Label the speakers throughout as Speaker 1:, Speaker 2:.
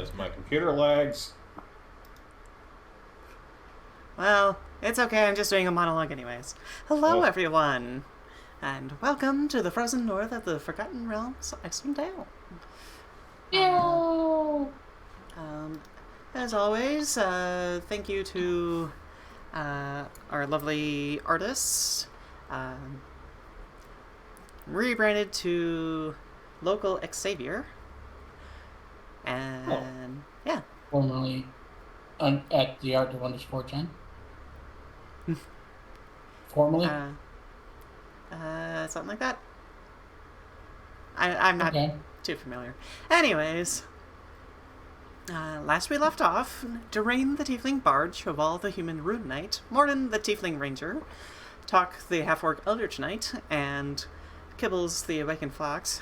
Speaker 1: because my computer lags.
Speaker 2: Well, it's okay, I'm just doing a monologue anyways. Hello, everyone, and welcome to the frozen north of the Forgotten Realms, Icewind Dale. As always, thank you to our lovely artists, rebranded to Local Xavier, and yeah.
Speaker 3: Formerly at the art of _10. Formerly?
Speaker 2: Something like that. I'm not too familiar. Anyways, last we left off, Dearaen the Tiefling Bard, Sho Val the Human Rune Knight, Mordin the Tiefling Ranger, Tok the Half-Orc Eldritch Knight, and Kibbles the Awakened Fox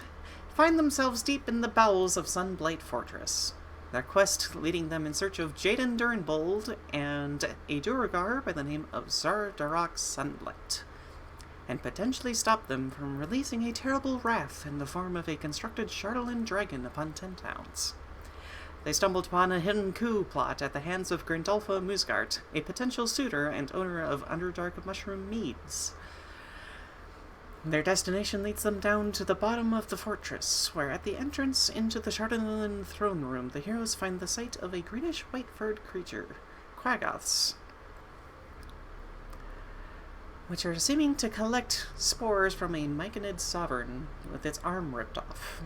Speaker 2: find themselves deep in the bowels of Sunblight Fortress. Their quest leading them in search of Jaden Durinbold and a Duergar by the name of Zardarok Sunblight, and potentially stop them from releasing a terrible wrath in the form of a constructed Chardelin dragon upon 10 towns. They stumbled upon a hidden coup plot at the hands of Grindolfa Musgart, a potential suitor and owner of Underdark Mushroom Meads. Their destination leads them down to the bottom of the fortress, where at the entrance into the Chardelin throne room, the heroes find the sight of a greenish-white-furred creature, Quaggoths, which are seeming to collect spores from a Myconid sovereign with its arm ripped off.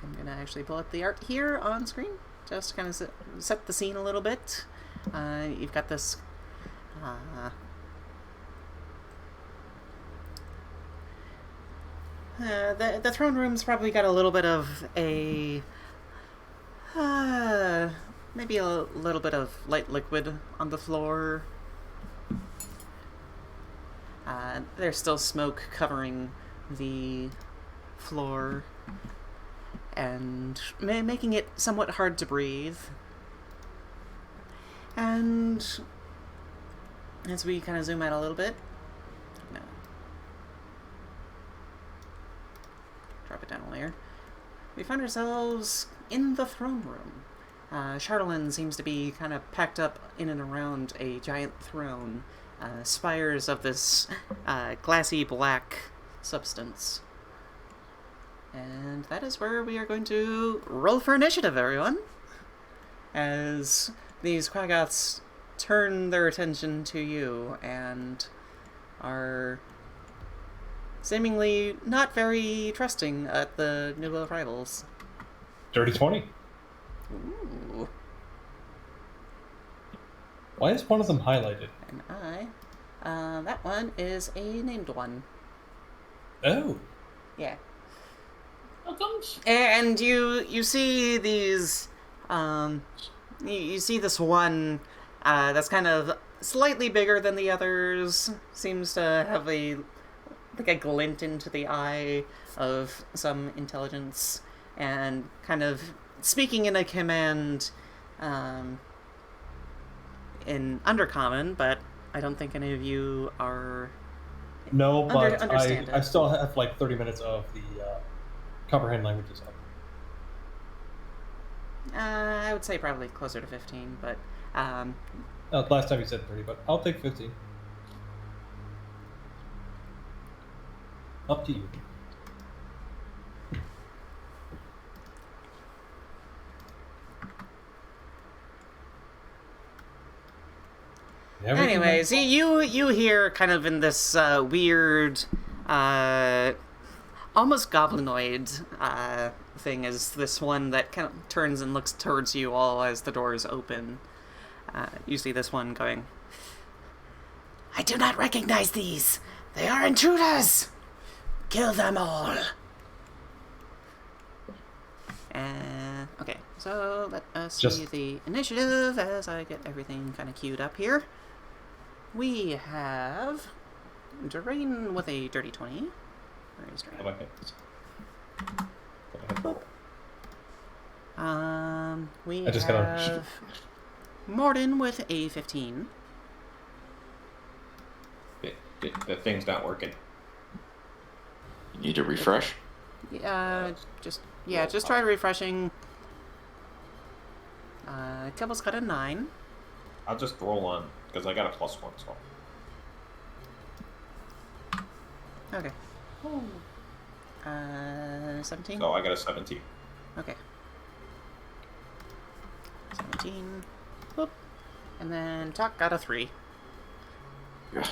Speaker 2: I'm going to actually pull up the art here on screen, just to kind of set the scene a little bit. You've got this... the throne room's probably got a little bit of a... maybe a little bit of light liquid on the floor. There's still smoke covering the floor and making it somewhat hard to breathe. And as we kind of zoom out a little bit, drop it down a layer, we find ourselves in the throne room. Chardelin seems to be kind of packed up in and around a giant throne, spires of this glassy black substance. And that is where we are going to roll for initiative, everyone, as these Quaggoths turn their attention to you and are seemingly not very trusting at the new arrivals.
Speaker 1: Dirty 20.
Speaker 2: Ooh.
Speaker 1: Why is one of them highlighted?
Speaker 2: And that one is a named one.
Speaker 1: Oh.
Speaker 2: Yeah.
Speaker 3: How comes?
Speaker 2: And you see these, you see this one, that's kind of slightly bigger than the others, seems to have a glint into the eye of some intelligence, and kind of speaking in a command, in Undercommon, but I don't think any of you are...
Speaker 1: No, but
Speaker 2: understand
Speaker 1: I still have like 30 minutes of the comprehend languages up.
Speaker 2: I would say probably closer to 15, but...
Speaker 1: last time you said 30, but I'll take 15. Up to you.
Speaker 2: Anyways, you hear kind of in this weird, almost goblinoid thing as this one that kind of turns and looks towards you all as the doors open. You see this one going, "I do not recognize these! They are intruders! Kill them all!" Okay, so let us see the initiative as I get everything kind of queued up here. We have Dearaen with a dirty 20. Where is Dearaen? We have Mordin with a 15.
Speaker 1: The thing's not working.
Speaker 4: You need to refresh?
Speaker 2: Just try refreshing. Kebble's got a 9.
Speaker 5: I'll just roll on, because I got a +1, so.
Speaker 2: Okay. 17?
Speaker 5: So I got a 17.
Speaker 2: Okay. 17. Whoop. And then Tok got a 3.
Speaker 4: Yeah.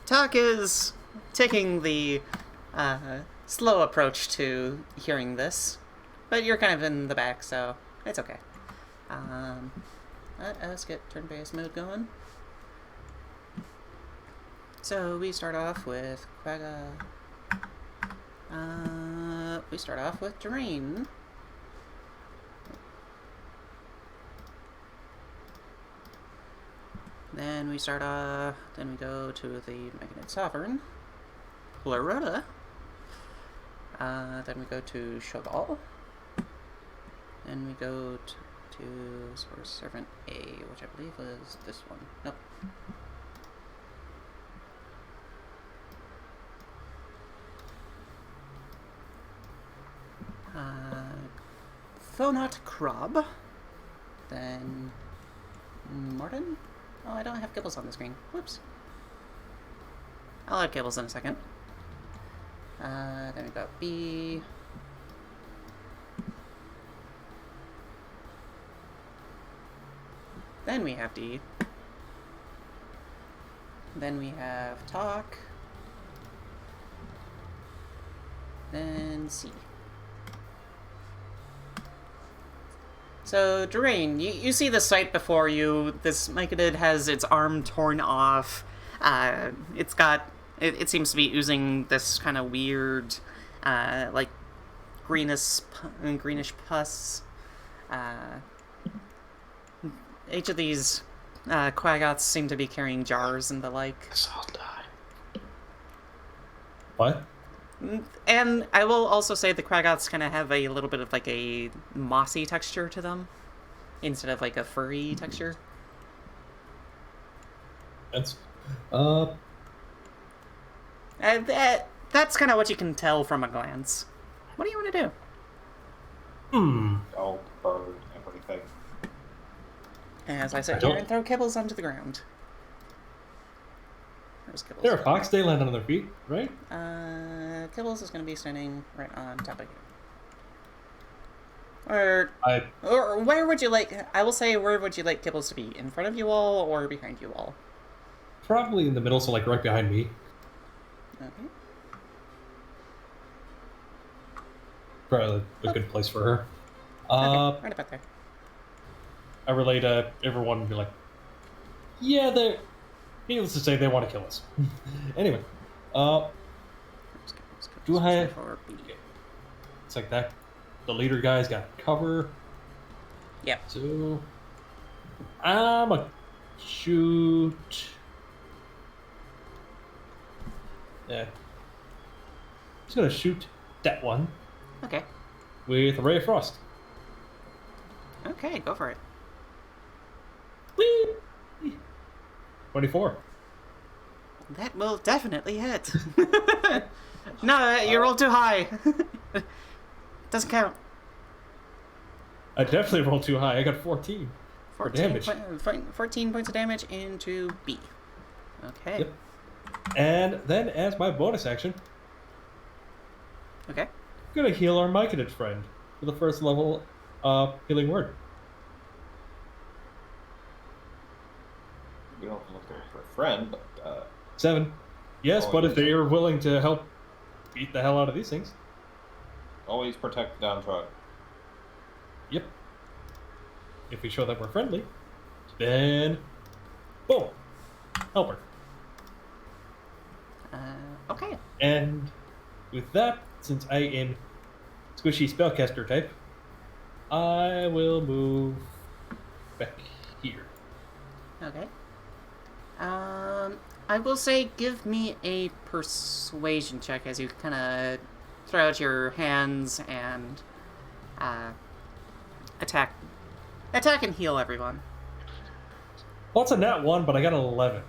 Speaker 2: Tok is taking the slow approach to hearing this, but you're kind of in the back, so it's okay. Let us get turn-based mode going. So we start off with Quagga. We start off with Dearaen. Then we go to the Myconid Sovereign, Larota. Then we go to Sho Val. Then we go to Source Servant A, which I believe was this one. Nope. Thonot Krob. Then Mordin. Oh, I don't have Kibbles on the screen. Whoops. I'll add Kibbles in a second. Then we got B. Then we have D. Then we have Tok. Then C. So, Dearaen, you see the sight before you. This Myconid has its arm torn off. It seems to be oozing this kind of weird, like, greenish pus. Each of these Quaggots seem to be carrying jars and the like.
Speaker 4: Guess I'll die.
Speaker 1: What?
Speaker 2: And I will also say the Quaggots kind of have a little bit of like a mossy texture to them, instead of like a furry texture.
Speaker 1: That's
Speaker 2: That's kind of what you can tell from a glance. What do you want to do?
Speaker 5: Oh, bird, everything.
Speaker 2: As I sit here and throw Kibbles onto the ground. There's Kibbles.
Speaker 1: There are Fox. They land on their feet, right?
Speaker 2: Kibbles is going to be standing right on top of you. Or where would you like... I will say, where would you like Kibbles to be? In front of you all or behind you all?
Speaker 1: Probably in the middle, so like right behind me.
Speaker 2: Okay.
Speaker 1: Probably a good place for her.
Speaker 2: Okay, right about there.
Speaker 1: I relay to everyone and be like, yeah, they're... Needless to say, they want to kill us. Anyway, do I... It's like that. The leader guy's got cover.
Speaker 2: Yep.
Speaker 1: So... I'm a shoot... Yeah. Just gonna shoot that one.
Speaker 2: Okay.
Speaker 1: With a Ray of Frost.
Speaker 2: Okay, go for it.
Speaker 1: Whee! 24.
Speaker 2: That will definitely hit. No, you rolled too high. Doesn't count.
Speaker 1: I definitely rolled too high. I got 14.
Speaker 2: 14 points of damage into B. Okay.
Speaker 1: Yep. And then, as my bonus action,
Speaker 2: Okay.
Speaker 1: I'm gonna heal our Myconid friend with the first level healing word.
Speaker 5: We don't look for a friend, but
Speaker 1: 7. Yes,
Speaker 5: Oh,
Speaker 1: but if
Speaker 5: yes.
Speaker 1: they are willing to help beat the hell out of these things.
Speaker 5: always protect the downtrodden.
Speaker 1: Yep. If we show that we're friendly, then boom, help her.
Speaker 2: Okay.
Speaker 1: And with that, since I am squishy spellcaster type, I will move back here.
Speaker 2: Okay. I will say give me a persuasion check as you kind of throw out your hands and attack and heal everyone.
Speaker 1: Well, it's a nat 1, but I got an 11.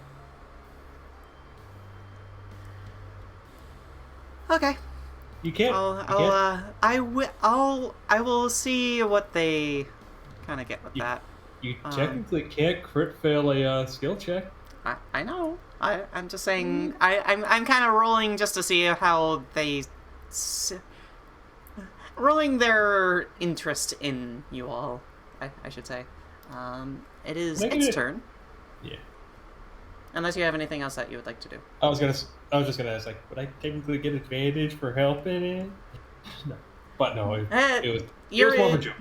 Speaker 2: Okay.
Speaker 1: You can't.
Speaker 2: I will see what they kind of get with
Speaker 1: You-
Speaker 2: that.
Speaker 1: You technically can't crit fail a skill check.
Speaker 2: I know. I'm just saying. I'm kind of rolling just to see how they. Rolling their interest in you all, I should say. It is its turn.
Speaker 1: Yeah.
Speaker 2: Unless you have anything else that you would like to do.
Speaker 1: I was just gonna ask, like, would I technically get advantage for helping it? No. But no, it was more of a joke.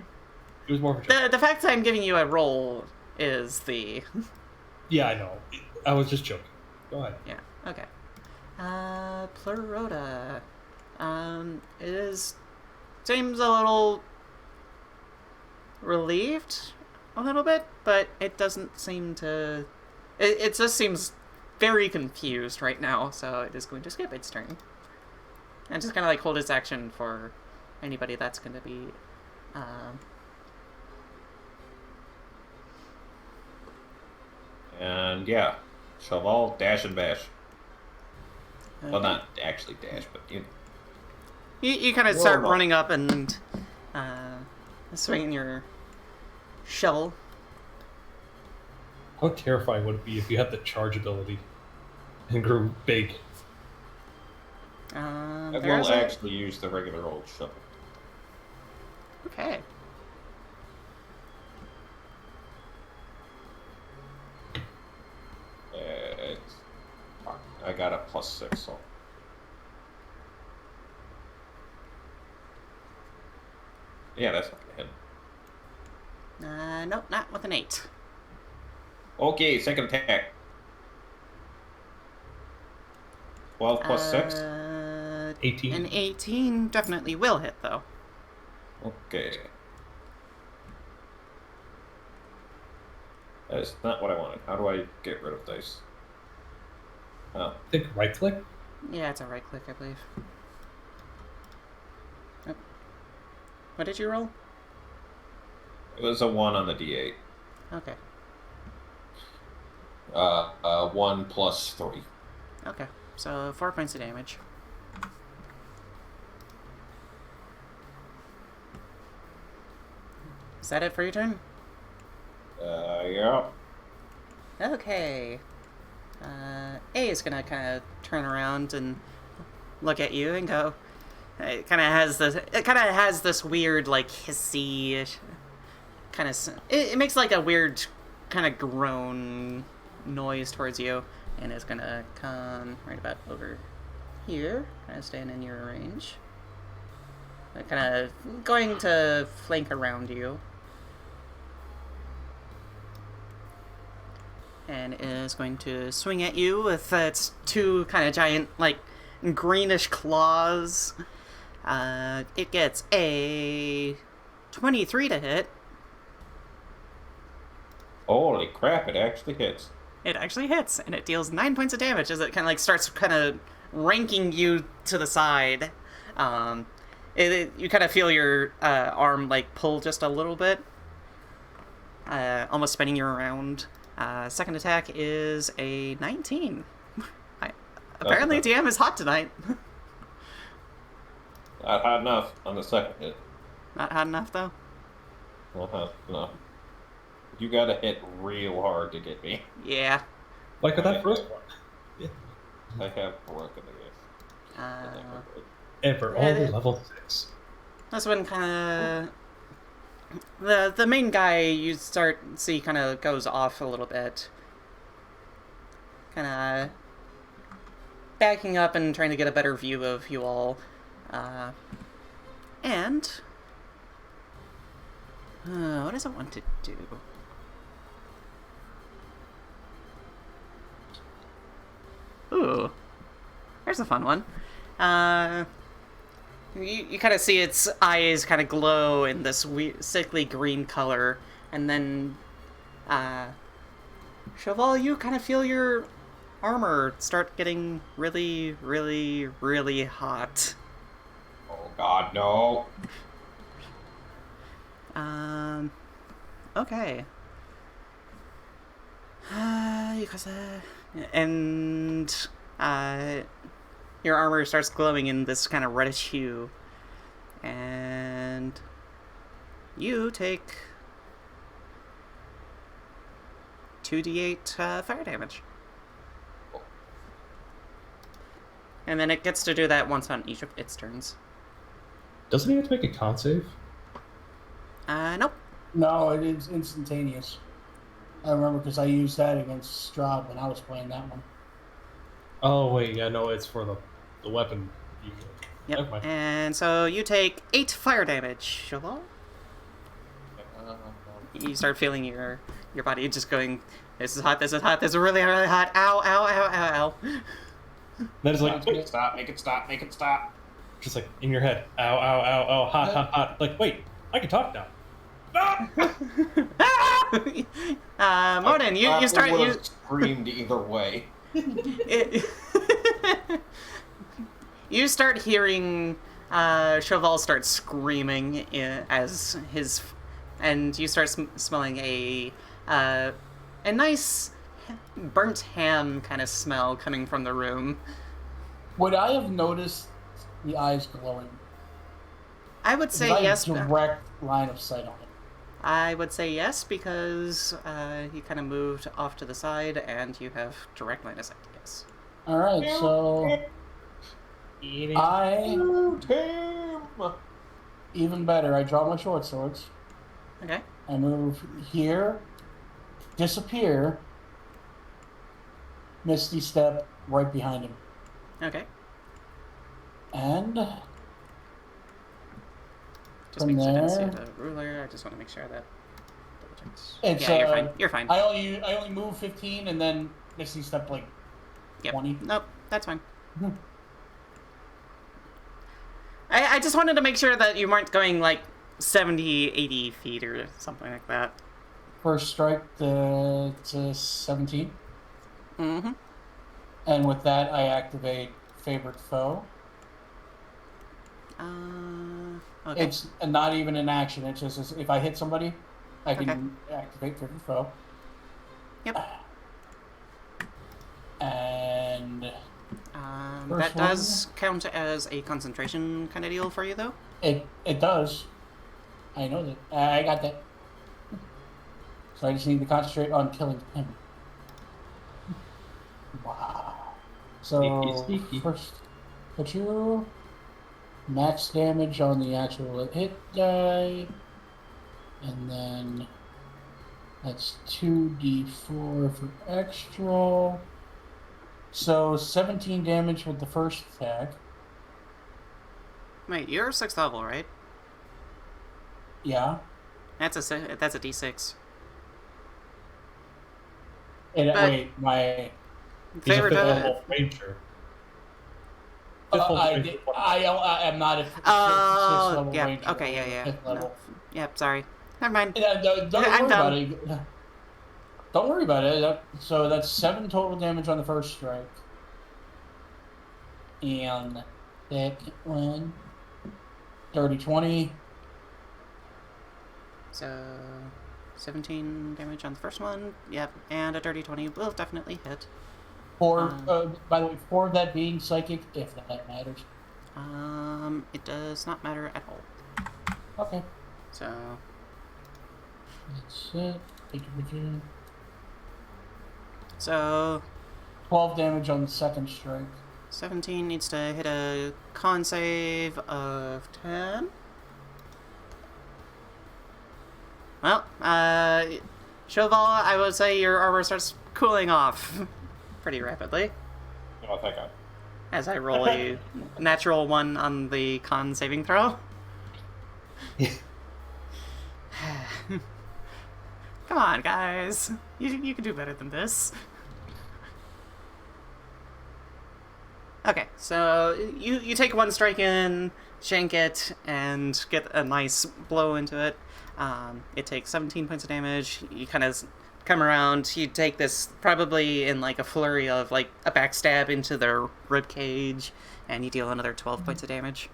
Speaker 1: It was more of a joke.
Speaker 2: The fact that I'm giving you a roll is the...
Speaker 1: Yeah, I know. I was just joking. Go ahead.
Speaker 2: Yeah, okay. Pleuroda. Seems a little relieved a little bit, but it doesn't seem to... It just seems very confused right now, so it is going to skip its turn. And just kind of like hold its action for anybody that's going to be...
Speaker 5: And yeah, Sho Val, dash and bash. Well,
Speaker 2: okay.
Speaker 5: not actually dash, but you know.
Speaker 2: You kind of start running up and swinging your shovel.
Speaker 1: How terrifying would it be if you had the charge ability and grew big?
Speaker 5: I will actually use the regular old shovel.
Speaker 2: Okay.
Speaker 5: I got a +6, so. Yeah, that's not gonna hit.
Speaker 2: Nope, not with an 8.
Speaker 5: Okay, second attack. 12 plus 6?
Speaker 1: 18.
Speaker 2: An 18 definitely will hit, though.
Speaker 5: Okay. That is not what I wanted. How do I get rid of dice? Oh.
Speaker 1: I think right click?
Speaker 2: Yeah, it's a right click, I believe. Oh. What did you roll?
Speaker 5: It was a 1 on the D8.
Speaker 2: Okay.
Speaker 5: 1 plus 3.
Speaker 2: Okay. So 4 points of damage. Is that it for your turn?
Speaker 5: Yeah.
Speaker 2: Okay. A is gonna kind of turn around and look at you and go. It kind of has this weird, like, hissy kind of. It makes like a weird kind of groan noise towards you, and is gonna come right about over here, kind of staying in your range. Kind of going to flank around you. And is going to swing at you with its 2 kind of giant, like, greenish claws. It gets a 23 to hit.
Speaker 5: Holy crap, it actually hits.
Speaker 2: It actually hits, and it deals 9 points of damage as it kind of, like, starts kind of ranking you to the side. You kind of feel your arm, like, pull just a little bit. Almost spinning you around. Second attack is a 19. Apparently DM is hot tonight.
Speaker 5: Not hot enough on the second hit.
Speaker 2: Not hot enough, though?
Speaker 5: Not hot enough. You gotta hit real hard to get me.
Speaker 2: Yeah.
Speaker 1: Like with that first one. Yeah.
Speaker 5: I have broken the game.
Speaker 1: And for only level 6.
Speaker 2: This one kind of... The main guy you see kind of goes off a little bit. Kind of backing up and trying to get a better view of you all. And... what does it want to do? Ooh. There's a fun one. You kind of see its eyes kind of glow in this sickly green color, and then, Sho Val, you kind of feel your armor start getting really, really, really hot.
Speaker 5: Oh god, no.
Speaker 2: Okay. And, your armor starts glowing in this kind of reddish hue. And you take 2d8 fire damage. And then it gets to do that once on each of its turns.
Speaker 1: Doesn't he have to make a con save?
Speaker 2: Nope.
Speaker 3: No, it is instantaneous. I remember because I used that against Strahd when I was playing that one.
Speaker 1: Oh, wait, yeah, no, it's for the weapon usually.
Speaker 2: Yep.
Speaker 1: Never mind.
Speaker 2: And so you take 8 fire damage, Sho Val. You start feeling your body just going, this is hot, this is hot, this is really, really hot, ow, ow, ow, ow, ow.
Speaker 1: That is like,
Speaker 5: Make it stop, make it stop, make it stop.
Speaker 1: just like in your head, ow, ow, ow, ow, hot, hot, hot. Like, wait, I can talk now.
Speaker 2: Mordin, you start...
Speaker 5: I would
Speaker 2: You
Speaker 5: have screamed either way.
Speaker 2: You start hearing Sho Val start screaming as his... And you start smelling a nice burnt ham kind of smell coming from the room.
Speaker 3: Would I have noticed the eyes glowing?
Speaker 2: I would say
Speaker 3: I
Speaker 2: yes.
Speaker 3: have direct line of sight on it.
Speaker 2: I would say yes because you kind of moved off to the side and you have direct line of sight. Yes.
Speaker 3: All right, so I even better. I draw my short swords.
Speaker 2: Okay.
Speaker 3: I move here, disappear, Misty Step right behind him,
Speaker 2: Okay.
Speaker 3: and
Speaker 2: Just
Speaker 3: from
Speaker 2: because I didn't see
Speaker 3: there,
Speaker 2: the ruler, I just want to make sure that double checks.
Speaker 3: it's
Speaker 2: Yeah, you're fine. You're fine.
Speaker 3: I only move 15 and then Misty Step like
Speaker 2: Yep.
Speaker 3: 20.
Speaker 2: Nope, that's fine. I just wanted to make sure that you weren't going like 70, 80 feet or something like that.
Speaker 3: First strike to 17,
Speaker 2: Mm-hmm.
Speaker 3: and with that I activate Favorite Foe.
Speaker 2: Okay.
Speaker 3: It's not even an action. It's just if I hit somebody, I can activate Favorite Foe.
Speaker 2: Yep.
Speaker 3: And
Speaker 2: That does count as a concentration kind of deal for you, though.
Speaker 3: it does. I know that. I got that. So I just need to concentrate on killing him. Wow. So
Speaker 1: Sneaky.
Speaker 3: first, put you max damage on the actual hit die, and then that's 2d4 for extra. So 17 damage with the first attack.
Speaker 2: Wait, you're 6th level, right?
Speaker 3: Yeah.
Speaker 2: That's a d6.
Speaker 3: And
Speaker 2: But-
Speaker 3: wait, my
Speaker 1: He's
Speaker 2: Favorite
Speaker 1: a fifth
Speaker 2: foe.
Speaker 1: level ranger. Fifth level ranger.
Speaker 3: I am not a sixth
Speaker 2: Oh,
Speaker 3: level
Speaker 2: yeah.
Speaker 3: ranger.
Speaker 2: Okay, yeah.
Speaker 3: Fifth level.
Speaker 2: No. Yep, sorry. Never mind.
Speaker 3: Don't worry
Speaker 2: I'm
Speaker 3: about
Speaker 2: done.
Speaker 3: it. Don't worry about it. So that's 7 total damage on the first strike. And second one, 30-20.
Speaker 2: So, 17 damage on the first one. Yep, and a dirty 20 will definitely hit.
Speaker 3: By the way, 4 of that being psychic, if that matters.
Speaker 2: It does not matter at all.
Speaker 3: Okay.
Speaker 2: So,
Speaker 3: That's it. Thank you, Virginia.
Speaker 2: so
Speaker 3: 12 damage on the second strike.
Speaker 2: 17 needs to hit a con save of 10. Well, Sho Val, I would say your armor starts cooling off pretty rapidly
Speaker 5: Oh, thank God.
Speaker 2: as I roll a natural 1 on the con saving throw. Come on, guys. You can do better than this. Okay, so you take 1 strike in, shank it, and get a nice blow into it. It takes 17 points of damage. You kind of come around. You take this probably in like a flurry of like a backstab into their rib cage, and you deal another 12 points of damage.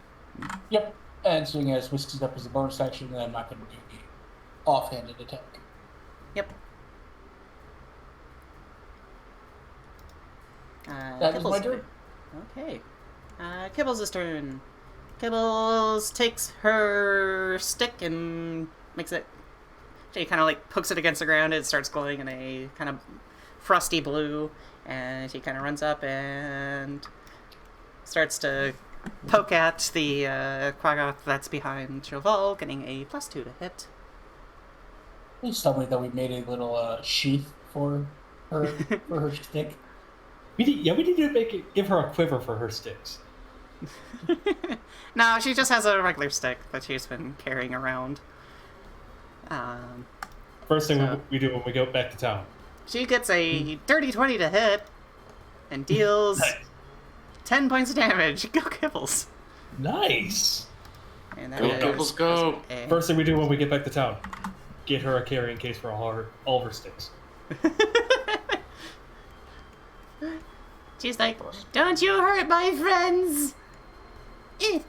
Speaker 3: Yep. And seeing as Whiskey's up as a bonus action, then I'm not going to do the offhanded attack.
Speaker 2: Yep.
Speaker 3: That is my
Speaker 2: Kibbles'
Speaker 3: turn.
Speaker 2: Okay. Kibbles' turn. Kibbles takes her stick and makes it She kind of like pokes it against the ground. It starts glowing in a kind of frosty blue, and she kind of runs up and starts to poke at the Quaggoth that's behind Sho Val, getting a +2 to hit.
Speaker 3: Please tell me that we made a little sheath for her stick.
Speaker 1: We need to give her a quiver for her sticks.
Speaker 2: No, she just has a regular stick that she's been carrying around.
Speaker 1: First thing we do when we go back to town.
Speaker 2: She gets a dirty 20 to hit and deals 10 points of damage. Go Kibbles.
Speaker 1: Nice.
Speaker 2: And
Speaker 4: Go, Kibbles, go.
Speaker 1: First thing we do when we get back to town. Get her a carrying case for all of her sticks.
Speaker 2: She's like, don't you hurt my friends! Eh.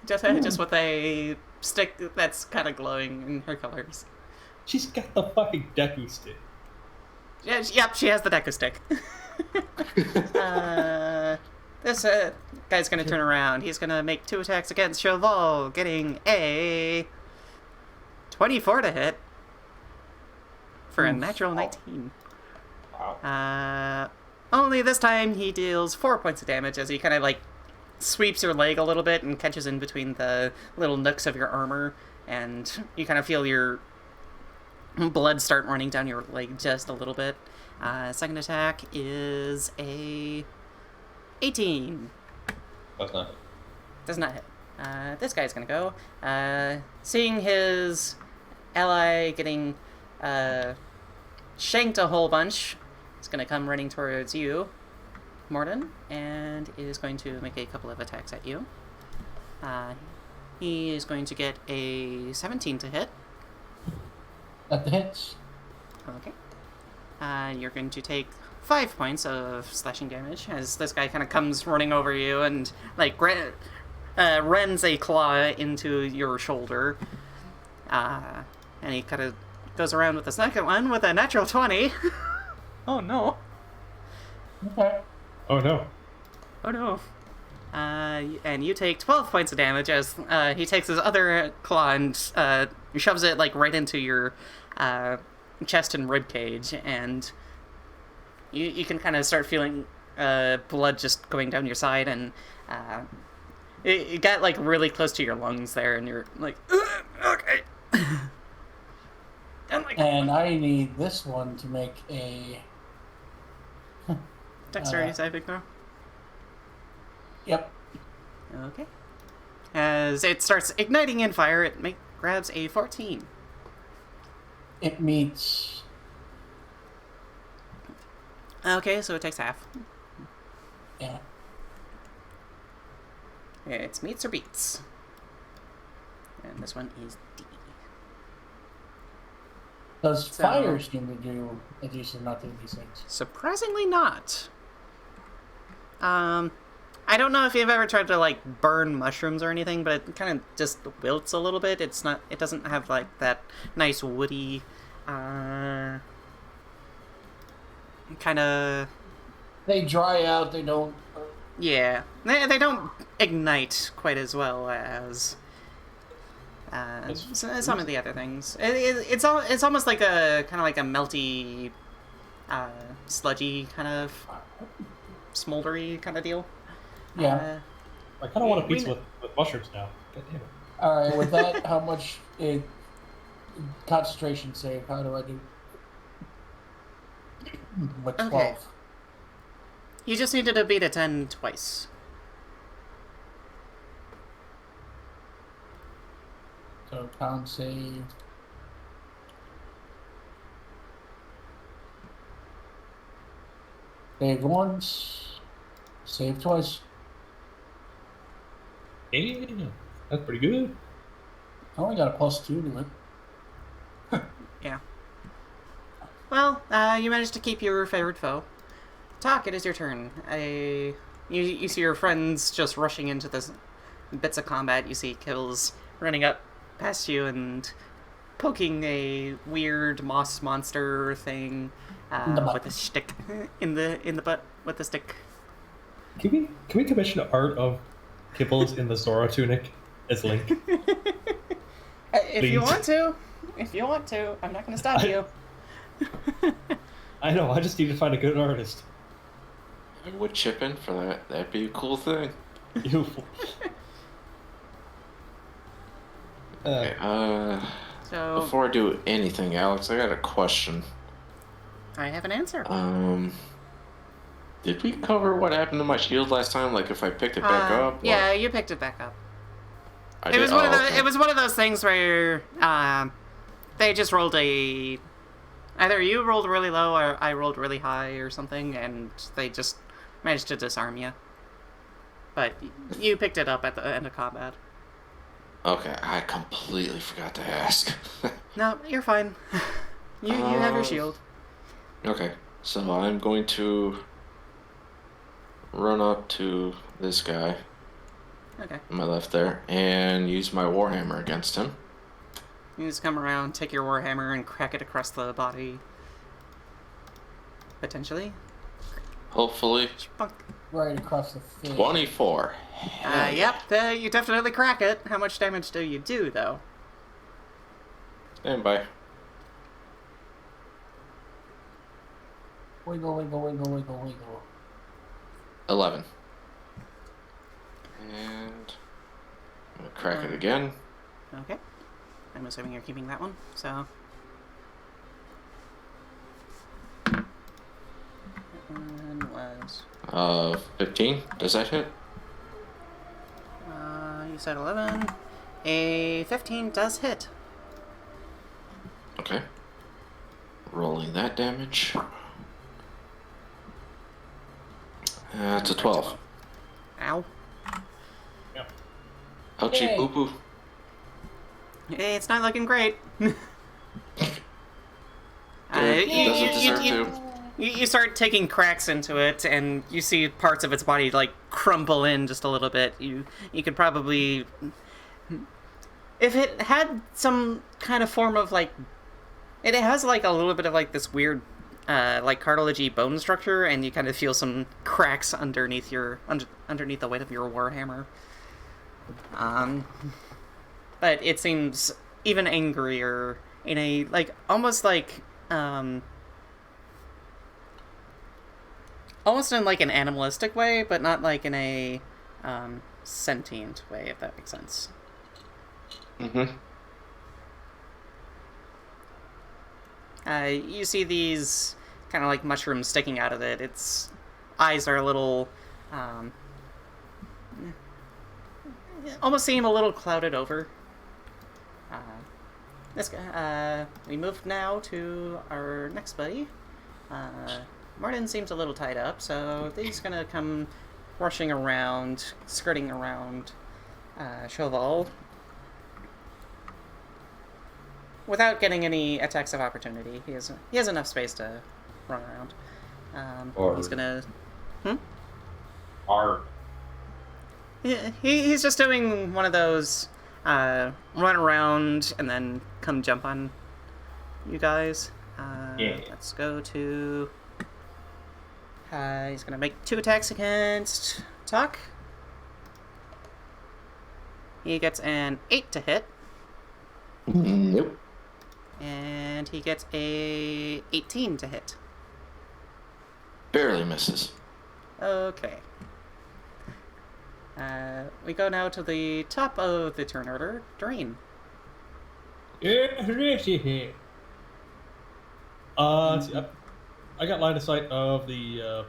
Speaker 2: Just with a stick that's kind of glowing in her colors.
Speaker 1: She's got the fucking Deku stick.
Speaker 2: Yeah, yep, she has the Deku stick. This guy's gonna turn around. He's gonna make 2 attacks against Sho Val, getting a 24 to hit for a natural 19.
Speaker 5: Wow.
Speaker 2: Only this time he deals 4 points of damage as he kind of like sweeps your leg a little bit and catches in between the little nooks of your armor, and you kind of feel your blood start running down your leg just a little bit. Second attack is a 18.
Speaker 5: That's not it.
Speaker 2: Does not hit. This guy's gonna go. Seeing his ally getting shanked a whole bunch, he's gonna come running towards you, Mordin, and is going to make a couple of attacks at you. He is going to get a 17 to hit.
Speaker 3: That hits.
Speaker 2: Okay. You're going to take 5 points of slashing damage as this guy kind of comes running over you and like rends a claw into your shoulder. And he kind of goes around with the second one with a natural 20. Oh no.
Speaker 3: Okay.
Speaker 1: Oh no.
Speaker 2: Oh no. And you take 12 points of damage as he takes his other claw and shoves it like right into your chest and rib cage, and you can kind of start feeling blood just going down your side, and it got like really close to your lungs there, and you're like, okay.
Speaker 3: And I need this one to make a
Speaker 2: dexterity saving throw.
Speaker 3: Yep.
Speaker 2: Okay. As it starts igniting in fire, it grabs a 14.
Speaker 3: It meets.
Speaker 2: Okay, so it takes half.
Speaker 3: Yeah.
Speaker 2: It's meets or beats. And this one is D.
Speaker 3: Does
Speaker 2: So-
Speaker 3: fire seem to do a decent amount of these things?
Speaker 2: Surprisingly not. I don't know if you've ever tried to like burn mushrooms or anything, but it kind of just wilts a little bit. It doesn't have like that nice woody kind of.
Speaker 3: They dry out. They don't.
Speaker 2: Yeah, they don't ignite quite as well as some of the other things. It's almost like a kind of like a melty, sludgy kind of smoldery kind of deal.
Speaker 3: Yeah.
Speaker 1: I kind of want a pizza with mushrooms now. God damn it.
Speaker 3: All right. With that, how much concentration save? How do I do? With 12.
Speaker 2: Okay. You just needed to beat a 10 twice.
Speaker 3: So con save. Save once. Save twice.
Speaker 1: Yeah, that's pretty good.
Speaker 3: I only got a +2 to it.
Speaker 2: Yeah. Well, you managed to keep your favorite foe. Tok, it is your turn. You see your friends just rushing into this bits of combat. You see Kills running up past you and poking a weird moss monster thing with a stick in the butt with the stick.
Speaker 1: Can we commission art of Kibbles in the Zora tunic as Link?
Speaker 2: If you
Speaker 1: Please.
Speaker 2: want to. If you want to. I'm not going to stop you.
Speaker 1: I know, I just need to find a good artist.
Speaker 5: I would chip in for that. That'd be a cool thing.
Speaker 1: You.
Speaker 5: Okay,
Speaker 2: So,
Speaker 5: before I do anything, Alex, I got a question.
Speaker 2: I have an answer.
Speaker 5: Did we cover what happened to my shield last time? Like if I picked it back up? or-
Speaker 2: Yeah, you picked it back up.
Speaker 5: I
Speaker 2: It
Speaker 5: did?
Speaker 2: was one of
Speaker 5: Oh,
Speaker 2: the,
Speaker 5: okay.
Speaker 2: It was one of those things where they just rolled a. Either you rolled really low or I rolled really high or something, and they just managed to disarm you. But you picked it up at the end of combat.
Speaker 5: Okay, I completely forgot to ask.
Speaker 2: No, you're fine. You have your shield.
Speaker 5: Okay, so I'm going to run up to this guy
Speaker 2: Okay.
Speaker 5: on my left there and use my warhammer against him.
Speaker 2: You just come around, take your warhammer, and crack it across the body. Potentially.
Speaker 5: Hopefully,
Speaker 2: Bonk.
Speaker 3: Right across the face.
Speaker 5: 24.
Speaker 2: Yep, you definitely crack it. How much damage do you do, though?
Speaker 5: Stand by.
Speaker 3: Wiggle, wiggle, wiggle, wiggle, wiggle.
Speaker 5: 11. And I'm gonna crack it again.
Speaker 2: Okay. I'm assuming you're keeping that one, so... That one was...
Speaker 5: 15. Does that hit?
Speaker 2: You said 11. A 15 does hit.
Speaker 5: Okay. Rolling that damage. That's a 12.
Speaker 2: Ow.
Speaker 5: Ouchie,
Speaker 3: Yay.
Speaker 5: boo boo.
Speaker 2: It's not looking great.
Speaker 5: Good. Doesn't deserve to.
Speaker 2: You start taking cracks into it, and you see parts of its body like crumble in just a little bit. You could probably, if it had some kind of form of like, it has like a little bit of like this weird, like cartilagey bone structure, and you kind of feel some cracks underneath underneath the weight of your warhammer. But it seems even angrier in a like almost like almost in like an animalistic way, but not like in a sentient way, if that makes sense.
Speaker 5: Mm-hmm.
Speaker 2: You see these kind of like mushrooms sticking out of it. Its eyes are a little almost seem a little clouded over. This guy, we move now to our next buddy. Mordin seems a little tied up, so he's gonna come rushing around, skirting around Sho Val without getting any attacks of opportunity. He has enough space to run around. He's gonna. He's just doing one of those run around and then come jump on you guys.
Speaker 1: Yeah.
Speaker 2: Let's go to. He's gonna make 2 attacks against Tok. He gets an 8 to hit,
Speaker 5: Nope.
Speaker 2: and he gets a 18 to hit.
Speaker 5: Barely misses.
Speaker 2: Okay. We go now to the top of the turn order, Dearaen.
Speaker 1: See, I got line of sight of the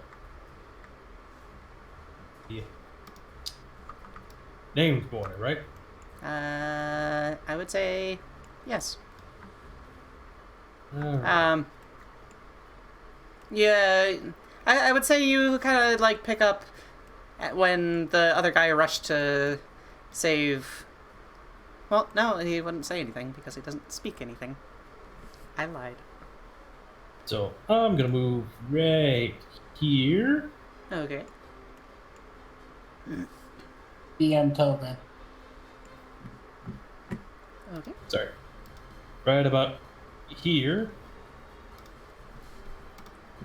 Speaker 1: named boy, right?
Speaker 2: I would say yes.
Speaker 1: Alright.
Speaker 2: Yeah, I would say you kind of like pick up when the other guy rushed to save. Well, no, he wouldn't say anything because he doesn't speak anything. I lied.
Speaker 1: So I'm gonna move right here.
Speaker 2: Okay.
Speaker 3: DM token.
Speaker 2: Okay.
Speaker 1: Sorry. Right about here.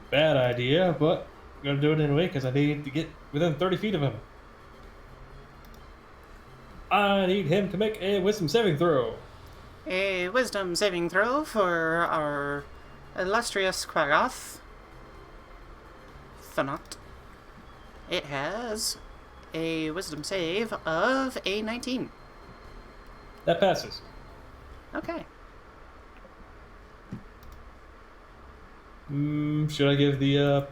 Speaker 1: Bad idea, but I'm gonna do it anyway because I need to get within 30 feet of him. I need him to make a wisdom saving throw.
Speaker 2: a wisdom saving throw for our illustrious Quaggoth. Thanat. It has a wisdom save of a 19.
Speaker 1: That passes.
Speaker 2: Okay.
Speaker 1: Should I give the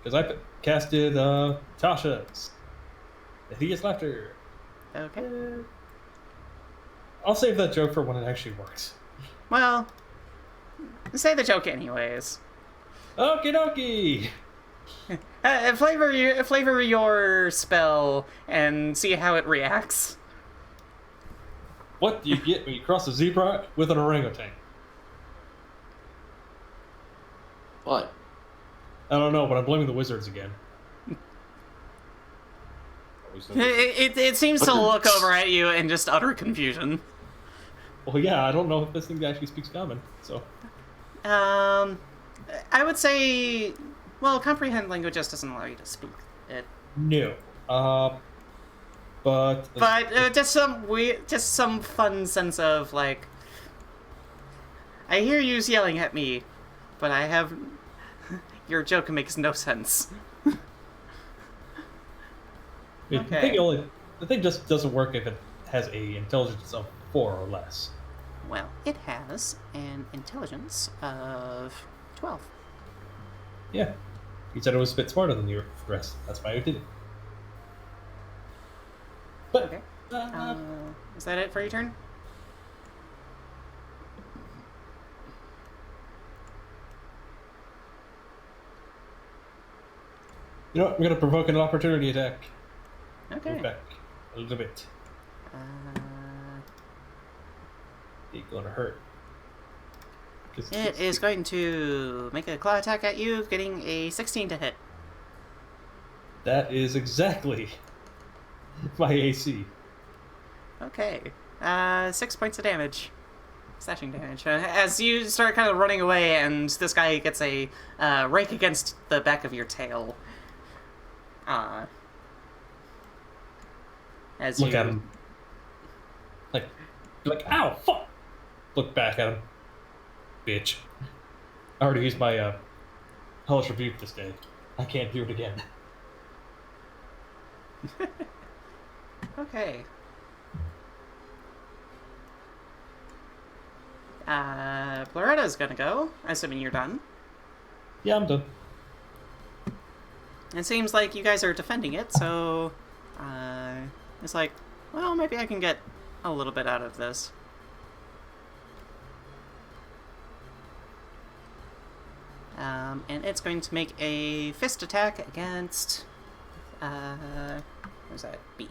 Speaker 1: because I casted Tasha's the hideous laughter.
Speaker 2: Okay.
Speaker 1: I'll save that joke for when it actually works.
Speaker 2: Well, say the joke anyways.
Speaker 1: Okie dokie.
Speaker 2: Flavor your spell and see how it reacts.
Speaker 1: What do you get when you cross a zebra with an orangutan?
Speaker 5: What?
Speaker 1: I don't know, but I'm blaming the wizards again.
Speaker 2: It seems to look over at you in just utter confusion.
Speaker 1: Well, yeah, I don't know if this thing actually speaks common, so...
Speaker 2: I would say... Well, comprehend language just doesn't allow you to speak it.
Speaker 1: No. But
Speaker 2: just some fun sense of, like... I hear you yelling at me, but I have... Your joke makes no sense. Okay.
Speaker 1: The thing just doesn't work if it has a intelligence of 4 or less.
Speaker 2: Well, it has an intelligence of 12.
Speaker 1: Yeah. You said it was a bit smarter than the rest. That's why I did it. But,
Speaker 2: Okay. Is that it for your turn?
Speaker 1: you know what? I'm going to provoke an opportunity attack.
Speaker 2: Okay.
Speaker 1: Move back a little bit. It's going to hurt.
Speaker 2: It is going to make a claw attack at you, getting a 16 to hit.
Speaker 1: That is exactly my AC.
Speaker 2: Okay. 6 points of damage. Slashing damage. As you start kind of running away, and this guy gets a rake against the back of your tail. As
Speaker 1: Look
Speaker 2: you...
Speaker 1: at him. Like, ow, fuck! Look back at him. Bitch. I already used my hellish rebuke this day. I can't do it again.
Speaker 2: Okay. Loretta's gonna go, assuming you're done.
Speaker 1: Yeah, I'm done.
Speaker 2: It seems like you guys are defending it, so... it's like, well, maybe I can get a little bit out of this. And it's going to make a fist attack against... what's that? B.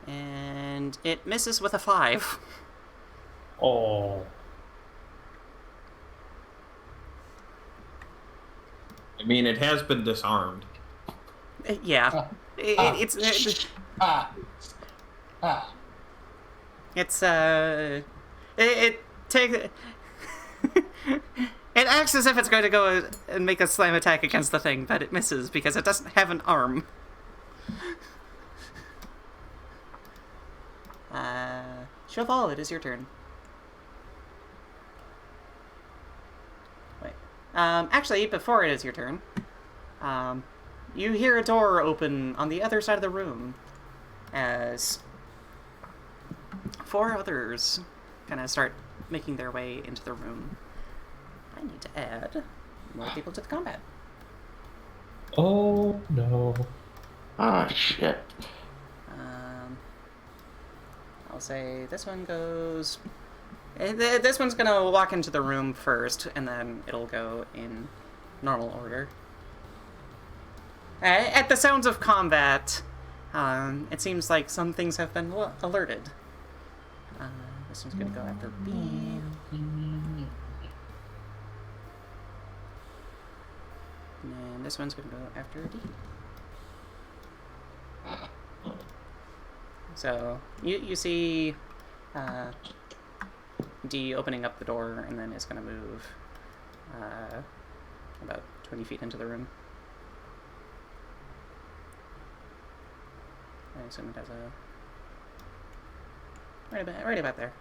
Speaker 2: And it misses with a 5.
Speaker 1: Oh.
Speaker 6: I mean, it has been disarmed.
Speaker 2: Yeah. It's it takes... It acts as if it's going to go and make a slam attack against the thing, but it misses because it doesn't have an arm. Sho Val, it is your turn. Wait. Actually, before it is your turn, you hear a door open on the other side of the room as 4 others kind of start making their way into the room. I need to add more people to the combat.
Speaker 1: Oh, no.
Speaker 5: Ah, shit.
Speaker 2: I'll say this one goes... This one's gonna walk into the room first, and then it'll go in normal order. At the sounds of combat, it seems like some things have been alerted. This one's gonna go after B. And this one's gonna go after D. So, you see opening up the door, and then is going to move about 20 feet into the room. I assume it has a... Right about there.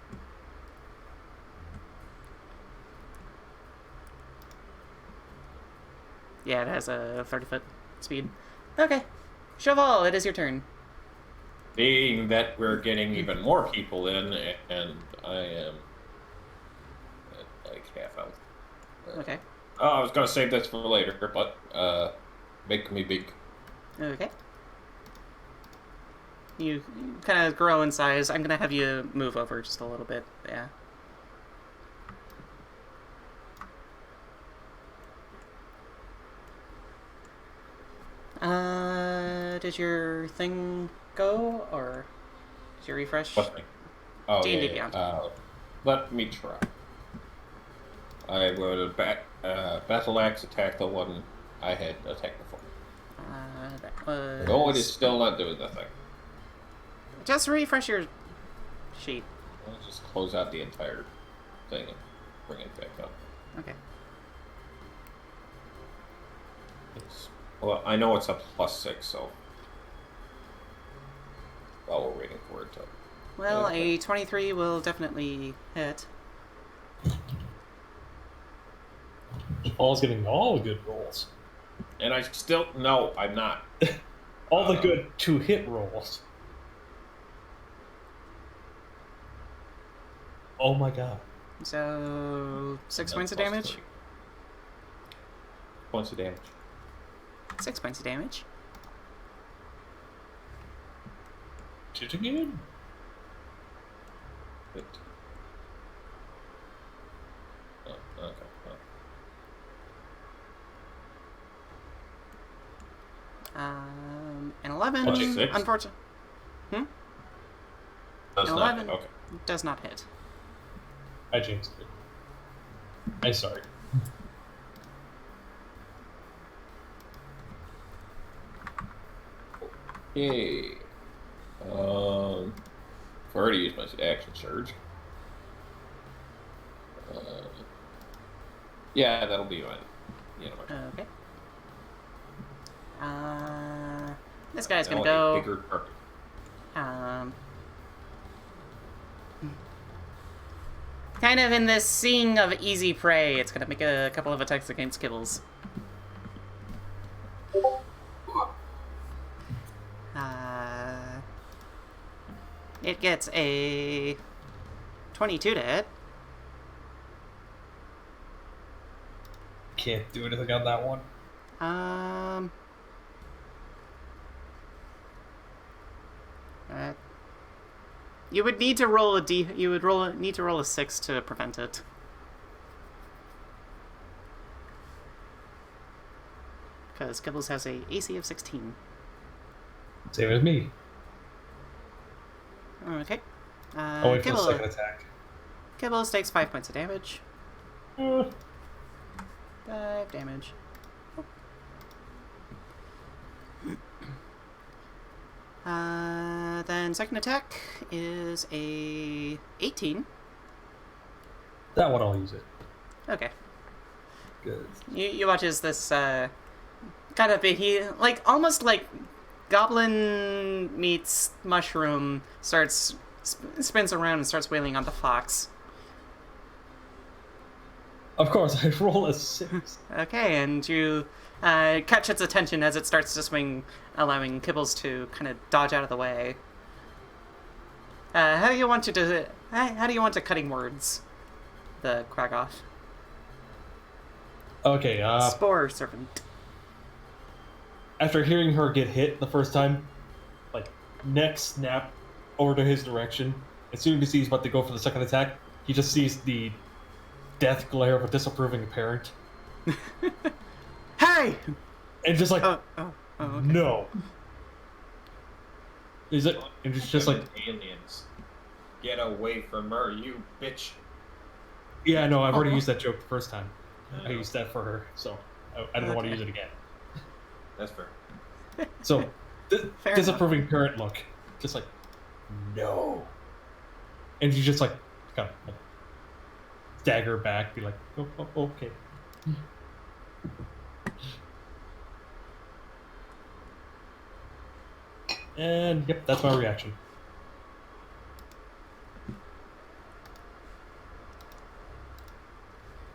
Speaker 2: Yeah, it has a 30-foot speed. Okay. Sho Val, it is your turn.
Speaker 6: Being that we're getting even more people in, and I am at like half health.
Speaker 2: Okay.
Speaker 6: Oh, I was gonna save this for later, but make me big.
Speaker 2: Okay. You kind of grow in size. I'm gonna have you move over just a little bit. Yeah. Did your thing go, or did you refresh?
Speaker 6: What thing? Oh,
Speaker 2: D&D
Speaker 6: yeah.
Speaker 2: Beyond.
Speaker 6: Let me try. I would battle axe attack the one I had attacked before.
Speaker 2: That was...
Speaker 6: Oh, it is still not doing the thing.
Speaker 2: Just refresh your sheet.
Speaker 6: I'll just close out the entire thing and bring it back up.
Speaker 2: Okay.
Speaker 6: Well, I know it's up +6, so while we're waiting for it to...
Speaker 2: Well, a 23 will definitely hit.
Speaker 1: Paul's getting all the good rolls.
Speaker 6: And I still... No, I'm not.
Speaker 1: All the good to-hit rolls. Oh my god.
Speaker 2: So, 6 points of damage?
Speaker 6: 3. Points of damage.
Speaker 2: 6 points of damage.
Speaker 1: Shoot again?
Speaker 6: Good. Oh, okay.
Speaker 2: An 11,
Speaker 6: What'd you say?
Speaker 2: unfortunately.
Speaker 6: Does
Speaker 2: An
Speaker 6: not
Speaker 2: 11
Speaker 6: hit. Okay.
Speaker 2: does not hit.
Speaker 1: I jinxed it. I'm sorry.
Speaker 6: Yay. I've already used my action surge. Yeah, that'll be fine. You know,
Speaker 2: Okay. This guy's gonna
Speaker 6: a
Speaker 2: go.
Speaker 6: bigger target.
Speaker 2: Kind of in this seeing of easy prey, it's gonna make a couple of attacks against Kibbles. It gets a 22 to hit.
Speaker 1: Can't do anything on that one.
Speaker 2: You would need to roll a d. You would need to roll a 6 to prevent it. Because Kibbles has a AC of 16.
Speaker 1: Same as me.
Speaker 2: Okay.
Speaker 1: I'll wait for the second attack.
Speaker 2: Kibbles takes 5 points of damage. 5 damage. Then second attack is a 18.
Speaker 1: That one I'll use it.
Speaker 2: Okay.
Speaker 1: Good.
Speaker 2: You watch as this kind of like almost like goblin meets mushroom spins around and starts wailing on the fox.
Speaker 1: Of course, I roll a 6.
Speaker 2: Okay, and you catch its attention as it starts to swing, allowing Kibbles to kind of dodge out of the way. How do you want to cutting words the Kragoff?
Speaker 1: Okay,
Speaker 2: Spore Serpent.
Speaker 1: after hearing her get hit the first time, like, neck snap over to his direction. As soon as he's about to go for the second attack, he just sees the death glare of a disapproving parent.
Speaker 2: Hey!
Speaker 1: And just like,
Speaker 2: okay.
Speaker 1: no. Is it? And it's just like,
Speaker 6: aliens. Get away from her, you bitch.
Speaker 1: yeah, no, I've already used that joke the first time. I used that for her, so I didn't want to use it again.
Speaker 6: That's fair.
Speaker 1: So,
Speaker 2: Fair
Speaker 1: disapproving parent look, just like, no. And she's just like, kind of, stagger back, be like, oh, okay. And yep, that's my reaction.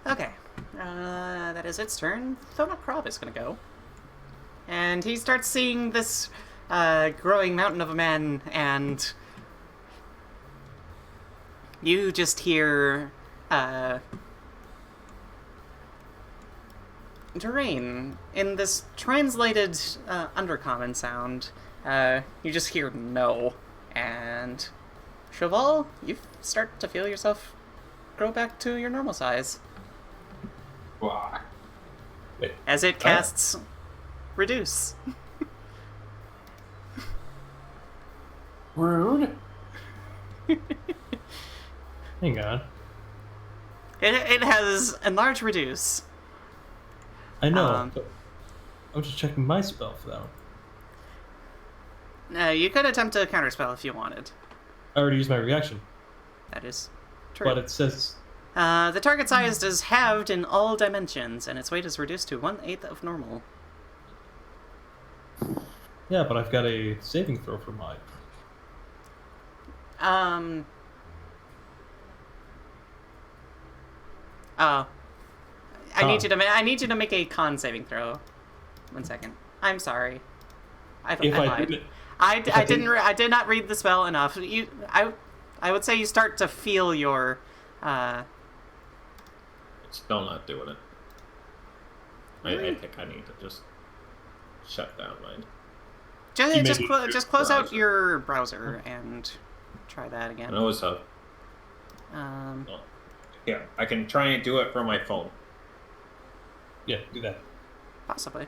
Speaker 2: Okay, that is its turn. Thonokrab is gonna go. And he starts seeing this growing mountain of a man, and you just hear Dearaen in this translated undercommon sound. You just hear no, and Sho Val, you start to feel yourself grow back to your normal size.
Speaker 6: Wow.
Speaker 2: As it casts Reduce.
Speaker 3: Rude.
Speaker 1: Hang on.
Speaker 2: It has Enlarge Reduce.
Speaker 1: I know, but I was just checking my spell for that one.
Speaker 2: You could attempt to counterspell if you wanted.
Speaker 1: I already used my reaction,
Speaker 2: That is true.
Speaker 1: but it says
Speaker 2: The target size is halved in all dimensions, and its weight is reduced to 1/8 of normal.
Speaker 1: yeah, but I've got a saving throw for mine.
Speaker 2: Oh. I need
Speaker 1: Con.
Speaker 2: I need you to make a con saving throw. 1 second. I'm sorry. I
Speaker 1: If I
Speaker 2: lied.
Speaker 1: didn't,
Speaker 2: I did not read the spell enough. I would say you start to feel your
Speaker 6: It's still not doing it. I think I need to just shut down mine.
Speaker 2: just close out
Speaker 6: browser.
Speaker 2: your browser and try that again.
Speaker 6: I always have. Yeah, I can try and do it from my phone.
Speaker 1: yeah, do that.
Speaker 2: Possibly.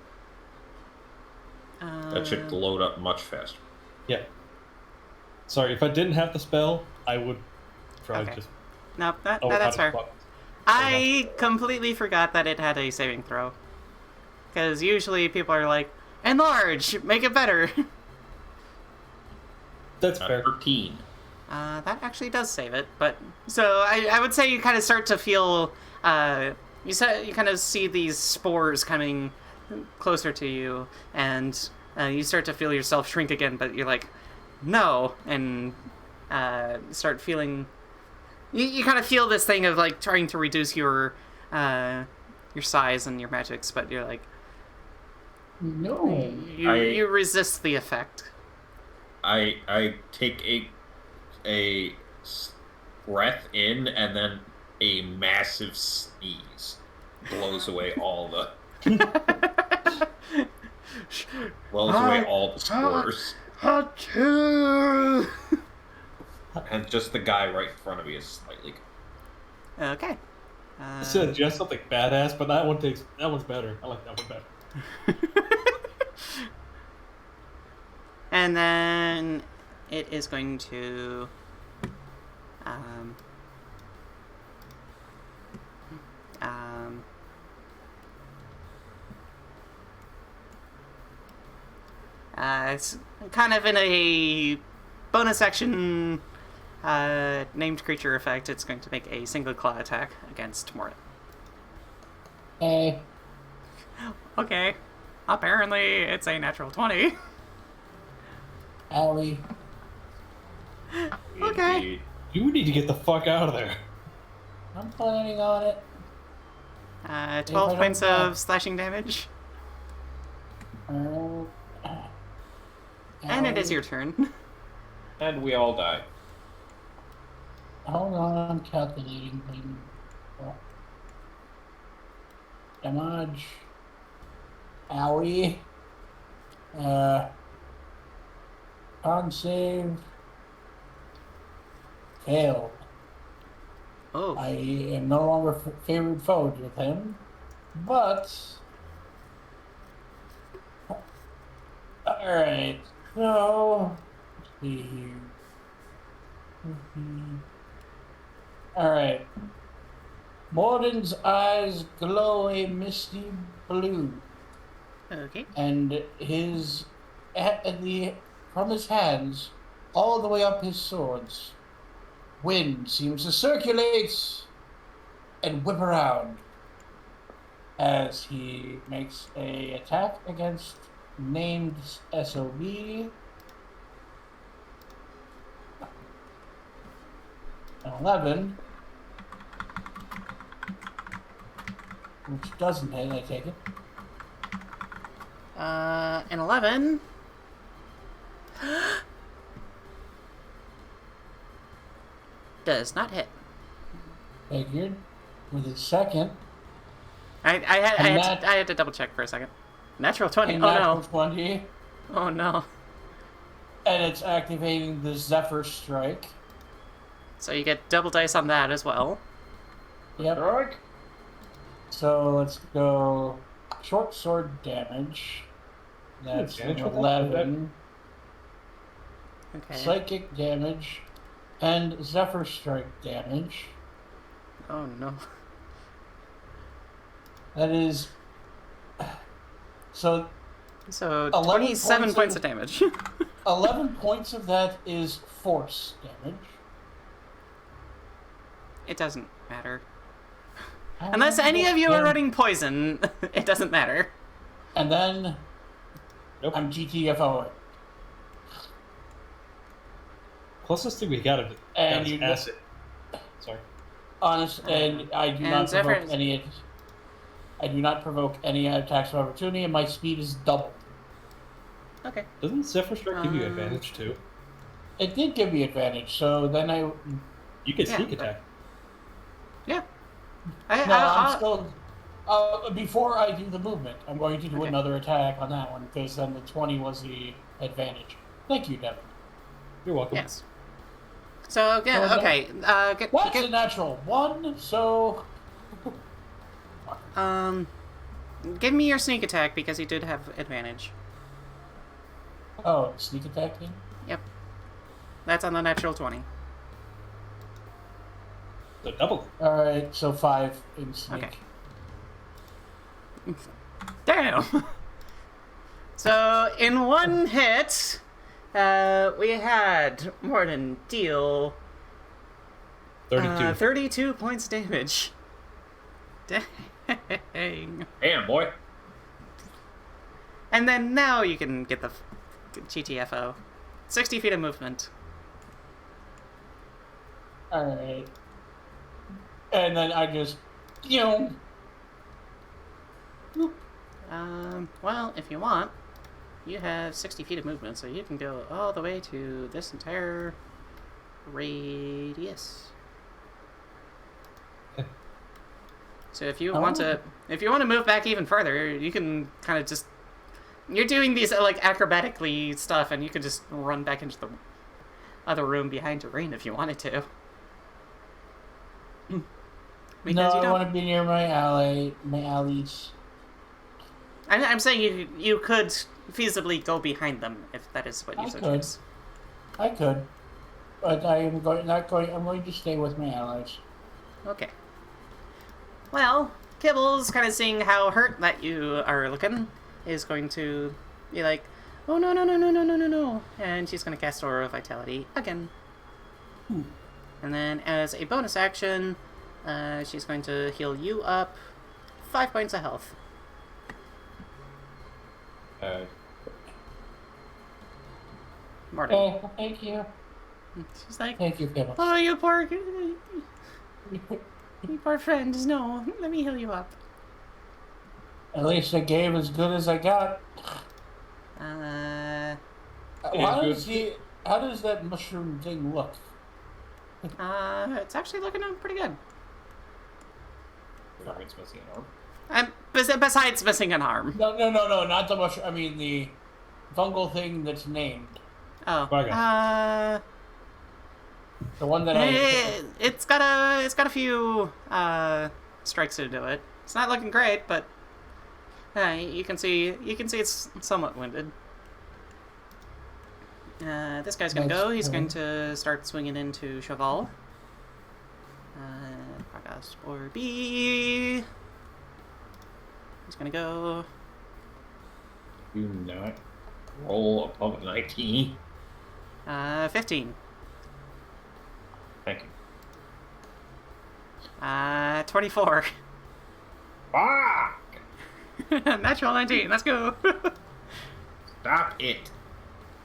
Speaker 6: That should load up much faster.
Speaker 1: Yeah. Sorry, if I didn't have the spell, I would probably
Speaker 2: Okay.
Speaker 1: just.
Speaker 2: No, that's
Speaker 1: how to
Speaker 2: fair.
Speaker 1: fuck.
Speaker 2: I completely forgot that it had a saving throw. Because usually people are like, enlarge, make it better.
Speaker 1: That's fair.
Speaker 6: 13.
Speaker 2: That actually does save it, but so I would say you kind of start to feel you kind of see these spores coming closer to you, and you start to feel yourself shrink again, but you're like, no, and start feeling. You kind of feel this thing of like trying to reduce your size and your magics, but you're like,
Speaker 3: No.
Speaker 2: you resist the effect.
Speaker 6: I take a breath in, and then a massive sneeze blows away all the spores, and just the guy right in front of me is slightly.
Speaker 2: Okay.
Speaker 1: I said just something badass, but that one's better. I like that one better.
Speaker 2: And then it is going to it's kind of in a bonus action named creature effect. It's going to make a single claw attack against Mordin.
Speaker 3: Hey.
Speaker 2: Okay. Apparently, it's a natural 20.
Speaker 3: Allie.
Speaker 2: Okay.
Speaker 6: Indeed.
Speaker 1: You need to get the fuck out of there.
Speaker 3: I'm planning on it.
Speaker 2: 12 points of slashing damage. And it is your turn.
Speaker 6: And we all die.
Speaker 3: Hold on, I'm calculating things. Damage. Owie. Con save. Failed.
Speaker 2: Oh.
Speaker 3: I am no longer favored foes with him, but. Alright, so. Let's see here. Alright. Mordin's eyes glow a misty blue,
Speaker 2: Okay.
Speaker 3: and from his hands, all the way up his swords, wind seems to circulate, and whip around as he makes a attack against named SOB. An 11, which doesn't hit, I take it.
Speaker 2: An 11. Does not hit.
Speaker 3: Figured. With his second.
Speaker 2: I had to double check for a second. Natural 20.
Speaker 3: A
Speaker 2: Oh
Speaker 3: natural
Speaker 2: no.
Speaker 3: 20.
Speaker 2: Oh no.
Speaker 3: And it's activating the Zephyr Strike.
Speaker 2: So you get double dice on that as well.
Speaker 3: Yep.
Speaker 6: Strike.
Speaker 3: So let's go short sword damage. That's
Speaker 1: advantage
Speaker 3: an
Speaker 1: with that?
Speaker 3: 11.
Speaker 2: Okay.
Speaker 3: Psychic damage. And Zephyr Strike damage.
Speaker 2: Oh no.
Speaker 3: That is... So
Speaker 2: So
Speaker 3: 11
Speaker 2: 27
Speaker 3: points
Speaker 2: points
Speaker 3: of-
Speaker 2: of damage.
Speaker 3: 11 points of that is force damage.
Speaker 2: It doesn't matter. Unless any of you are running poison, it doesn't matter.
Speaker 3: And then
Speaker 1: Nope.
Speaker 3: I'm GTFOing.
Speaker 1: Closest thing we got of it
Speaker 3: And
Speaker 1: is
Speaker 3: you
Speaker 1: acid. Sorry.
Speaker 3: Honest, and I do
Speaker 2: And
Speaker 3: not provoke
Speaker 2: Zephyr's-
Speaker 3: any. I do not provoke any attacks of opportunity, and my speed is doubled.
Speaker 2: Okay.
Speaker 1: Doesn't Zephyr Strike give you
Speaker 2: Uh,
Speaker 1: advantage too?
Speaker 3: It did give me advantage, so then I.
Speaker 1: You get
Speaker 2: yeah,
Speaker 1: sneak
Speaker 2: but-
Speaker 1: attack.
Speaker 2: Yeah.
Speaker 3: I'm
Speaker 2: I'll-
Speaker 3: still. Before I do the movement, I'm going to do
Speaker 2: Okay.
Speaker 3: another attack on that one because then the 20 was the advantage. Thank you, Devin.
Speaker 1: You're welcome.
Speaker 2: Yes. So again,
Speaker 3: So,
Speaker 2: okay.
Speaker 3: What's a natural 1? So.
Speaker 2: Give me your sneak attack because you did have advantage.
Speaker 3: Oh, sneak attack thing?
Speaker 2: Yep. That's on the natural 20.
Speaker 1: So double.
Speaker 3: Alright, so 5 in sneak.
Speaker 2: Okay. Damn! So, in one hit, we had Mordin deal
Speaker 1: 32.
Speaker 2: 32 points damage. Dang.
Speaker 6: Damn, boy.
Speaker 2: And then now you can get the GTFO. 60 feet of movement.
Speaker 3: Alright. And then I just.
Speaker 2: Well, if you want, you have 60 feet of movement, so you can go all the way to this entire radius. So if you want to move back even further, you can kind of just. You're doing these like acrobatically stuff, and you can just run back into the other room behind Dearaen if you wanted to. Because
Speaker 3: No,
Speaker 2: you
Speaker 3: I
Speaker 2: don't.
Speaker 3: want to be near my allies.
Speaker 2: I'm saying you could feasibly go behind them if that is what you
Speaker 3: I
Speaker 2: so
Speaker 3: could.
Speaker 2: choose.
Speaker 3: I could, but I'm going to stay with my allies.
Speaker 2: Okay. Well, Kibbles, kind of seeing how hurt that you are looking, is going to be like, oh no, and she's going to cast Aura of Vitality again. And then as a bonus action, she's going to heal you up 5 points of health. Mordin.
Speaker 3: Oh, thank you.
Speaker 2: She's like,
Speaker 3: Thank you, Kibbles.
Speaker 2: oh, you poor friend, no, let me heal you up.
Speaker 3: At least I gave as good as I got. How does that mushroom thing look?
Speaker 2: It's actually looking pretty good.
Speaker 6: It's missing an arm.
Speaker 2: Besides missing an arm.
Speaker 3: No, not the mushroom. I mean the fungal thing that's named.
Speaker 2: Oh.
Speaker 1: Bugger.
Speaker 3: The one that
Speaker 2: It's got a few strikes to do it. It's not looking great, but you can see it's somewhat winded. This guy's gonna go. He's going to start swinging into Sho Val. Progress or B. He's gonna go.
Speaker 6: Do not roll above 19.
Speaker 2: 15.
Speaker 6: Thank you.
Speaker 2: 24.
Speaker 6: Fuck!
Speaker 2: Natural 19, let's go!
Speaker 6: Stop it.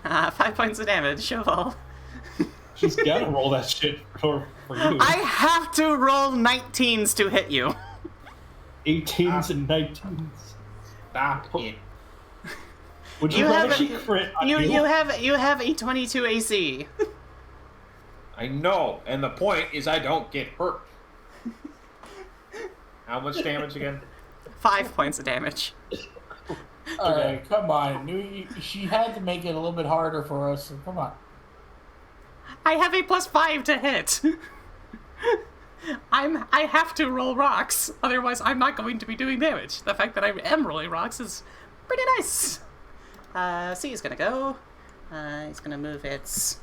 Speaker 2: 5 points of damage, Sho Val.
Speaker 1: She's gotta roll that shit for you.
Speaker 2: I have to roll 19s to hit you.
Speaker 1: 18s and 19s.
Speaker 6: Stop it.
Speaker 1: Would you rather she crit on
Speaker 2: you have a 22 AC.
Speaker 6: I know, and the point is I don't get hurt. How much damage again?
Speaker 2: 5 points of damage.
Speaker 3: Alright, come on. She had to make it a little bit harder for us, so come on.
Speaker 2: I have a +5 to hit. I have to roll rocks, otherwise I'm not going to be doing damage. The fact that I am rolling rocks is pretty nice. C is gonna go. He's gonna move its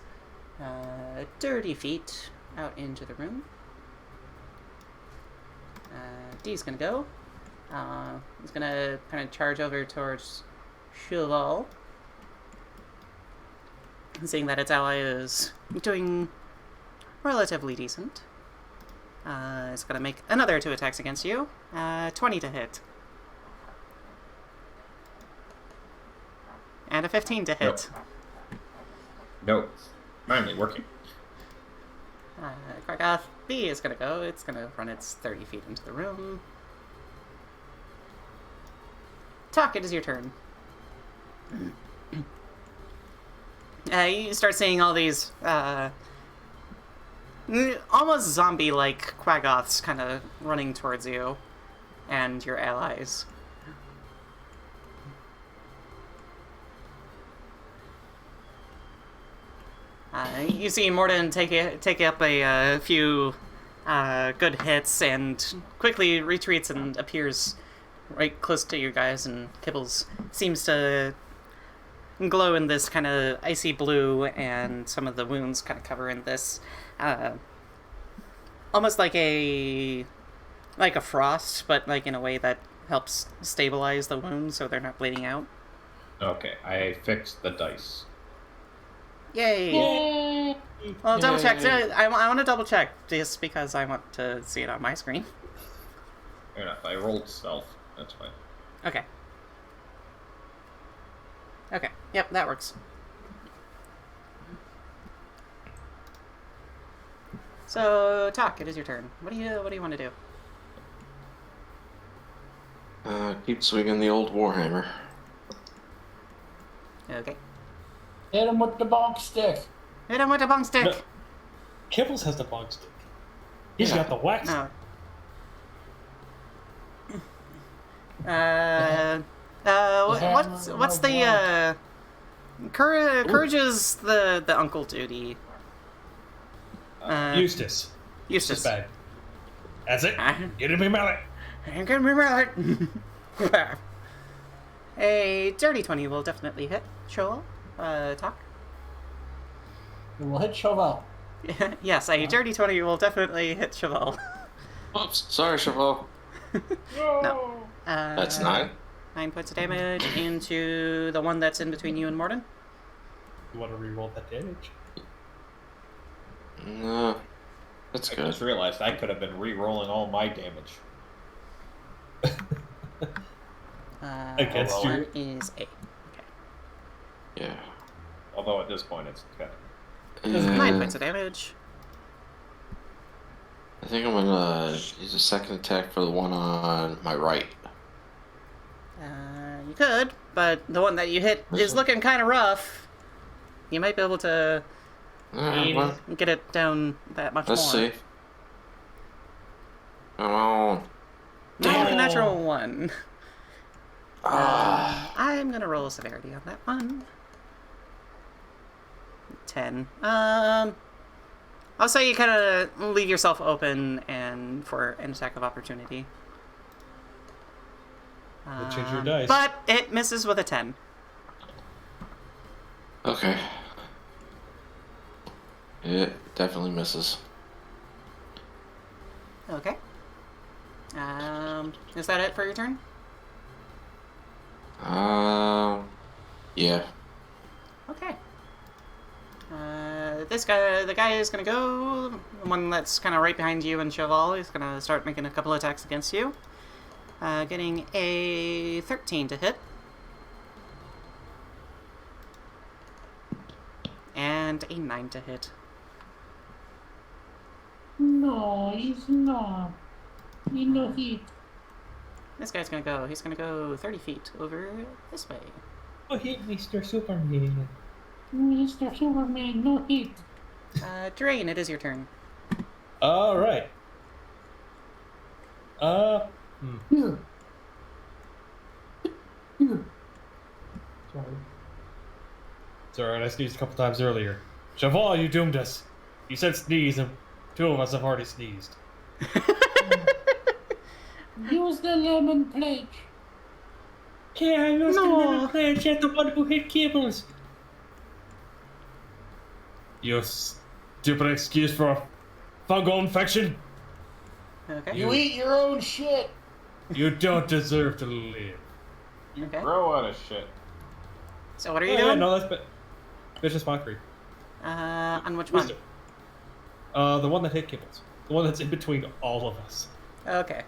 Speaker 2: 30 feet out into the room. D is gonna go. He's gonna kind of charge over towards Sho Val. Seeing that its ally is doing relatively decent. It's gonna make another 2 attacks against you. 20 to hit. And a 15 to hit.
Speaker 6: No. Finally working.
Speaker 2: Kragath B is gonna go. It's gonna run its 30 feet into the room. Tok, it is your turn. You start seeing all these almost zombie-like Quaggoths kind of running towards you and your allies. You see Mordin take up a few good hits and quickly retreats and appears right close to you guys, and Kibbles seems to glow in this kind of icy blue, and some of the wounds kind of cover in this almost like a frost, but like in a way that helps stabilize the wounds so they're not bleeding out.
Speaker 6: Okay, I fixed the dice.
Speaker 2: Yay! Well, double check. I want to double check just because I want to see it on my screen.
Speaker 6: Fair enough, I rolled stealth. That's fine.
Speaker 2: Okay. Okay. Yep, that works. So, Tok, it is your turn. What do you want to do?
Speaker 5: Keep swinging the old warhammer.
Speaker 2: Okay.
Speaker 3: Hit him with the bonk stick.
Speaker 2: Hit him with a bong stick.
Speaker 1: No. Kibbles has the bog stick. He's got the wax.
Speaker 2: No. What's the Courage is the uncle duty.
Speaker 1: Eustace.
Speaker 2: Eustace.
Speaker 1: Bag. That's it. Get him in mallet.
Speaker 2: Ain't gonna be mallet. A dirty 20 will definitely hit. Sho Val. Tok.
Speaker 3: We'll hit Sho Val.
Speaker 2: Yes, a dirty 20 will definitely hit Sho Val.
Speaker 5: Oops, sorry, Sho Val.
Speaker 2: No.
Speaker 5: That's 9.
Speaker 2: 9 points of damage into the one that's in between you and Mordin.
Speaker 1: You want to reroll that damage?
Speaker 5: No, that's
Speaker 6: I
Speaker 5: good.
Speaker 6: just realized I could have been re-rolling all my damage.
Speaker 1: Against
Speaker 2: one
Speaker 1: you?
Speaker 2: is 8.
Speaker 5: Yeah.
Speaker 6: Although at this point it's 10.
Speaker 2: Okay. 9 points of damage.
Speaker 5: I think I'm gonna use a second attack for the one on my right.
Speaker 2: You could, but the one that you hit is looking kind of rough. You might be able to
Speaker 5: Well,
Speaker 2: get it down that much
Speaker 5: let's
Speaker 2: more.
Speaker 5: see. Come on.
Speaker 2: Natural 1.
Speaker 5: Ah.
Speaker 2: I'm gonna roll severity on that one. 10. I'll say you kind of leave yourself open and for an attack of opportunity.
Speaker 1: We'll change your dice.
Speaker 2: But it misses with a 10.
Speaker 5: Okay. It definitely misses.
Speaker 2: Okay. Is that it for your turn?
Speaker 5: Yeah.
Speaker 2: Okay. this guy, the guy is gonna go. The one that's kind of right behind you and Sho Val is gonna start making a couple attacks against you. Getting a 13 to hit. And a 9 to hit.
Speaker 3: No, he's not. He no hit.
Speaker 2: This guy's gonna go. He's gonna go 30 feet over this way.
Speaker 1: Oh, hit Mr. Superman.
Speaker 3: Mr. Superman, no hit.
Speaker 2: Dearaen, it is your turn.
Speaker 1: All right.
Speaker 3: Here. Here. Sorry.
Speaker 1: It's alright, I sneezed a couple times earlier. Sho Val, you doomed us. You said sneeze, and 2 of us have already sneezed.
Speaker 3: Use the lemon pledge.
Speaker 1: Yeah, I used
Speaker 2: No.
Speaker 1: the lemon pledge at the one who hit Kibbles. You stupid excuse for a fungal infection.
Speaker 2: Okay.
Speaker 3: You eat your own shit.
Speaker 1: You don't deserve to live.
Speaker 6: You
Speaker 2: Okay.
Speaker 6: grow out of shit.
Speaker 2: So what are you
Speaker 1: Yeah,
Speaker 2: doing?
Speaker 1: no, that's vicious mockery.
Speaker 2: On which one?
Speaker 1: The one that hit Kibbles. The one that's in between all of us.
Speaker 2: Okay.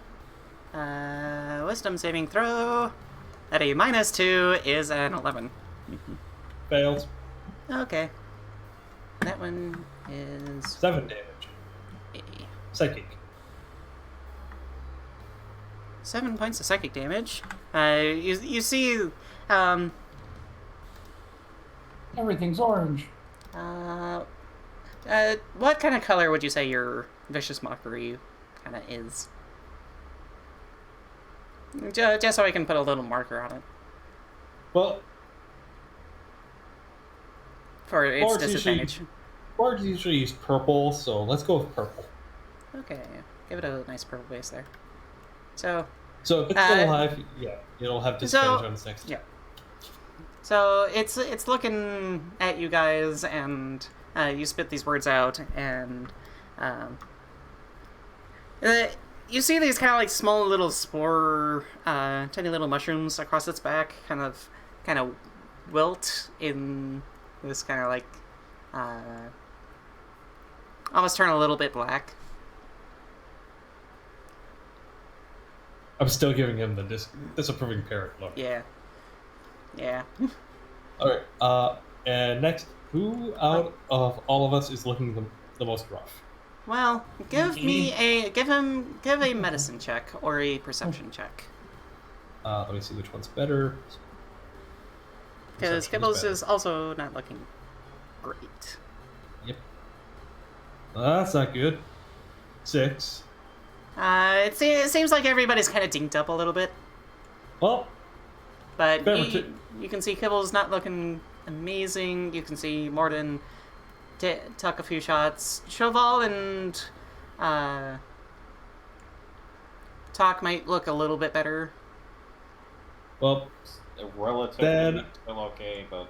Speaker 2: Wisdom saving throw. At a -2 is an 11.
Speaker 1: Fails.
Speaker 2: Okay. That one is
Speaker 1: 7 damage.
Speaker 2: a
Speaker 1: Psychic.
Speaker 2: 7 points of psychic damage. You see,
Speaker 3: Everything's orange.
Speaker 2: what kind of color would you say your vicious mockery kind of is? Just so I can put a little marker on it
Speaker 1: Well,
Speaker 2: for its
Speaker 1: Bards
Speaker 2: disadvantage.
Speaker 1: Bards usually use purple, so let's go with purple.
Speaker 2: Okay, give it a nice purple base there. So
Speaker 1: So if it's still alive, yeah, it'll have disadvantage on its next.
Speaker 2: yeah. So it's looking at you guys, and you spit these words out, and you see these kind of like small little spore, tiny little mushrooms across its back, kind of wilt in this kind of like almost turn a little bit black.
Speaker 1: I'm still giving him the disapproving parrot look.
Speaker 2: Yeah. Yeah.
Speaker 1: Alright, and next, who out of all of us is looking the most rough?
Speaker 2: Well, give a medicine check or a perception check.
Speaker 1: Let me see which one's better.
Speaker 2: Because
Speaker 1: Perception
Speaker 2: Kibbles
Speaker 1: better.
Speaker 2: is also not looking great.
Speaker 1: Yep. That's not good. 6.
Speaker 2: It seems like everybody's kind of dinked up a little bit,
Speaker 1: Well,
Speaker 2: but
Speaker 1: Better
Speaker 2: you can see Kibbles not looking amazing. You can see Mordin tuck a few shots. Sho Val and Tok might look a little bit better.
Speaker 1: well,
Speaker 6: Relatively
Speaker 1: Then-
Speaker 6: still okay, but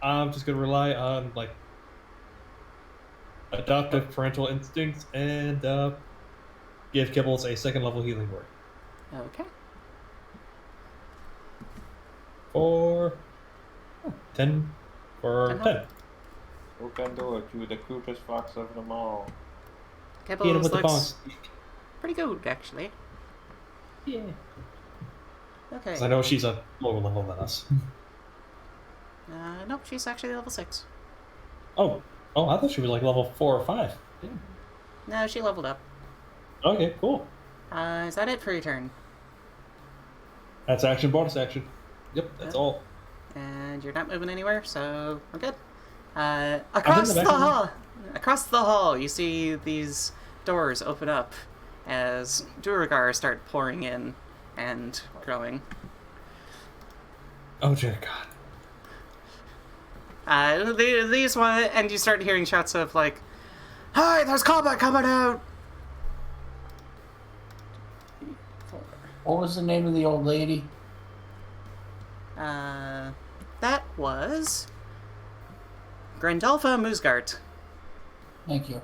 Speaker 1: I'm just gonna rely on like adoptive parental instincts and give Kibbles a 2nd level healing word
Speaker 2: Okay.
Speaker 1: for 10 for
Speaker 2: 10
Speaker 1: 10.
Speaker 6: who can do it? You the cutest fox of them all.
Speaker 1: Hit him
Speaker 2: Kibbles
Speaker 1: with the
Speaker 2: looks
Speaker 1: boss.
Speaker 2: pretty good, actually.
Speaker 1: Yeah.
Speaker 2: Okay.
Speaker 1: 'Cause I know she's a lower level than us.
Speaker 2: Nope, she's actually level 6.
Speaker 1: Oh, I thought she was like level 4 or 5. Yeah.
Speaker 2: No, she leveled up.
Speaker 1: Okay, cool.
Speaker 2: Is that it for your turn?
Speaker 1: That's action, bonus action. Yep, that's
Speaker 2: Yeah.
Speaker 1: all.
Speaker 2: And you're not moving anywhere, so we're good.
Speaker 1: in
Speaker 2: Across
Speaker 1: the
Speaker 2: the
Speaker 1: back of the-
Speaker 2: hall, you see these doors open up as Duergar start pouring in and growing.
Speaker 1: Oh dear God.
Speaker 2: These one, and you start hearing shots of like, "Hi, there's combat coming out!" 4.
Speaker 3: What was the name of the old lady?
Speaker 2: That was Grandalfa Musgart.
Speaker 3: Thank you.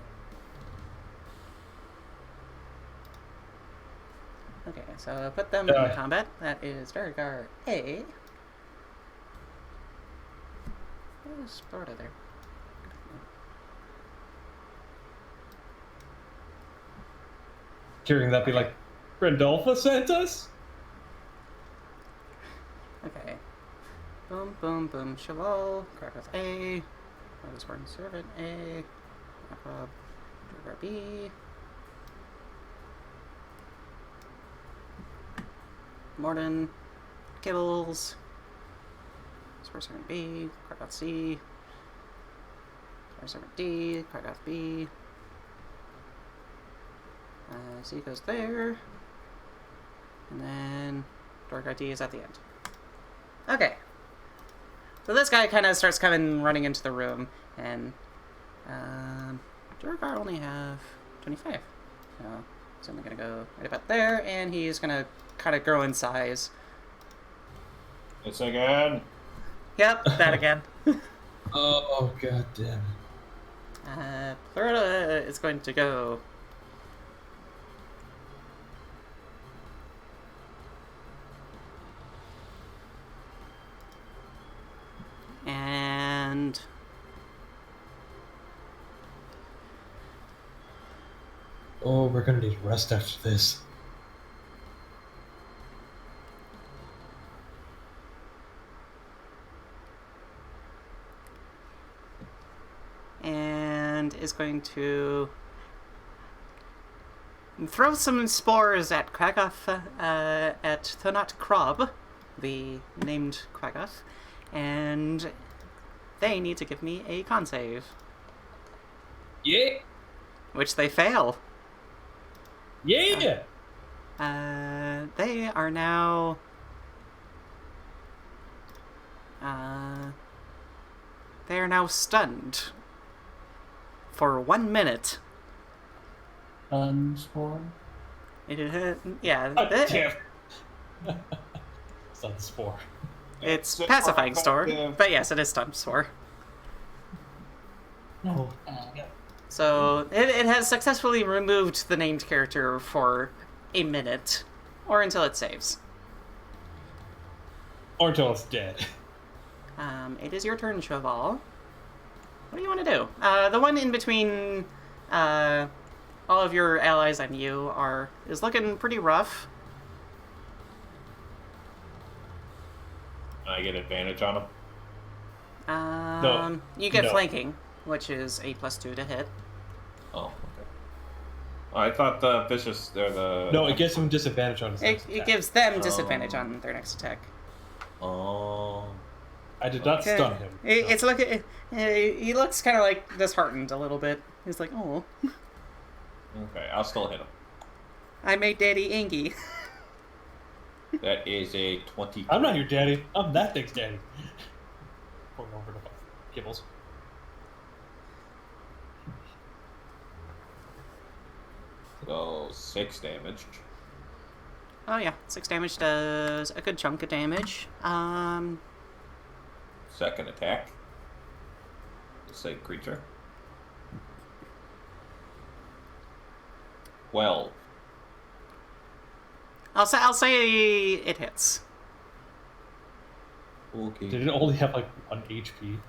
Speaker 2: Okay, so put them in
Speaker 1: Yeah.
Speaker 2: combat. That is Duergar A. Where's Sparta there?
Speaker 1: Hearing that, be like, Randolpha sent us?
Speaker 2: Okay. Boom, boom, boom. Sho Val. Krakow A. I was born servant A. Krakow B. Mordin. Kibbles. Spur servant B. Krakow C. Spur servant D. Krakow B. C goes there. And then Dark ID is at the end. Okay. So this guy kind of starts running into the room, and Durgar only have 25. So he's only going to go right about there, and he's going to kind of grow in size.
Speaker 6: It's again.
Speaker 2: Yep, that again.
Speaker 1: Oh, god damn it.
Speaker 2: Florida is going to go. And
Speaker 1: Oh, we're gonna need rest after this.
Speaker 2: is going to throw some spores at Kragoth, at Thonot Krob, the named Kragoth, and they need to give me a con save.
Speaker 1: Yeah.
Speaker 2: Which they fail.
Speaker 1: Yeah.
Speaker 2: They are now... they are now stunned for 1 minute.
Speaker 3: Spore?
Speaker 2: Yeah.
Speaker 1: Stun spore.
Speaker 2: It's pacifying store, but yes, it is stun spore.
Speaker 1: No.
Speaker 2: So it has successfully removed the named character for a minute, or until it saves.
Speaker 1: Or until it's dead.
Speaker 2: It is your turn, Sho Val. What do you want to do? The one in between all of your allies and you is looking pretty rough.
Speaker 6: I get advantage on him.
Speaker 1: No.
Speaker 2: You get
Speaker 1: No.
Speaker 2: flanking, which is a +2 to hit.
Speaker 6: Oh, okay. I thought the vicious. They're the.
Speaker 1: No, it gives him disadvantage on his next
Speaker 2: It
Speaker 1: attack.
Speaker 2: gives them disadvantage on their next attack.
Speaker 6: Oh.
Speaker 1: I did not stun him.
Speaker 2: It's like he looks kind of like disheartened a little bit. He's like, oh,
Speaker 6: Okay, I'll still hit him.
Speaker 2: I made Daddy angry.
Speaker 6: That is a 20.
Speaker 1: I'm not your daddy. I'm that thing's daddy. Going over to Kibbles.
Speaker 6: So 6 damage.
Speaker 2: Oh yeah, 6 damage does a good chunk of damage.
Speaker 6: Second attack. The same creature. 12.
Speaker 2: I'll say it hits.
Speaker 6: Okay.
Speaker 1: Did it only have like 1 HP?
Speaker 2: It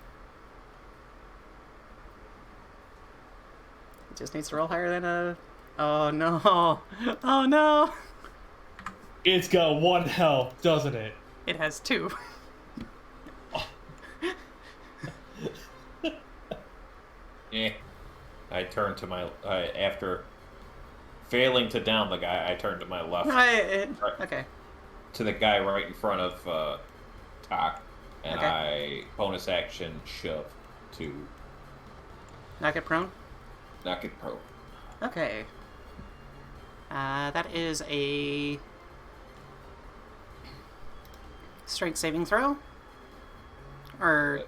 Speaker 2: just needs to roll higher than a... Oh no. Oh no.
Speaker 1: It's got 1 health, doesn't it?
Speaker 2: It has 2.
Speaker 6: Yeah. I turn to my... after failing to down the guy, I turn to my left.
Speaker 2: Okay.
Speaker 6: To the guy right in front of Tok. And
Speaker 2: Okay.
Speaker 6: I bonus action shove to
Speaker 2: Knock it prone?
Speaker 6: knock it pro.
Speaker 2: Okay. That is a... strength saving throw? Or...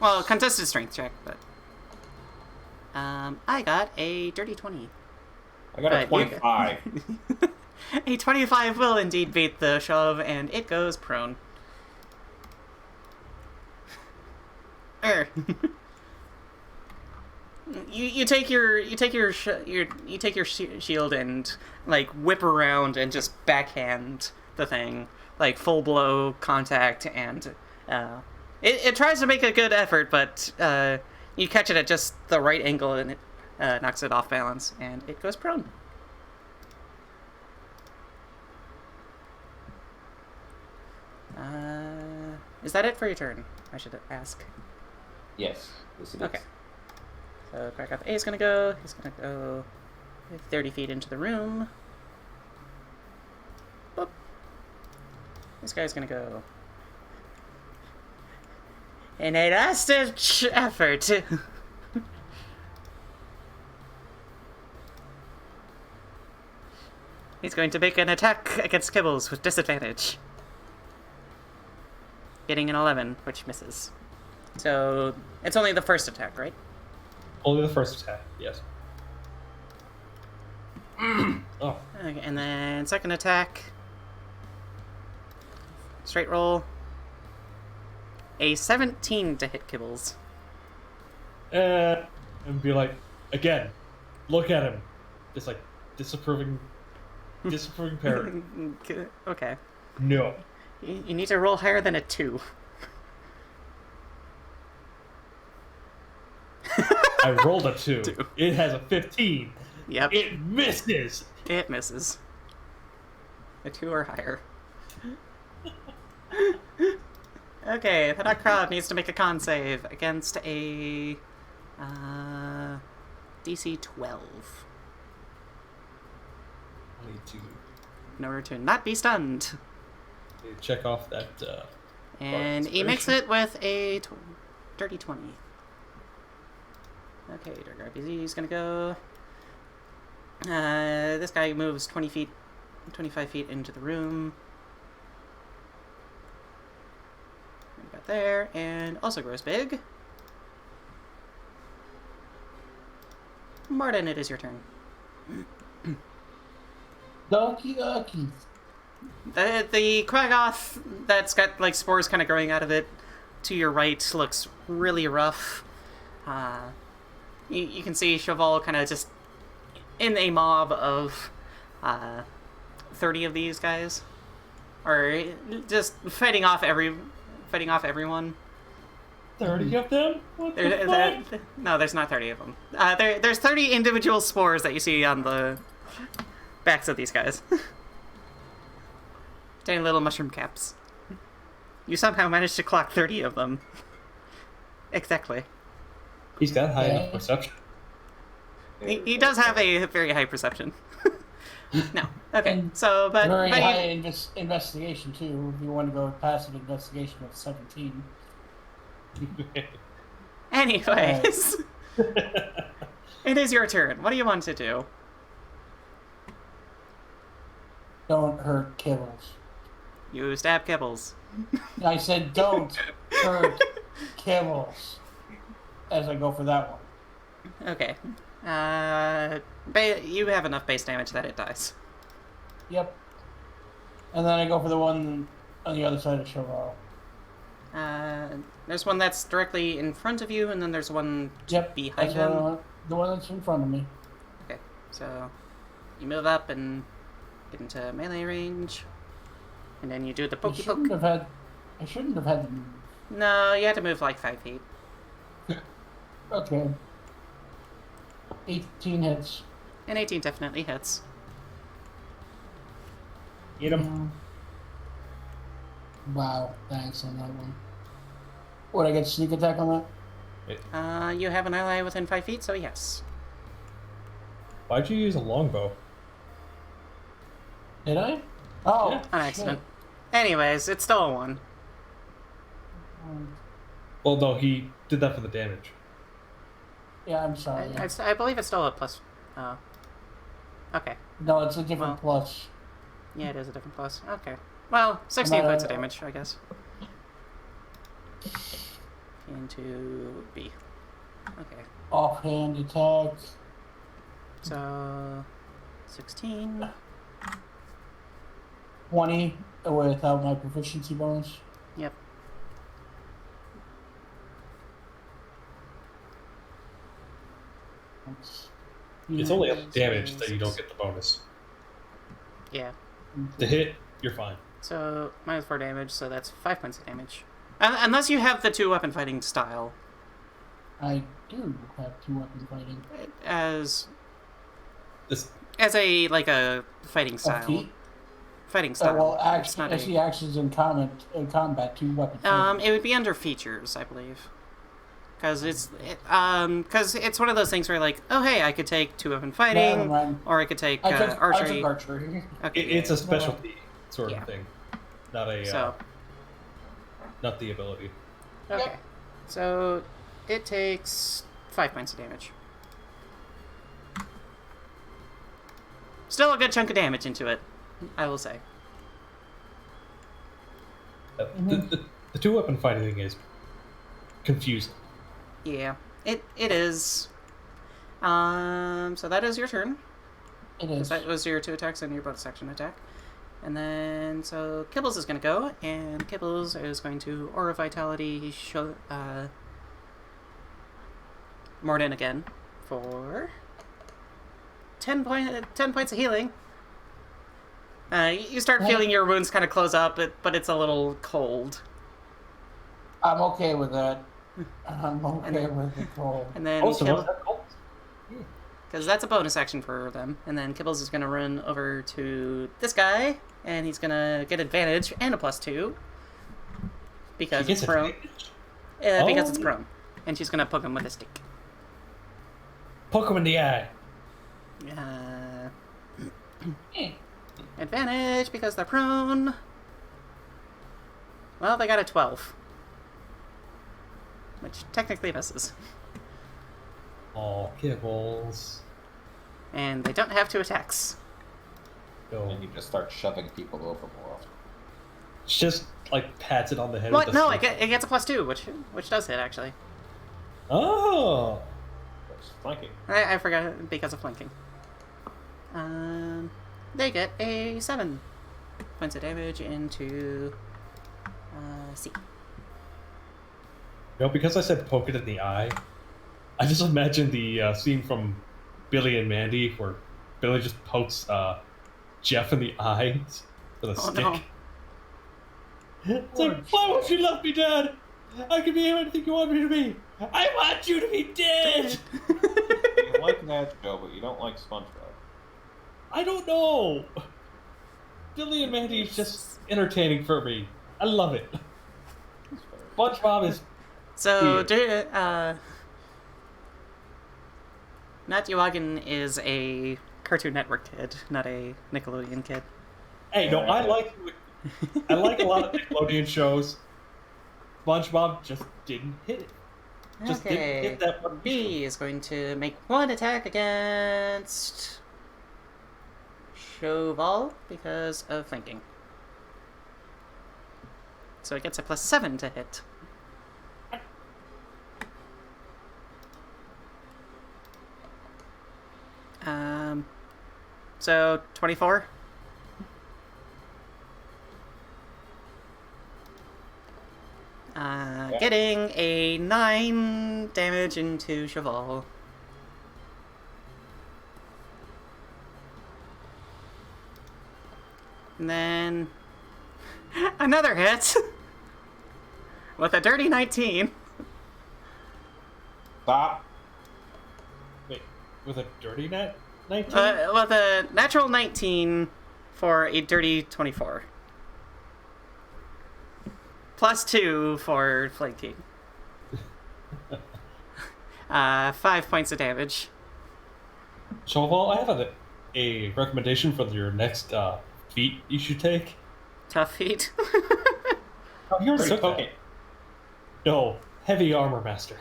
Speaker 2: Well, contested strength check, but... I got a dirty 20.
Speaker 6: I got a
Speaker 2: But you-
Speaker 6: 25.
Speaker 2: A 25 will indeed beat the shove, and it goes prone. You take your shield and like whip around and just backhand the thing, like full blow contact, and it tries to make a good effort, but you catch it at just the right angle and it knocks it off balance and it goes prone. Is that it for your turn? I should ask.
Speaker 6: Yes. Yes, it is.
Speaker 2: Okay. So Krakow A is gonna go. He's gonna go 30 feet into the room. Boop. This guy's gonna go. In a last-ditch effort. He's going to make an attack against Kibbles with disadvantage. Getting an 11, which misses. So, it's only the first attack, right?
Speaker 1: Only the first attack, yes. Oh.
Speaker 2: Okay, and then second attack. Straight roll. A 17 to hit Kibbles.
Speaker 1: And be like, again, look at him. Just like, disapproving parent.
Speaker 2: Okay.
Speaker 1: No.
Speaker 2: You need to roll higher than a 2.
Speaker 1: I rolled a 2. It has a 15.
Speaker 2: Yep.
Speaker 1: It misses.
Speaker 2: It misses. A 2 or higher. Okay, the Nut Crowd needs to make a con save against a DC 12
Speaker 1: I need to
Speaker 2: in order to not be stunned.
Speaker 1: check off that.
Speaker 2: And he makes it with a dirty 20. Okay, Dark RPG is gonna go. This guy moves 25 feet into the room. Got there, and also grows big. Mordin, it is your turn.
Speaker 3: Donkey Ducky.
Speaker 2: The Quaggoth that's got like spores kind of growing out of it to your right looks really rough. You can see Sho Val kind of just in a mob of 30 of these guys, or just fighting off everyone.
Speaker 1: 30 of them? What the fuck?
Speaker 2: No, there's not 30 of them. There's 30 individual spores that you see on the backs of these guys. Tiny little mushroom caps. You somehow managed to clock 30 of them. Exactly.
Speaker 1: He's got high enough perception.
Speaker 2: He does have a very high perception. No. Okay. So, but
Speaker 3: Very
Speaker 2: but
Speaker 3: high investigation too. If you want to go with passive investigation of 17.
Speaker 2: anyways, it is your turn. What do you want to do?
Speaker 3: Don't hurt Kibbles.
Speaker 2: You stab Kibbles.
Speaker 3: I said don't hurt Kibbles. As I go for that one.
Speaker 2: Okay. You have enough base damage that it dies.
Speaker 3: Yep. And then I go for the one on the other side of Sho Val.
Speaker 2: There's one that's directly in front of you, and then there's one
Speaker 3: Yep.
Speaker 2: behind
Speaker 3: That's what I
Speaker 2: him.
Speaker 3: want. The one that's in front of me.
Speaker 2: Okay, so you move up and get into melee range, and then you do the
Speaker 3: I
Speaker 2: pokey poke.
Speaker 3: I shouldn't have had to move.
Speaker 2: No, you had to move like 5 feet.
Speaker 3: Okay. 18 hits.
Speaker 2: And 18 definitely hits.
Speaker 1: Eat him.
Speaker 3: Wow, thanks on that one. Would I get sneak attack on that?
Speaker 2: You have an ally within 5 feet, so yes.
Speaker 1: Why'd you use a longbow?
Speaker 3: Did I? Oh,
Speaker 1: Yeah.
Speaker 2: On accident. Anyways, it's still a 1.
Speaker 3: shit.
Speaker 1: Well, no, he did that for the damage.
Speaker 3: Yeah, I'm sorry.
Speaker 2: I believe it's still a plus. Okay.
Speaker 3: No, it's a different plus.
Speaker 2: Yeah, it is a different plus. Okay. Well, 16 points of damage, I guess. Into B. Okay.
Speaker 3: Offhand attack.
Speaker 2: So, 16.
Speaker 3: 20 without my proficiency bonus.
Speaker 2: Yep.
Speaker 1: It's only a damage that you don't get the bonus.
Speaker 2: Yeah.
Speaker 1: To hit, you're fine.
Speaker 2: So, minus 4 damage, so that's 5 points of damage. Unless you have the 2-weapon fighting style.
Speaker 3: I do have 2-weapon fighting.
Speaker 2: As
Speaker 1: This,
Speaker 2: a fighting style.
Speaker 3: feet?
Speaker 2: fighting style.
Speaker 3: well,
Speaker 2: It's not
Speaker 3: I see actions in combat, 2 weapons.
Speaker 2: it would be under features, I believe. Because it's one of those things where, like, oh, hey, I could take 2-weapon fighting, or I could take archery.
Speaker 3: I took archery.
Speaker 2: Okay,
Speaker 1: It's a specialty sort
Speaker 2: Yeah.
Speaker 1: of thing, not a
Speaker 2: So,
Speaker 1: not the ability.
Speaker 2: okay.
Speaker 3: Yep.
Speaker 2: So, it takes 5 points of damage. Still a good chunk of damage into it, I will say.
Speaker 1: The 2-weapon fighting thing is confusing.
Speaker 2: Yeah, it is. So that is your turn.
Speaker 3: It is.
Speaker 2: That was your 2 attacks and your bonus action attack. And then, so Kibbles is going to go, and Kibbles is going to Aura Vitality show, Mordin again for 10 points of healing. You start feeling your wounds kind of close up, but it's a little cold.
Speaker 3: I'm okay with that. I'm okay with the cold.
Speaker 2: And then because that's a bonus action for them. And then Kibbles is going to run over to this guy, and he's going to get advantage and a +2 because it's prone. Because it's prone, and she's going to poke him with a stick.
Speaker 1: Poke him in the eye.
Speaker 2: Advantage because they're prone. Well, they got a 12, which technically misses.
Speaker 1: Oh, Kibbles.
Speaker 2: And they don't have 2 attacks.
Speaker 1: Go.
Speaker 6: And you just start shoving people overboard.
Speaker 1: It's just like pats it on the head.
Speaker 2: What?
Speaker 1: With the
Speaker 2: No,
Speaker 1: stick.
Speaker 2: it gets a +2, which does hit actually.
Speaker 1: Oh.
Speaker 6: That's flanking.
Speaker 2: I forgot because of flanking. They get a 7 points of damage into C.
Speaker 1: No, because I said poke it in the eye, I just imagine the scene from Billy and Mandy where Billy just pokes Jeff in the eyes with a stick.
Speaker 2: No.
Speaker 1: It's like, why won't you love me, Dad? I can be anything you want me to be. I want you to be dead.
Speaker 6: You like that show, but you don't like SpongeBob.
Speaker 1: I don't know. Billy and Mandy is just entertaining for me. I love it. SpongeBob is
Speaker 2: So,
Speaker 1: weird.
Speaker 2: Notuagin is a Cartoon Network kid, not a Nickelodeon kid.
Speaker 1: Hey, no, I like a lot of Nickelodeon shows. SpongeBob just didn't hit it. Just didn't hit that one.
Speaker 2: B is going to make 1 attack against Sho Val because of flanking. So it gets a +7 to hit. So 24. Getting a 9 damage into Cheval. And then another hit with a dirty 19.
Speaker 6: Stop.
Speaker 1: Wait, with a dirty net 19?
Speaker 2: With a natural 19 for a dirty 24. +2 for flanking. 5 points of damage.
Speaker 1: Shoval, I have a recommendation for your next feat you should take.
Speaker 2: Tough feat.
Speaker 1: Oh, you already
Speaker 6: Pretty
Speaker 1: took that.
Speaker 6: poking.
Speaker 1: No, heavy armor master.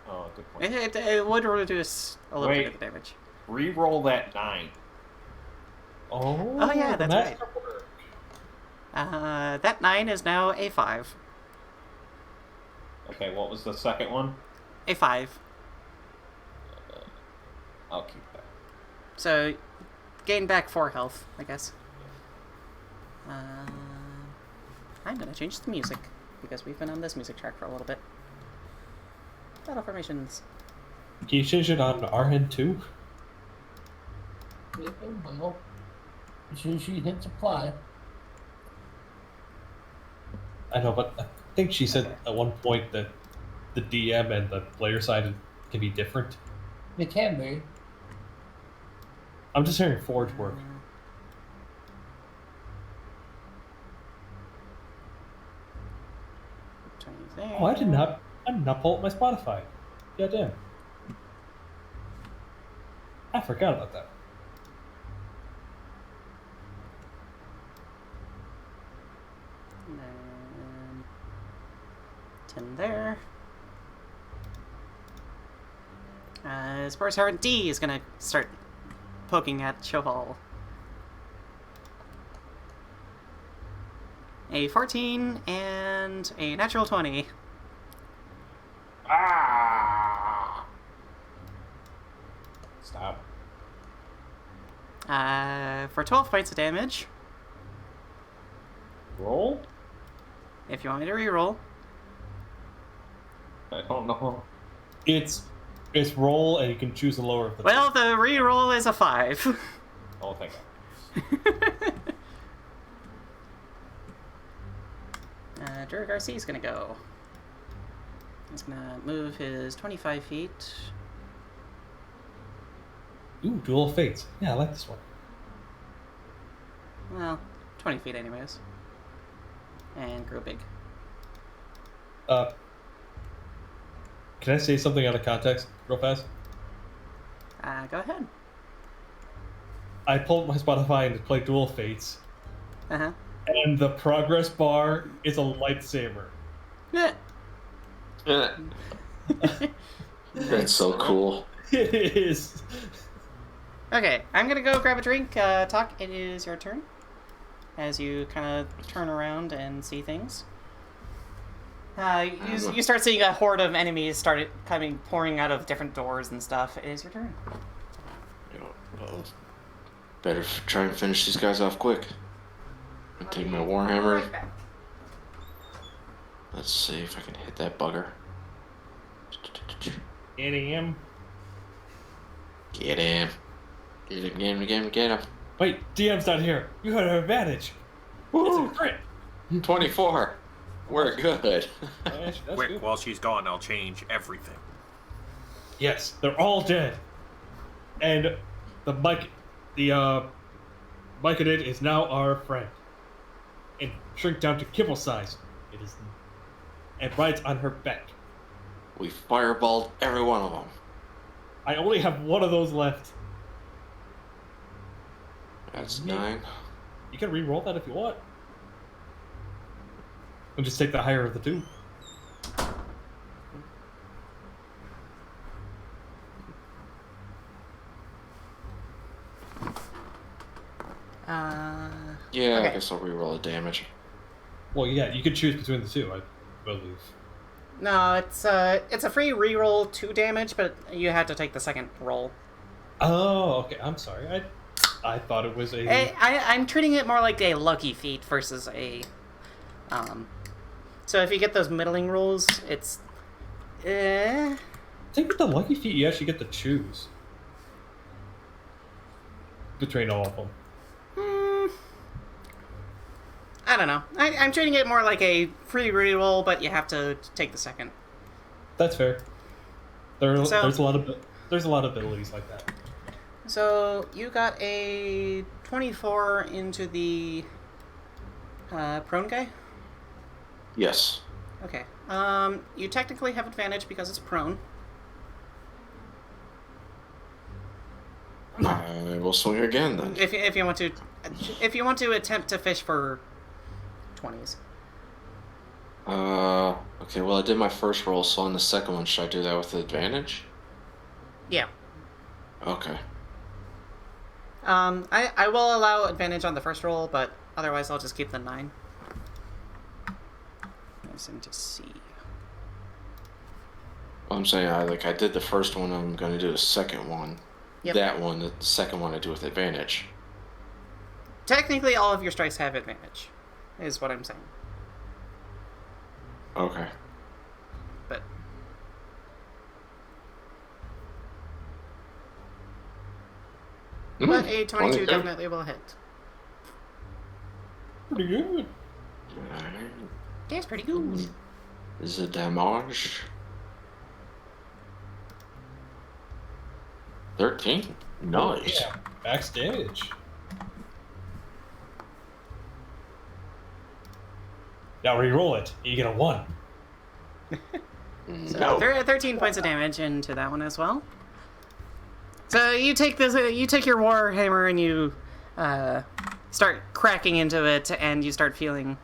Speaker 6: Oh, good point.
Speaker 2: It would reduce a little bit of damage.
Speaker 6: Reroll that 9.
Speaker 1: Oh,
Speaker 2: yeah,
Speaker 1: the
Speaker 2: that's right.
Speaker 1: masterwork.
Speaker 2: That 9 is now a 5.
Speaker 6: Okay, what was the second one?
Speaker 2: A 5.
Speaker 6: I'll keep that.
Speaker 2: So, gain back 4 health, I guess. I'm gonna change the music, because we've been on this music track for a little bit. Battle formations.
Speaker 1: Can you change it on our end too?
Speaker 3: Well, she hits apply.
Speaker 1: I know, but I think she said at one point that the DM and the player side can be different.
Speaker 3: It can be.
Speaker 1: I'm just hearing Forge work.
Speaker 2: 20 there.
Speaker 1: Oh, I did not pull up my Spotify. Goddamn. I forgot about that.
Speaker 2: And then 10 there. Sports Sergeant D is gonna start poking at Sho Val. A 14 and a natural 20.
Speaker 6: Ah! Stop.
Speaker 2: For 12 points of damage.
Speaker 6: Roll?
Speaker 2: If you want me to reroll.
Speaker 6: I don't know.
Speaker 1: It's roll, and you can choose the lower of the.
Speaker 2: Well, the reroll is a 5.
Speaker 6: Oh, thank God.
Speaker 2: Drew Garcia's gonna go. He's gonna move his 25 feet.
Speaker 1: Ooh, Duel of Fates. Yeah, I like this one.
Speaker 2: Well, 20 feet anyways. And grow big.
Speaker 1: Can I say something out of context real fast?
Speaker 2: Go ahead.
Speaker 1: I pulled my Spotify and played Duel of Fates,
Speaker 2: Uh-huh.
Speaker 1: and the progress bar is a lightsaber.
Speaker 2: Yeah.
Speaker 5: That's so cool.
Speaker 1: It is.
Speaker 2: Okay, I'm gonna go grab a drink. Tok, it is your turn. As you kind of turn around and see things. You start seeing a horde of enemies started pouring out of different doors and stuff. It is your turn.
Speaker 5: Better try and finish these guys off quick. And take my Warhammer.
Speaker 2: Right back.
Speaker 5: Let's see if I can hit that bugger.
Speaker 1: 8 a.m.
Speaker 5: Get him. Get him.
Speaker 1: Wait, DM's not here. You had an advantage.
Speaker 5: Woo!
Speaker 1: It's a crit.
Speaker 5: 24. We're good.
Speaker 1: That's
Speaker 7: Quick,
Speaker 1: good.
Speaker 7: while she's gone, I'll change everything.
Speaker 1: Yes, they're all dead. And the Myconid is now our friend. And shrink down to kibble size. It is, and rides on her back.
Speaker 5: We fireballed every one of them.
Speaker 1: I only have one of those left.
Speaker 5: That's 9.
Speaker 1: You can re-roll that if you want. And just take the higher of the two.
Speaker 5: Yeah,
Speaker 2: Okay.
Speaker 5: I guess I'll reroll the damage.
Speaker 1: Well, yeah, you could choose between the two, I believe.
Speaker 2: No, it's a free reroll 2 damage, but you had to take the second roll.
Speaker 1: Oh, okay. I'm sorry. I thought it was a.
Speaker 2: I'm treating it more like a lucky feat versus a. So if you get those middling rolls, it's.
Speaker 1: I think with the lucky feat, you actually get to choose between all of them.
Speaker 2: I don't know. I'm treating it more like a free reroll, but you have to take the second.
Speaker 1: That's fair. There's
Speaker 2: So-
Speaker 1: a lot of abilities like that.
Speaker 2: So you got a 24 into the prone guy.
Speaker 5: Yes.
Speaker 2: Okay. You technically have advantage because it's prone.
Speaker 5: I will swing again then.
Speaker 2: If you want to attempt to fish for 20s.
Speaker 5: Okay, well I did my first roll, so on the second one, should I do that with advantage?
Speaker 2: Yeah.
Speaker 5: Okay.
Speaker 2: I will allow advantage on the first roll, but otherwise I'll just keep the 9. Nice to see.
Speaker 5: Well, I'm saying I did the first one, I'm gonna do the second one.
Speaker 2: Yep.
Speaker 5: That one, the second one I do with advantage.
Speaker 2: Technically, all of your strikes have advantage, is what I'm saying.
Speaker 5: Okay.
Speaker 2: But but a 22 definitely will hit.
Speaker 1: Pretty good.
Speaker 5: Alright.
Speaker 2: That's pretty good.
Speaker 5: Is it damage? 13? Nice.
Speaker 1: Yeah, max damage. Now re-roll it. You get a 1.
Speaker 2: So
Speaker 5: No.
Speaker 2: 13 points of damage into that one as well. So you take this, you take your warhammer and you start cracking into it, and you start feeling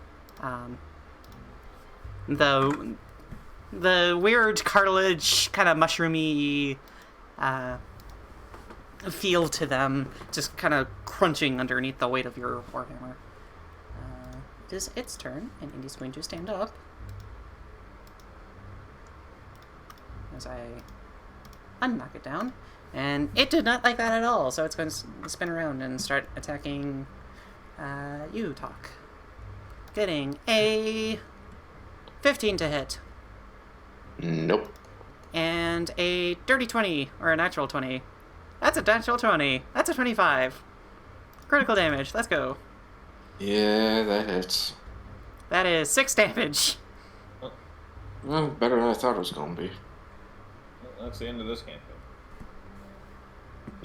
Speaker 2: the weird cartilage, kind of mushroomy feel to them, just kind of crunching underneath the weight of your warhammer. It is its turn, and Indy's going to stand up. As I unknock it down. And it did not like that at all, so it's going to spin around and start attacking you, Tok. Getting a 15 to hit.
Speaker 5: Nope.
Speaker 2: And a dirty 20, or a natural 20. That's a natural 20. That's a 25. Critical damage. Let's go.
Speaker 5: Yeah, that hits.
Speaker 2: That is 6 damage.
Speaker 5: Well, better than I thought it was going to be.
Speaker 6: Well, that's the end of this campaign.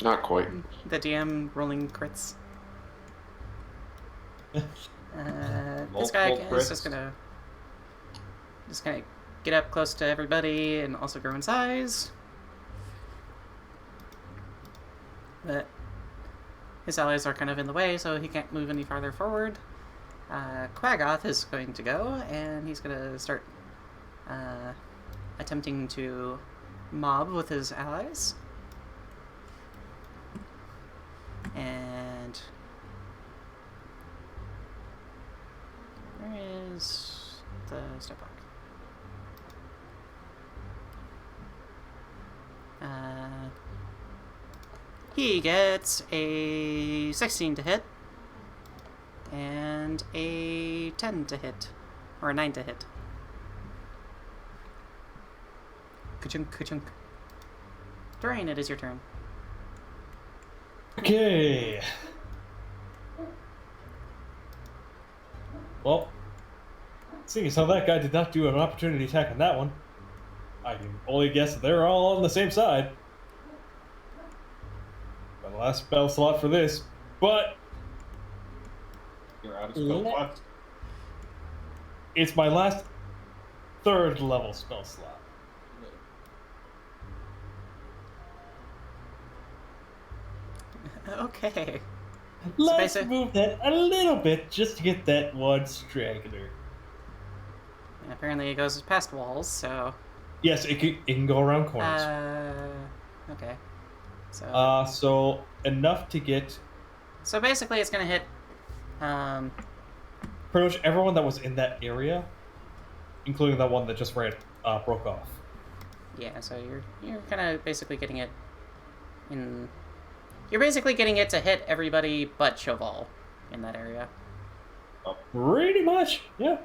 Speaker 5: Not quite.
Speaker 2: The DM rolling crits. This guy
Speaker 6: Multiple
Speaker 2: is
Speaker 6: crits.
Speaker 2: just gonna get up close to everybody and also grow in size. But his allies are kind of in the way, so he can't move any farther forward. Quaggoth is going to go, and he's gonna start attempting to mob with his allies. And where is the step block? He gets a 16 to hit and a 10 to hit, or a 9 to hit. Ka-chunk, ka-chunk. Dearaen, it is your turn.
Speaker 1: Okay. Well, seeing as how that guy did not do an opportunity attack on that one, I can only guess that they're all on the same side. My last spell slot for this, but
Speaker 6: You're out of spell slots.
Speaker 1: it's my last 3rd level spell slot.
Speaker 2: Okay.
Speaker 1: Let's
Speaker 2: basic-
Speaker 1: move that a little bit just to get that one straggler.
Speaker 2: Apparently it goes past walls, so...
Speaker 1: Yes, it can go around corners.
Speaker 2: Okay. So...
Speaker 1: So enough to get
Speaker 2: So basically it's gonna hit...
Speaker 1: pretty much everyone that was in that area, including that one that just broke off.
Speaker 2: Yeah, so you're kind of basically getting it in... You're basically getting it to hit everybody but Sho Val in that area.
Speaker 1: Pretty much, yeah.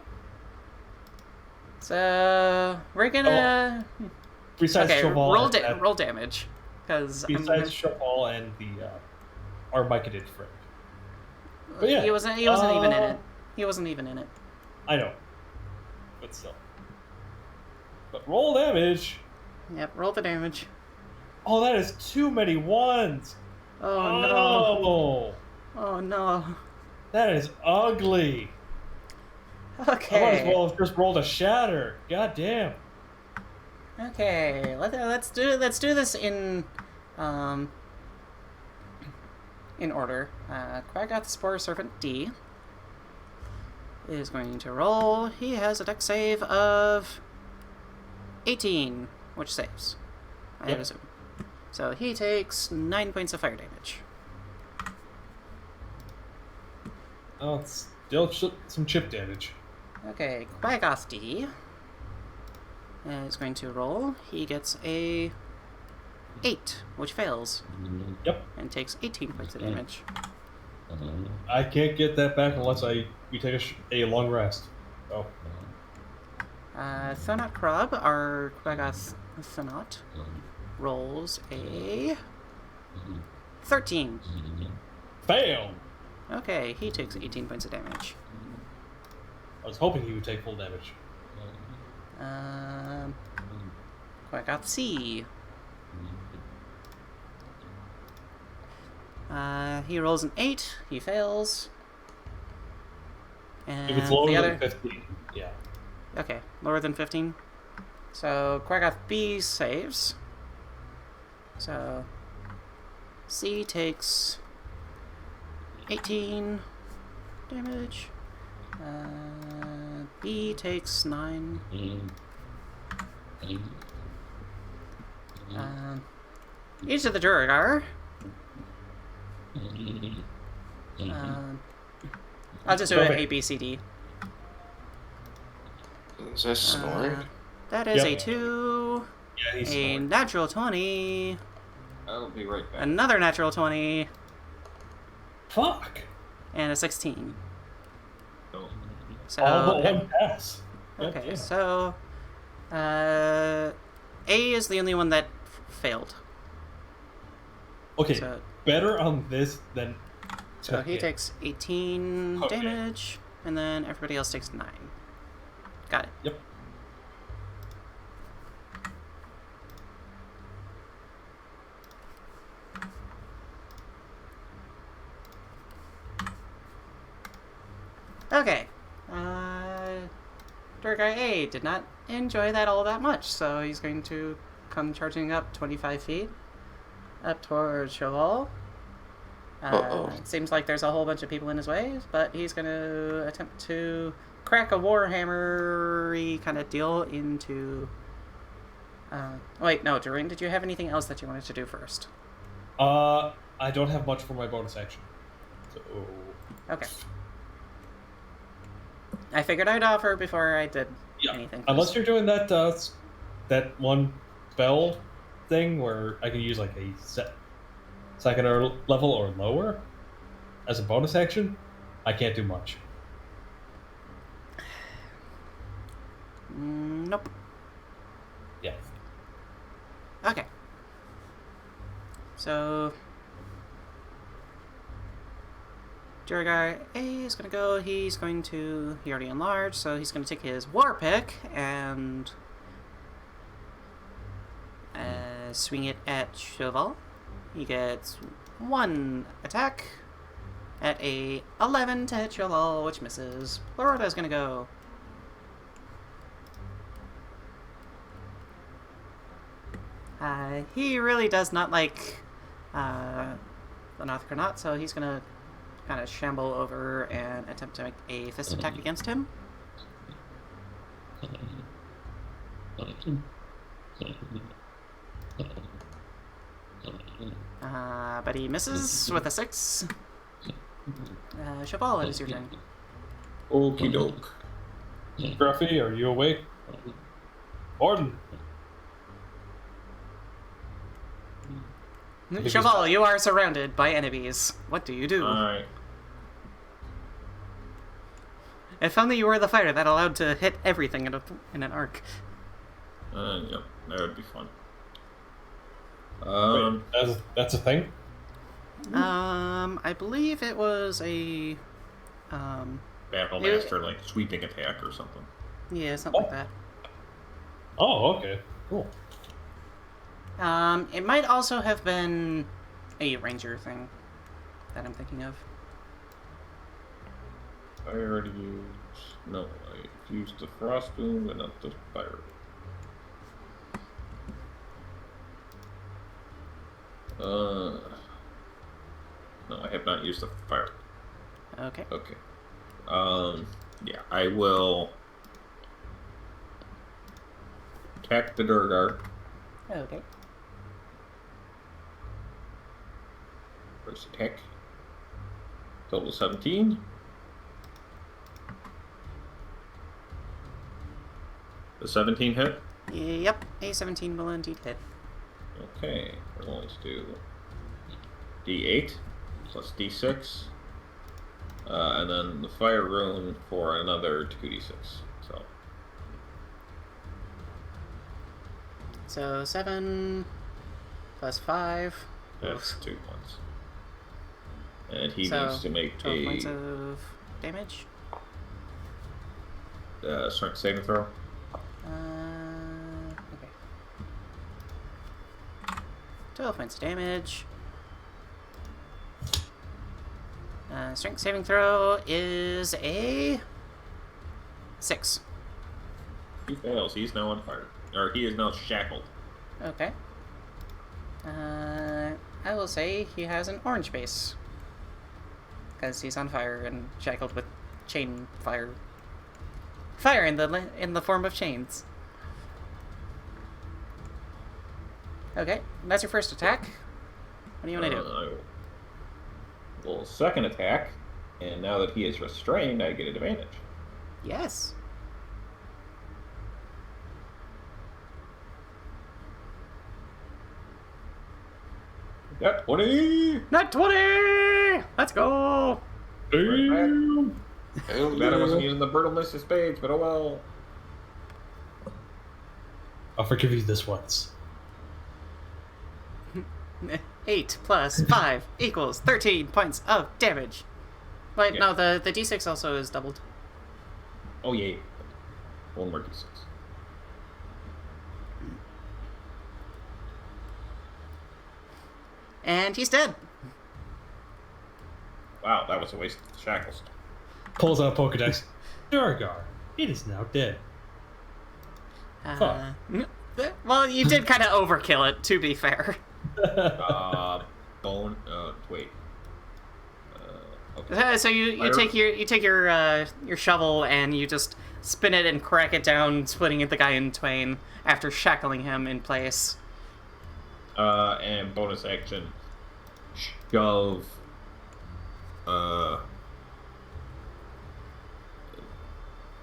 Speaker 2: So we're gonna...
Speaker 1: Besides
Speaker 2: Okay,
Speaker 1: Sho Val
Speaker 2: roll,
Speaker 1: and
Speaker 2: roll damage. Because
Speaker 1: besides Sho Val and our Myconids friend. But yeah,
Speaker 2: he wasn't even in it. He wasn't even in it.
Speaker 1: I know, but still. But roll damage.
Speaker 2: Yep, roll the damage.
Speaker 1: Oh, that is too many ones.
Speaker 2: Oh no.
Speaker 1: Oh,
Speaker 2: Oh no.
Speaker 1: that is ugly. I might as
Speaker 2: Okay.
Speaker 1: well have just rolled a shatter. God damn.
Speaker 2: Okay. Let's do this in order. Quaggoth Spore Serpent D is going to roll. He has a dex save of 18, which saves, I
Speaker 1: Yep.
Speaker 2: assume. So he takes 9 points of fire damage.
Speaker 1: Oh, it's still some chip damage.
Speaker 2: Okay, Quaggoth D is going to roll. He gets a 8, which fails,
Speaker 1: Yep.
Speaker 2: and takes 18 points of damage.
Speaker 1: I can't get that back unless we take a long rest. Oh.
Speaker 2: Thonot Krab, our Quaggoth Thonot, rolls a 13.
Speaker 1: Fail!
Speaker 2: Okay, he takes 18 points of damage.
Speaker 1: I was hoping he would take full damage.
Speaker 2: Quaggoth C. He rolls an 8. He fails. And
Speaker 1: If it's lower
Speaker 2: the
Speaker 1: than
Speaker 2: other...
Speaker 1: 15, yeah.
Speaker 2: Okay, lower than 15? So Quaggoth B saves. So C takes 18 damage. B takes 9. Each of the Duergar. I'll just do it A, B, C, D.
Speaker 5: Is that snoring?
Speaker 2: That is a
Speaker 1: Yep.
Speaker 2: 2,
Speaker 1: Yeah, he's
Speaker 2: a
Speaker 1: snoring.
Speaker 2: natural 20,
Speaker 6: I'll be right back.
Speaker 2: another natural 20,
Speaker 1: Fuck.
Speaker 2: and a 16.
Speaker 6: Oh.
Speaker 2: So,
Speaker 1: All but one pass.
Speaker 2: okay,
Speaker 1: Goddamn.
Speaker 2: so A is the only one that failed.
Speaker 1: Okay,
Speaker 2: So,
Speaker 1: better on this than.
Speaker 2: so he takes 18
Speaker 1: Okay.
Speaker 2: damage, and then everybody else takes 9. Got it.
Speaker 1: Yep.
Speaker 2: Okay. Duergar A did not enjoy that all that much, so he's going to come charging up 25 feet up towards Sho Val.
Speaker 5: Uh-oh.
Speaker 2: It seems like there's a whole bunch of people in his way, but he's going to attempt to crack a warhammer-y kind of deal into... wait, no, Dearaen, did you have anything else that you wanted to do first?
Speaker 1: I don't have much for my bonus action. So.
Speaker 2: Okay. I figured I'd offer before I did
Speaker 1: Yeah.
Speaker 2: anything.
Speaker 1: Unless
Speaker 2: first.
Speaker 1: you're doing that that one spell thing where I can use like a second or level or lower as a bonus action, I can't do much.
Speaker 2: Nope.
Speaker 1: Yeah.
Speaker 2: Okay. So Duergar A is going to go. He already enlarged, so he's going to take his war pick and swing it at Sho Val. He gets 1 attack at a 11 to hit Sho Val, which misses. Lorda's going to go. He really does not like the Notuagin, so he's going to kind of shamble over and attempt to make a fist attack against him. But he misses with a 6. Sho Val, it is your turn.
Speaker 6: Okie doke.
Speaker 1: Scruffy, are you awake? Mordin.
Speaker 2: Sho Val, you are surrounded by enemies. What do you do?
Speaker 6: Alright.
Speaker 2: If only you were the fighter that allowed to hit everything in an arc.
Speaker 6: Yep, that would be fun.
Speaker 1: Wait, that's a thing?
Speaker 2: I believe it was a
Speaker 6: Battle
Speaker 2: Yeah.
Speaker 6: Master, like sweeping attack or something.
Speaker 2: yeah, something like that.
Speaker 1: Oh, okay. Cool.
Speaker 2: It might also have been a ranger thing that I'm thinking of.
Speaker 6: I already used. No, I used the Frost Boom, but not the Fire. No, I have not used the Fire.
Speaker 2: Okay.
Speaker 6: Okay. Yeah, I will attack the Duergar.
Speaker 2: Okay.
Speaker 6: First attack. Total 17. The 17 hit.
Speaker 2: Yep, A17 will indeed hit.
Speaker 6: Okay, we're going to do D8 plus D6. And then the fire rune for another 2d6.
Speaker 2: So 7 plus 5.
Speaker 6: That's 2 points. And he
Speaker 2: So,
Speaker 6: needs to make
Speaker 2: 12 points
Speaker 6: a
Speaker 2: of damage.
Speaker 6: strength saving throw.
Speaker 2: Okay. 12 points of damage. Strength saving throw is a 6.
Speaker 6: He fails. He's now on fire. Or he is now shackled.
Speaker 2: Okay. I will say he has an orange base. Because he's on fire and shackled with chain fire. Fire in the form of chains. Okay, that's your first attack. What do you want to do?
Speaker 6: Well, second attack, and now that he is restrained, I get an advantage.
Speaker 2: Yes.
Speaker 6: Got 20!
Speaker 2: Not 20! Let's go!
Speaker 1: Damn.
Speaker 5: Hell
Speaker 6: Glad I wasn't
Speaker 5: yeah.
Speaker 6: using the brittleness of spades, but oh well.
Speaker 1: I'll forgive you this once.
Speaker 2: 8 plus 5 equals 13 points of damage. Wait,
Speaker 6: Yeah.
Speaker 2: no, the d6 also is doubled.
Speaker 6: Oh yeah. One more d6.
Speaker 2: And he's dead.
Speaker 6: Wow, that was a waste of the shackles.
Speaker 1: Pulls out Pokedex. Durgar, it is now dead.
Speaker 2: Well, you did kind of overkill it, to be fair.
Speaker 6: Bone. Wait. Okay.
Speaker 2: So you take your shovel and you just spin it and crack it down, splitting the guy in twain after shackling him in place.
Speaker 6: And bonus action, shove.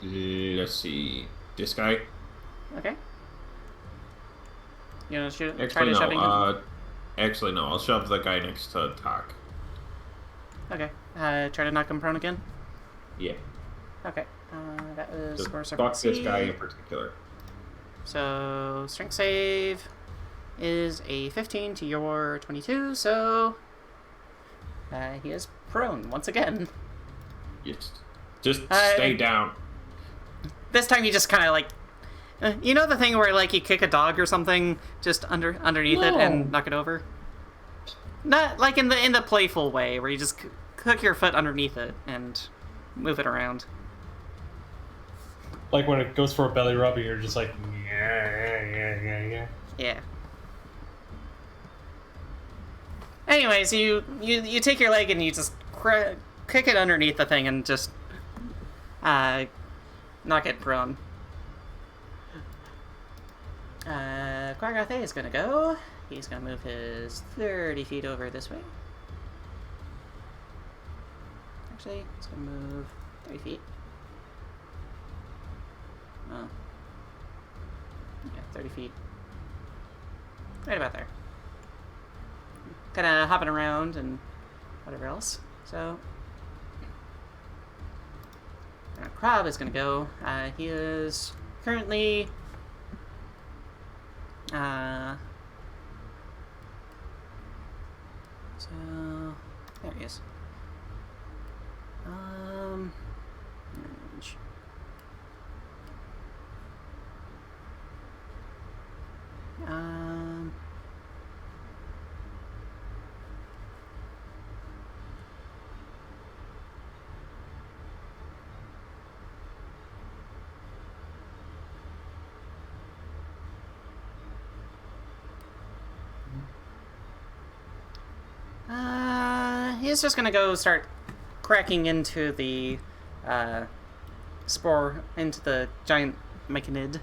Speaker 6: Let's see. This guy.
Speaker 2: Okay. You know, try
Speaker 6: Actually,
Speaker 2: to shoving him.
Speaker 6: no. Actually, no. I'll shove the guy next to Tok.
Speaker 2: Okay. Try to knock him prone again.
Speaker 6: Yeah.
Speaker 2: Okay. That was
Speaker 6: Just
Speaker 2: score
Speaker 6: fuck this guy in particular.
Speaker 2: So strength save is a 15 to your 22. So he is prone once again.
Speaker 6: Just stay down.
Speaker 2: This time you just kind of like, you know the thing where like you kick a dog or something just underneath it and knock it over. Not like in the playful way where you just hook your foot underneath it and move it around.
Speaker 1: Like when it goes for a belly rub, you're just like, yeah.
Speaker 2: Yeah. Anyways, you take your leg and you just kick it underneath the thing and just knock it prone. Quagathe is gonna go. He's gonna move his 30 feet over this way. Actually, he's gonna move 30 feet. Oh. Yeah, 30 feet. Right about there. Kind of hopping around and whatever else. So, Crab is gonna go. He is currently so there he is. Range. He's just gonna go start cracking into the spore, into the giant Myconid.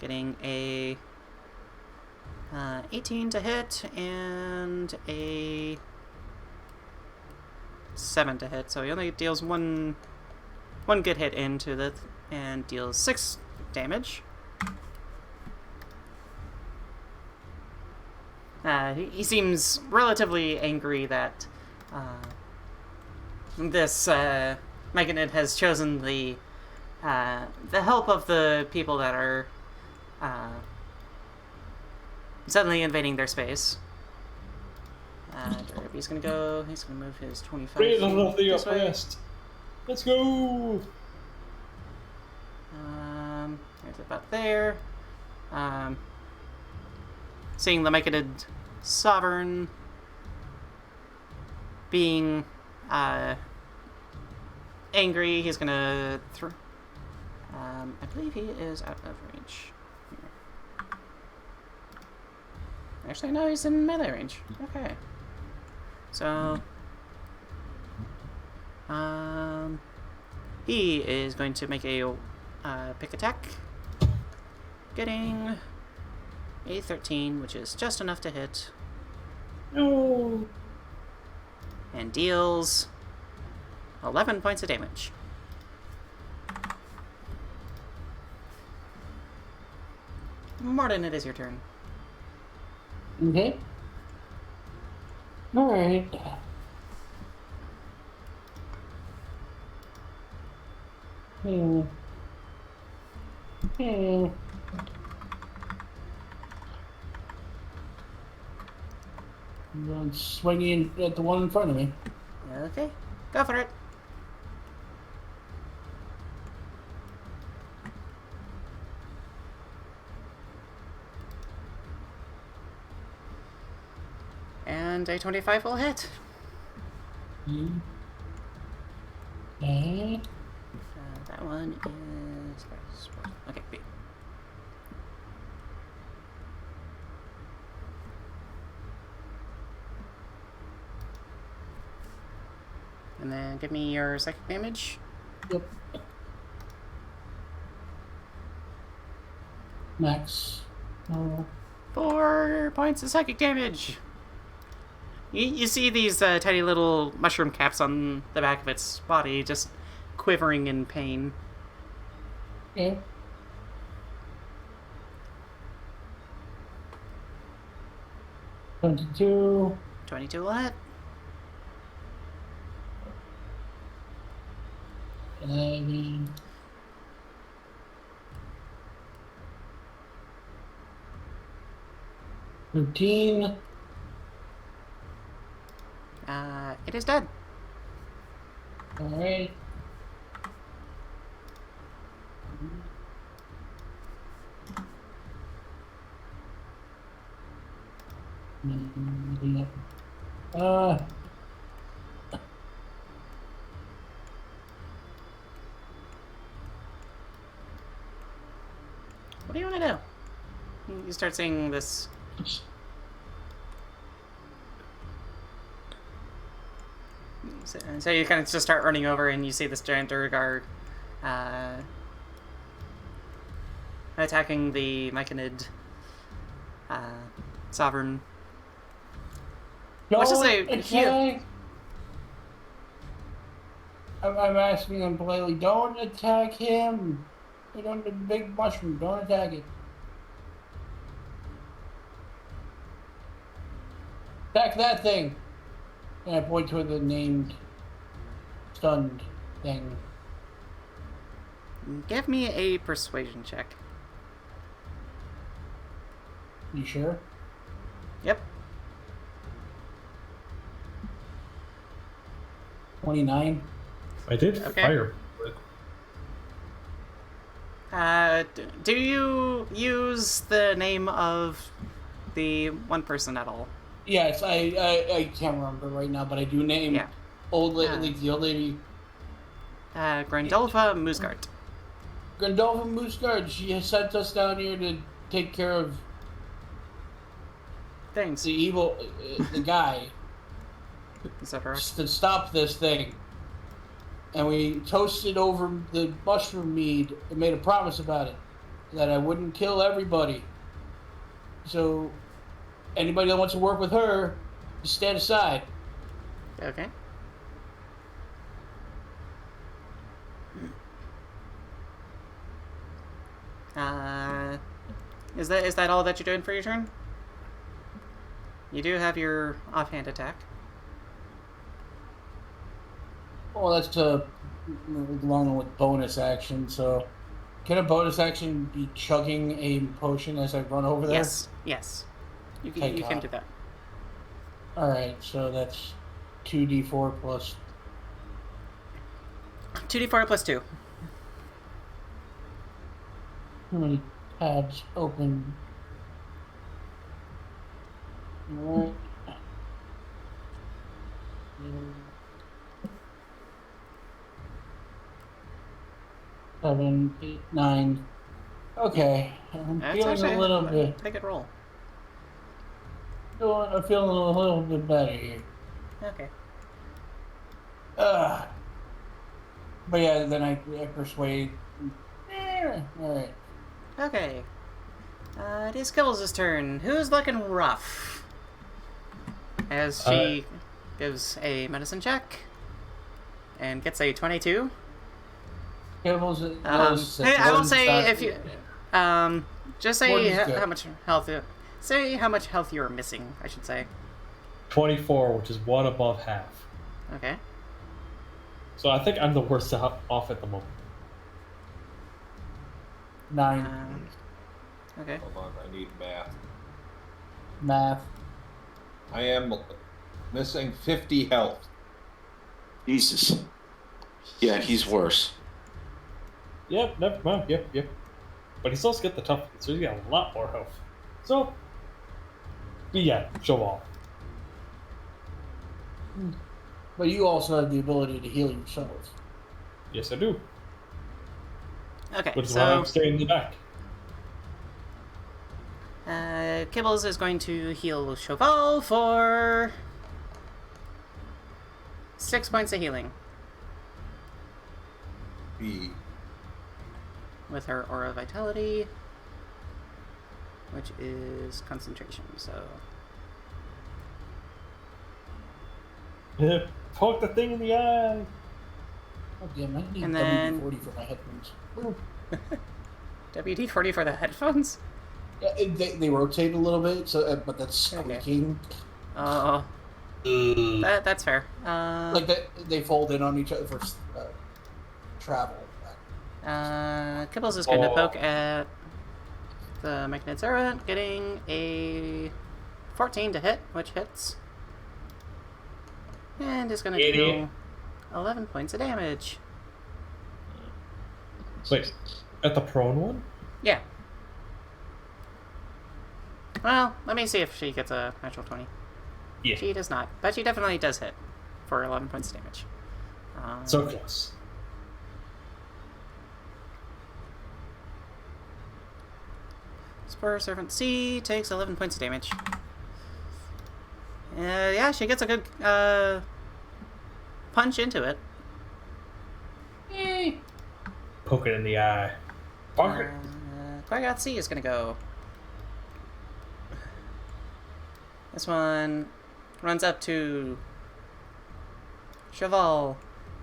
Speaker 2: Getting a 18 to hit and a 7 to hit, so he only deals one good hit into the and deals 6 damage. He seems relatively angry that this Myconid has chosen the help of the people that are suddenly invading their space. He's gonna go. He's gonna move his 25 feet
Speaker 1: Freedom of the
Speaker 2: this way.
Speaker 1: oppressed. Let's go.
Speaker 2: Right about there. Seeing the Myconid Sovereign being angry, he's gonna I believe he is out of range. Here. Actually, no, he's in melee range. Okay. So, he is going to make a pick attack, getting a 13, which is just enough to hit.
Speaker 3: No.
Speaker 2: And deals 11 points of damage. Mordin, it is your turn.
Speaker 3: Okay. Alright. Hmm. I'm swinging at the one in front of me.
Speaker 2: Okay, go for it. And a 25 will hit.
Speaker 3: Okay.
Speaker 2: That one is... Okay, B. And then give me your psychic damage.
Speaker 3: Yep. Max.
Speaker 2: 4 points of psychic damage. You see these tiny little mushroom caps on the back of its body just quivering in pain.
Speaker 3: Okay. $22.
Speaker 2: 22 will hit.
Speaker 3: 11. 13.
Speaker 2: It is dead.
Speaker 3: Alright.
Speaker 2: What do you want to do? You start seeing this. So you kind of just start running over, and you see this giant Durgar attacking the Myconid sovereign. Which is a huge...
Speaker 3: I'm asking him politely, don't attack him. We don't the big mushroom, don't attack it. Attack that thing. And I point toward the named stunned thing.
Speaker 2: Give me a persuasion check.
Speaker 3: You sure?
Speaker 2: Yep.
Speaker 3: 29.
Speaker 1: I did
Speaker 2: Okay.
Speaker 1: fire.
Speaker 2: Do you use the name of the one person at all?
Speaker 3: Yes, I can't remember right now, but I do name
Speaker 2: Yeah.
Speaker 3: like the old lady.
Speaker 2: Grandolpha Moosgard.
Speaker 3: Grandolpha Moosegard. She has sent us down here to take care of
Speaker 2: Thanks.
Speaker 3: the evil, the guy,
Speaker 2: Is that correct?
Speaker 3: to stop this thing. And we toasted over the mushroom mead and made a promise about it, that I wouldn't kill everybody. So, anybody that wants to work with her, just stand aside.
Speaker 2: Okay. Is that all that you're doing for your turn? You do have your offhand attack.
Speaker 3: Well, that's along with bonus action. So, can a bonus action be chugging a potion as I run over there?
Speaker 2: Yes. Yes. You
Speaker 3: Thank
Speaker 2: can
Speaker 3: God.
Speaker 2: do that.
Speaker 3: All right. So that's 2d4 plus.
Speaker 2: 2d4 plus 2.
Speaker 3: How many tabs open? All right. 7, 8, 9. Okay, I'm
Speaker 2: That's
Speaker 3: feeling
Speaker 2: actually
Speaker 3: a little
Speaker 2: a
Speaker 3: bit.
Speaker 2: pretty good roll.
Speaker 3: I'm feeling a little bit better here.
Speaker 2: Okay.
Speaker 3: But yeah, then I persuade. All right.
Speaker 2: Okay. It is Kibbles' turn. Who's looking rough? As she gives a medicine check and gets a 22. Hey, I will say if you just say how much health. Say how much health you are missing. I should say.
Speaker 1: 24, which is one above half.
Speaker 2: Okay.
Speaker 1: So I think I'm the worst off at the moment.
Speaker 3: 9.
Speaker 2: Okay.
Speaker 6: Hold on, I need math.
Speaker 3: Math.
Speaker 6: I am missing 50 health.
Speaker 5: Jesus. Yeah, he's worse.
Speaker 1: Yep, never mind. Yep. But he still get the tough, so he's got a lot more health. So, but yeah, Sho Val.
Speaker 3: But you also have the ability to heal yourself.
Speaker 1: Yes, I do.
Speaker 2: Okay.
Speaker 1: Which is why I'm staying in the back.
Speaker 2: Kibbles is going to heal Sho Val for 6 points of healing.
Speaker 6: B.
Speaker 2: With her Aura Vitality, which is concentration, so...
Speaker 1: Poke the thing in the eye!
Speaker 3: Oh, damn, I need
Speaker 2: And then-
Speaker 3: WD-40 for my headphones.
Speaker 2: WD-40 for the headphones?
Speaker 3: Yeah, they rotate a little bit, so but that's squeaking.
Speaker 2: Oh. That's fair.
Speaker 3: Like they fold in on each other for travel.
Speaker 2: Kibbles is going to poke at the Myconids, getting a 14 to hit, which hits. And is going to do 11 points of damage.
Speaker 1: Wait, at the prone one?
Speaker 2: Yeah. Well, let me see if she gets a natural 20.
Speaker 1: Yeah.
Speaker 2: She does not, but she definitely does hit for 11 points of damage.
Speaker 1: So close.
Speaker 2: Spur Servant C takes 11 points of damage. Yeah, she gets a good punch into it.
Speaker 3: Yay!
Speaker 1: Poke it in the eye. Poke it.
Speaker 2: Quaggoth C is going to go. This one runs up to Sho Val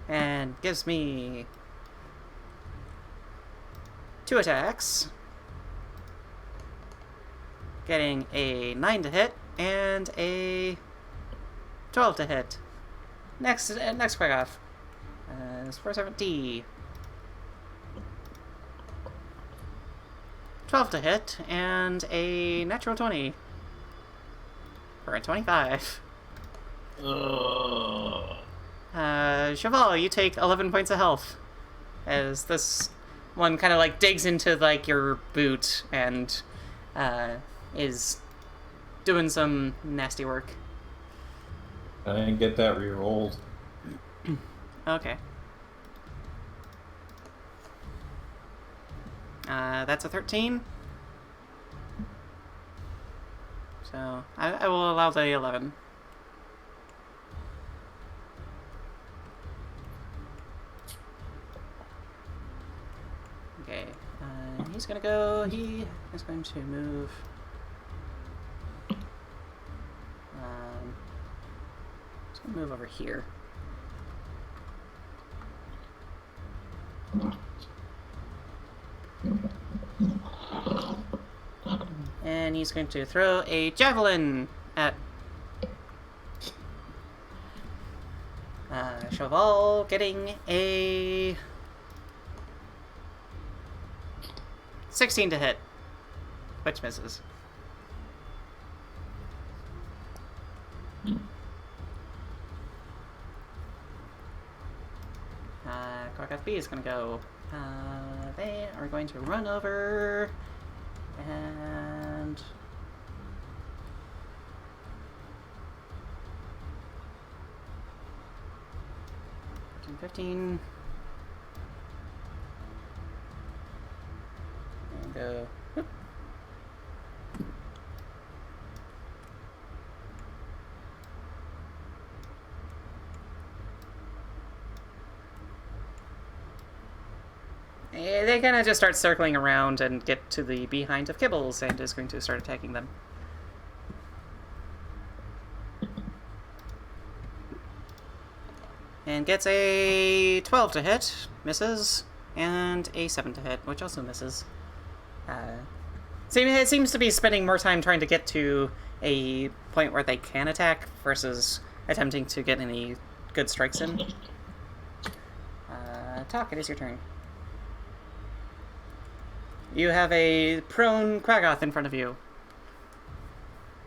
Speaker 2: and gives me 2 attacks. Getting a 9 to hit and a 12 to hit. Next Quaggoth. Spur Servant D. 12 to hit and a natural 20. For a 25. Sho Val, you take 11 points of health. As this one kind of like digs into like your boot and is doing some nasty work.
Speaker 6: I didn't get that re-rolled.
Speaker 2: Okay. That's a 13. So, I will allow the 11. Okay, he's gonna go, he is going to move. He's gonna move over here. And he's going to throw a javelin at Sho Val, getting a 16 to hit, which misses. Quaggoth B is going to go. They are going to run over and 15. go. They kind of just start circling around and get to the behind of Kibbles and is going to start attacking them. And gets a 12 to hit, misses, and a 7 to hit, which also misses. It seems to be spending more time trying to get to a point where they can attack versus attempting to get any good strikes in. Tok, it is your turn. You have a prone Quaggoth in front of you.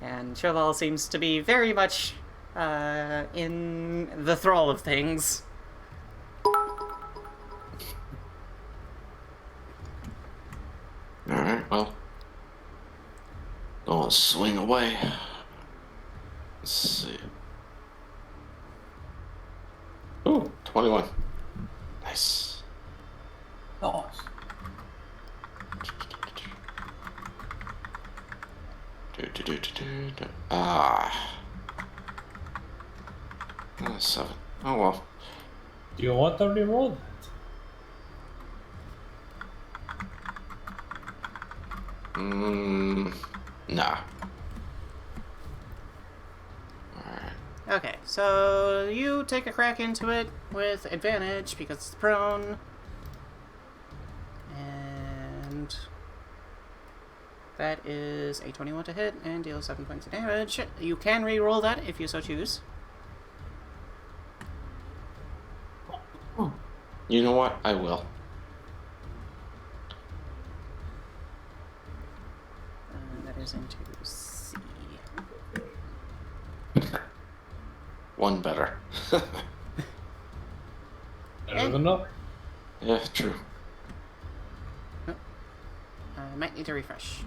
Speaker 2: And Sho Val seems to be very much in the thrall of things.
Speaker 5: Alright, well. I'll swing away. Let's see. Ooh, 21. Nice.
Speaker 3: Nice.
Speaker 5: Ah. 7. Oh well.
Speaker 1: Do you want to reroll that?
Speaker 5: Nah. Alright.
Speaker 2: Okay, so you take a crack into it with advantage because it's prone. And that is a 21 to hit and deals 7 points of damage. You can re-roll that if you so choose.
Speaker 5: You know what? I will.
Speaker 2: That is into C.
Speaker 5: One better.
Speaker 1: Better than nothing.
Speaker 5: Yeah, true.
Speaker 2: I might need to refresh.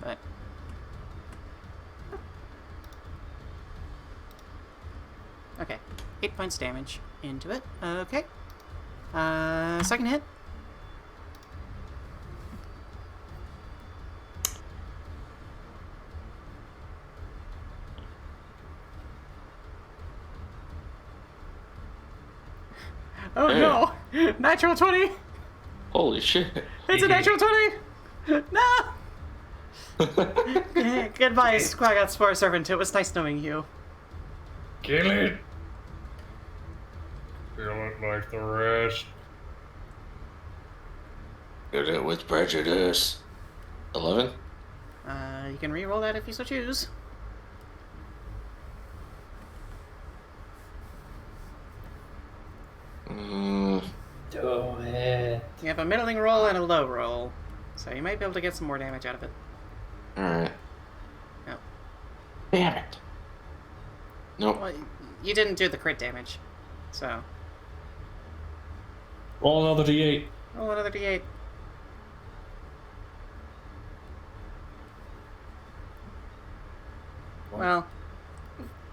Speaker 2: But... okay. 8 points damage into it. Okay. Second hit. Oh
Speaker 5: Hey.
Speaker 2: no! Natural 20!
Speaker 5: Holy shit.
Speaker 2: It's a natural 20! No! Goodbye, Quaggoth Spore Servant. It was nice knowing you.
Speaker 1: Kill it! Kill it like the rest.
Speaker 5: Did it with prejudice. 11?
Speaker 2: You can re-roll that if you so choose.
Speaker 1: Do it.
Speaker 2: You have a middling roll and a low roll, so you might be able to get some more damage out of it.
Speaker 5: Alright.
Speaker 2: No.
Speaker 5: Damn it. Nope.
Speaker 2: Well, you didn't do the crit damage, so...
Speaker 1: Roll another d8.
Speaker 2: roll another d8. Well,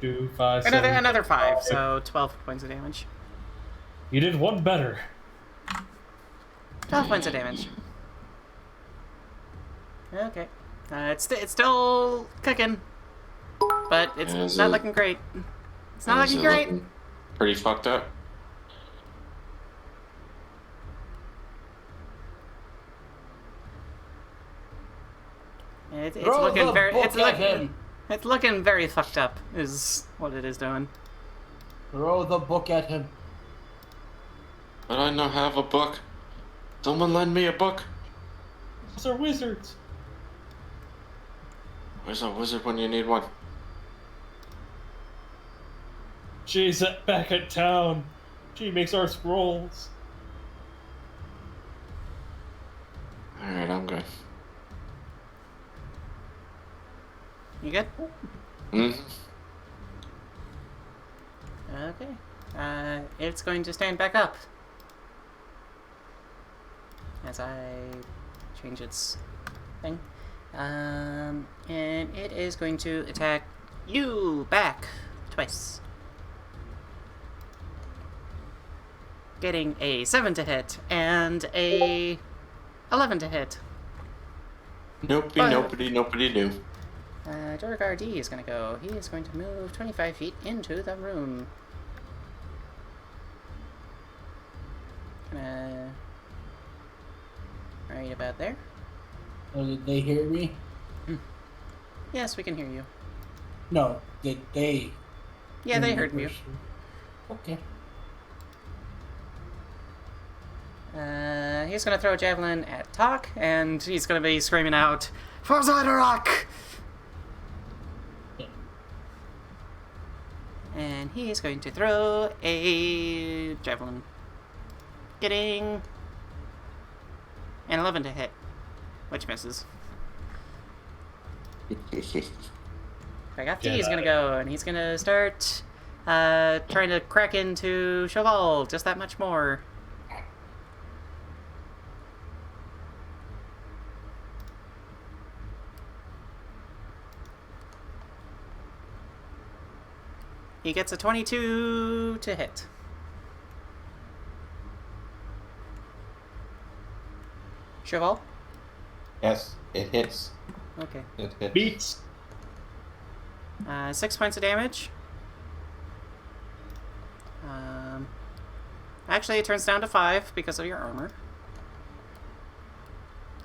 Speaker 1: 2, 5, 7.
Speaker 2: another 5, so 12 points of damage.
Speaker 1: You did one better.
Speaker 2: 12 points of damage. Okay. It's still cooking, but it's
Speaker 5: Is
Speaker 2: not
Speaker 5: it-
Speaker 2: looking great. It's not
Speaker 5: Is
Speaker 2: looking
Speaker 5: it
Speaker 2: great.
Speaker 5: looking pretty fucked up.
Speaker 2: It's
Speaker 3: Throw
Speaker 2: looking
Speaker 3: the
Speaker 2: very.
Speaker 3: book
Speaker 2: It's
Speaker 3: at
Speaker 2: looking.
Speaker 3: him.
Speaker 2: It's looking very fucked up. Is what it is doing.
Speaker 3: Throw the book at him.
Speaker 5: But I don't have a book. Someone lend me a book.
Speaker 1: Those are wizards.
Speaker 5: Where's a wizard when you need one?
Speaker 1: She's back at town. She makes our scrolls.
Speaker 5: Alright, I'm good.
Speaker 2: You good?
Speaker 5: Mm-hmm.
Speaker 2: Okay. It's going to stand back up. As I change its thing. And it is going to attack you back twice. Getting a 7 to hit and a 11 to hit.
Speaker 5: Nobody knew.
Speaker 2: Duergar D is going to go. He is going to move 25 feet into the room. Right about there.
Speaker 3: Oh, did they hear me?
Speaker 2: Yes, we can hear you.
Speaker 3: No, did they?
Speaker 2: Yeah, they heard you.
Speaker 3: Okay.
Speaker 2: He's going to throw a javelin at Tok, and he's going to be screaming out, "For Underdark!" And he's going to throw a javelin. Getting an 11 to hit, which misses. He's going to go, and he's going to start trying to crack into Sho Val just that much more. He gets a 22 to hit. Sho Val?
Speaker 5: Yes, it hits.
Speaker 2: Okay.
Speaker 5: It hits.
Speaker 1: Beats.
Speaker 2: 6 points of damage. Actually, it turns down to 5 because of your armor.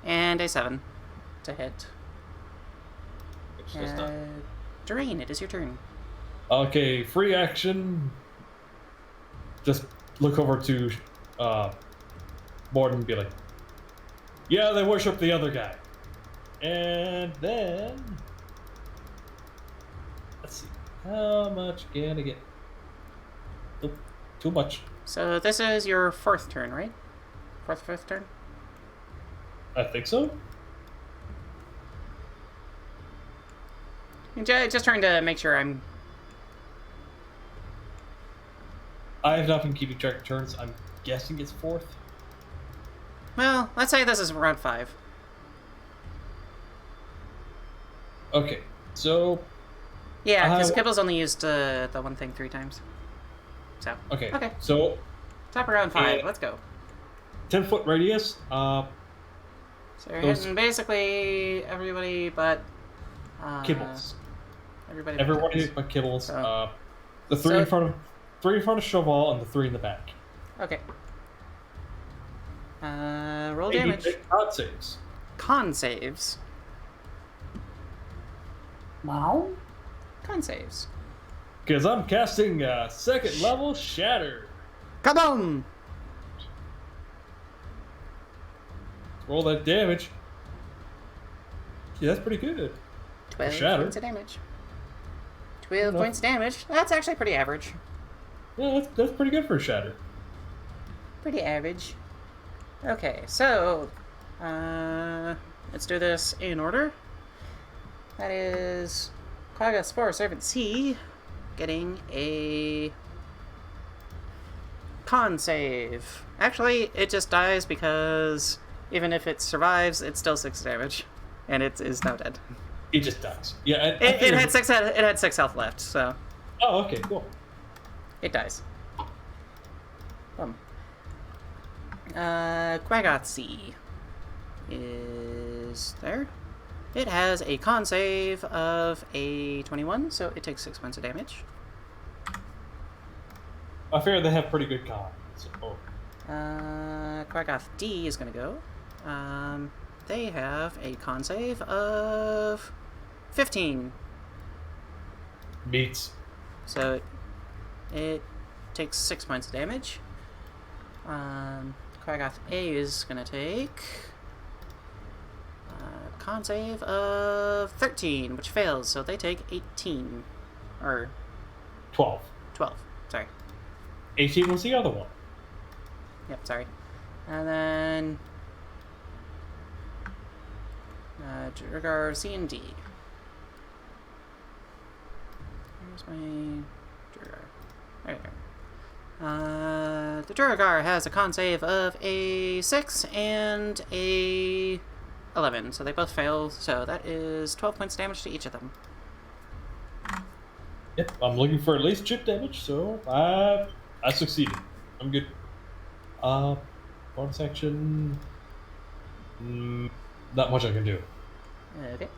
Speaker 2: And a 7 to hit.
Speaker 6: Which does not.
Speaker 2: Dearaen, it is your turn.
Speaker 1: Okay, free action. Just look over to Mordin and be like, yeah, they worship the other guy. And then... let's see. How much can I get? Nope, too much.
Speaker 2: So this is your 4th turn, right? Fifth turn?
Speaker 1: I think so.
Speaker 2: Just trying to make sure I'm...
Speaker 1: I have not been keeping track of turns. I'm guessing it's 4th.
Speaker 2: Well, let's say this is round 5.
Speaker 1: Okay, so...
Speaker 2: Yeah, because Kibble's only used the one thing 3 times. So,
Speaker 1: Okay. So,
Speaker 2: top of round 5, let's go.
Speaker 1: 10-foot radius.
Speaker 2: So you're hitting basically everybody but...
Speaker 1: Kibbles.
Speaker 2: Everybody
Speaker 1: but Kibbles.
Speaker 2: So-
Speaker 1: The 3 in front of Sho Val and the 3 in the back.
Speaker 2: Okay. Roll damage.
Speaker 1: Con saves.
Speaker 2: Con saves.
Speaker 3: Wow.
Speaker 2: Con saves.
Speaker 1: Because I'm casting 2nd level Shatter.
Speaker 2: Kaboom!
Speaker 1: Roll that damage. Yeah, that's pretty good.
Speaker 2: 12
Speaker 1: Shatter.
Speaker 2: points of damage. 12 points of damage. That's actually pretty average.
Speaker 1: Yeah, that's pretty good for a Shatter.
Speaker 2: Pretty average. Okay, so... let's do this in order. That is... Quagga Spore Servant C getting a... con save. Actually, it just dies because even if it survives, it's still 6 damage. And it is now dead.
Speaker 1: It just dies. Yeah,
Speaker 2: It had 6 health left, so...
Speaker 1: Oh, okay, cool.
Speaker 2: It dies. Quagotzi is there. It has a con save of a 21, so it takes 6 points of damage.
Speaker 1: I figure they have pretty good con. So,
Speaker 2: Quagoth D is going to go. They have a con save of 15.
Speaker 1: Beats.
Speaker 2: So it takes 6 points of damage. Quaggoth A is going to take con save of 13, which fails, so they take 18. Or
Speaker 1: 12.
Speaker 2: 12, sorry.
Speaker 1: 18 was the other one.
Speaker 2: Yep, sorry. And then Duergar C and D. Where's my Duergar? There you go. The Duergar has a con save of a 6 and a 11, so they both fail, so that is 12 points of damage to each of them.
Speaker 1: Yep, I'm looking for at least chip damage, so I succeeded. I'm good. Bonus action. Not much I can do.
Speaker 2: Okay.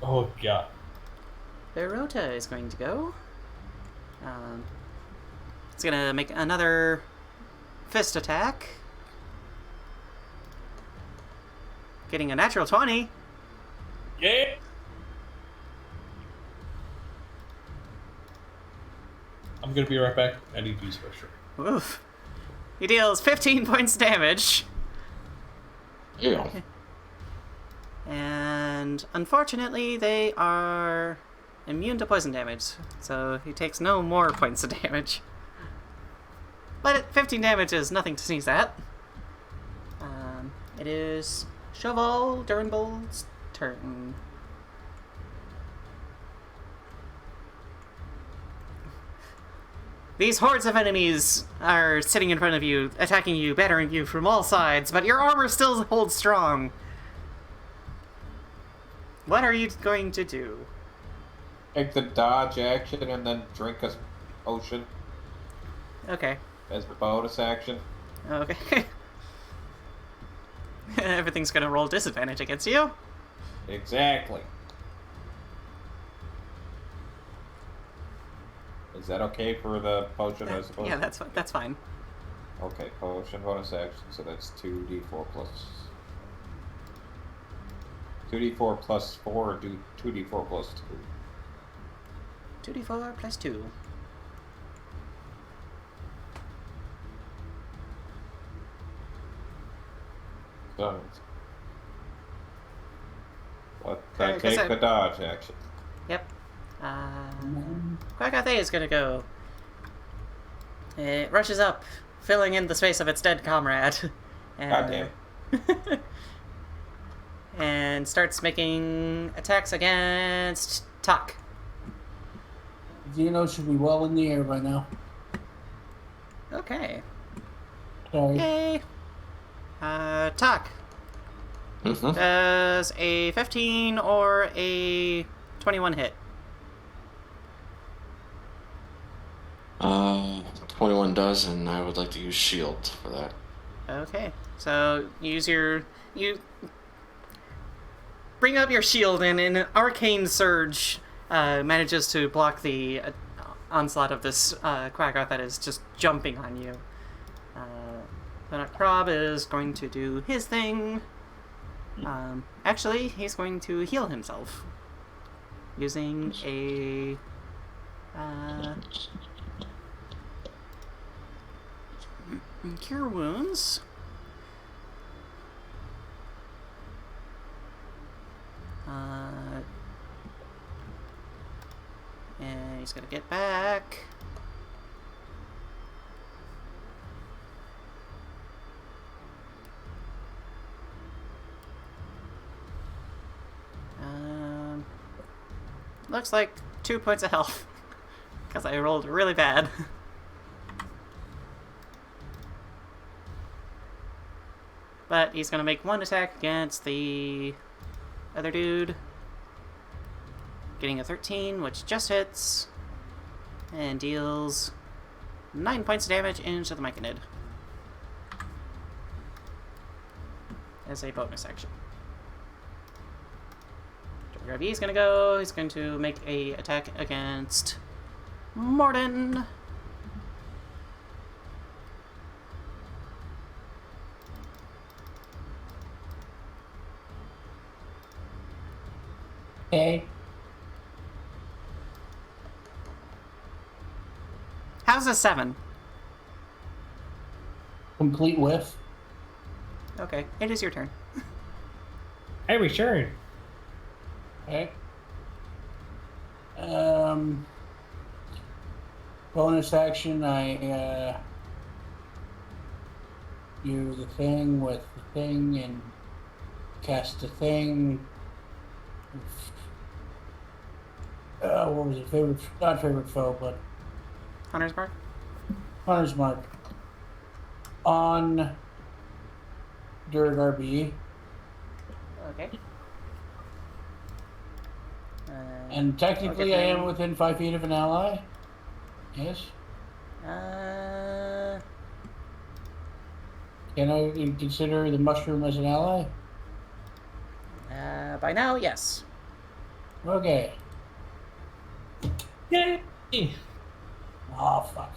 Speaker 1: Oh god.
Speaker 2: Berota is going to go. It's gonna make another fist attack. Getting a natural 20.
Speaker 1: Yeah. I'm gonna be right back. I need to use for sure.
Speaker 2: Oof. He deals 15 points damage.
Speaker 5: Yeah.
Speaker 2: And unfortunately, they are immune to poison damage, so he takes no more points of damage. But 15 damage is nothing to sneeze at. It is Sho Val Dearaen's turn. These hordes of enemies are sitting in front of you, attacking you, battering you from all sides, but your armor still holds strong. What are you going to do?
Speaker 8: Take the dodge action and then drink a potion
Speaker 2: Okay.
Speaker 8: as the bonus action.
Speaker 2: Okay. Everything's gonna roll disadvantage against you.
Speaker 8: Exactly. Is that okay for the potion, I suppose?
Speaker 2: Yeah, that's fine.
Speaker 8: Okay, potion bonus action, so that's 2d4 plus... 2d4 plus 4, or 2d4 plus 2?
Speaker 2: 2d4 plus 2.
Speaker 8: So... What?
Speaker 2: Okay,
Speaker 8: I take
Speaker 2: guess
Speaker 8: the dodge action.
Speaker 2: Yep. Quagathe is gonna go. It rushes up, filling in the space of its dead comrade. And,
Speaker 8: God damn.
Speaker 2: and starts making attacks against Tok.
Speaker 3: Xeno should be well in the air by now.
Speaker 2: Okay.
Speaker 3: Sorry.
Speaker 2: Yay! Tok.
Speaker 5: Mm-hmm.
Speaker 2: Does a 15 or a 21 hit?
Speaker 5: 21 does, and I would like to use shield for that.
Speaker 2: Okay. So you bring up your shield, and an arcane surge manages to block the onslaught of this Quaggoth that is just jumping on you. Krob is going to do his thing. Actually, he's going to heal himself using a cure wounds. And he's gonna get back. Looks like 2 points of health. Because I rolled really bad. But he's gonna make one attack against the other dude. Getting a 13, which just hits. And deals 9 points of damage into the Myconid. As a bonus action. He's gonna go. He's going to make a attack against Mordin.
Speaker 3: Okay.
Speaker 2: How's a 7?
Speaker 3: Complete whiff.
Speaker 2: Okay, it is your turn.
Speaker 1: Hey, return.
Speaker 3: Okay. Bonus action, I do the thing with the thing and cast the thing. What was it? Not favorite foe, but
Speaker 2: Hunter's Mark?
Speaker 3: Hunter's Mark. On Dearaen.
Speaker 2: Okay.
Speaker 3: And technically I
Speaker 2: okay.
Speaker 3: am within 5 feet of an ally. Yes. Can I consider the mushroom as an ally?
Speaker 2: By now, yes.
Speaker 3: Okay.
Speaker 1: Yay!
Speaker 3: Oh, fuck.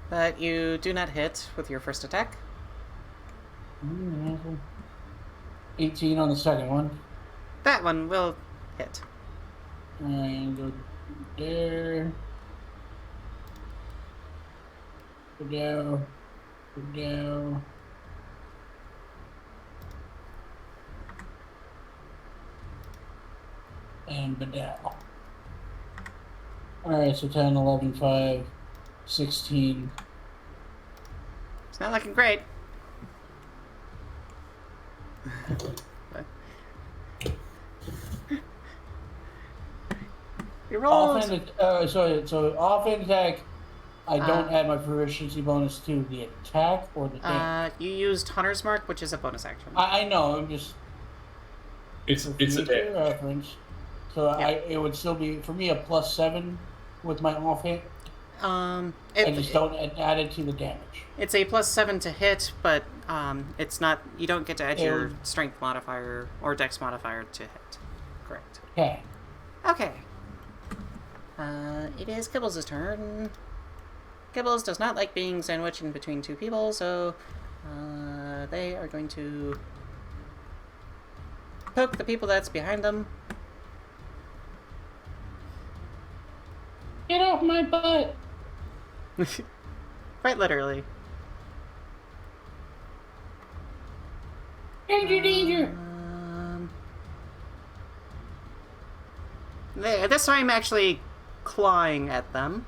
Speaker 2: But you do not hit with your first attack.
Speaker 3: 18 on the second one.
Speaker 2: That one will hit.
Speaker 3: And go there. Go down. Go down. And Bedell. Alright, so 10, 11, 5, 16.
Speaker 2: It's not looking great. You rolled.
Speaker 3: So offhand attack, I don't add my proficiency bonus to the attack or the damage.
Speaker 2: You used Hunter's Mark, which is a bonus action.
Speaker 3: I know, I'm just...
Speaker 1: It's a
Speaker 3: future
Speaker 1: damage.
Speaker 3: reference. So
Speaker 2: Yep.
Speaker 3: it would still be, for me, a +7 with my offhand. I just don't add it to the damage.
Speaker 2: It's a +7 to hit, but it's not. You don't get to add your strength modifier or dex modifier to hit. Correct.
Speaker 3: Okay.
Speaker 2: Okay. It is Kibbles' turn. Kibbles does not like being sandwiched in between two people, so they are going to poke the people that's behind them.
Speaker 3: Get off my butt!
Speaker 2: Quite literally.
Speaker 3: Danger, danger!
Speaker 2: This time actually clawing at them.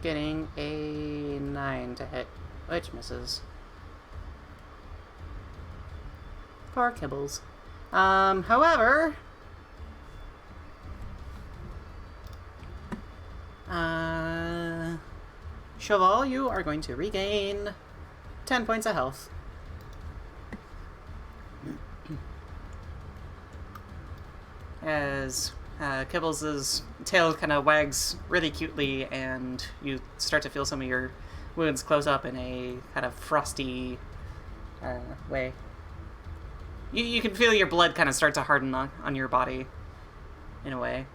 Speaker 2: Getting a 9 to hit, which misses. Poor Kibbles. However... Sho Val, you are going to regain 10 points of health. As Kibbles' tail kind of wags really cutely, and you start to feel some of your wounds close up in a kind of frosty way. You can feel your blood kind of start to harden on your body, in a way.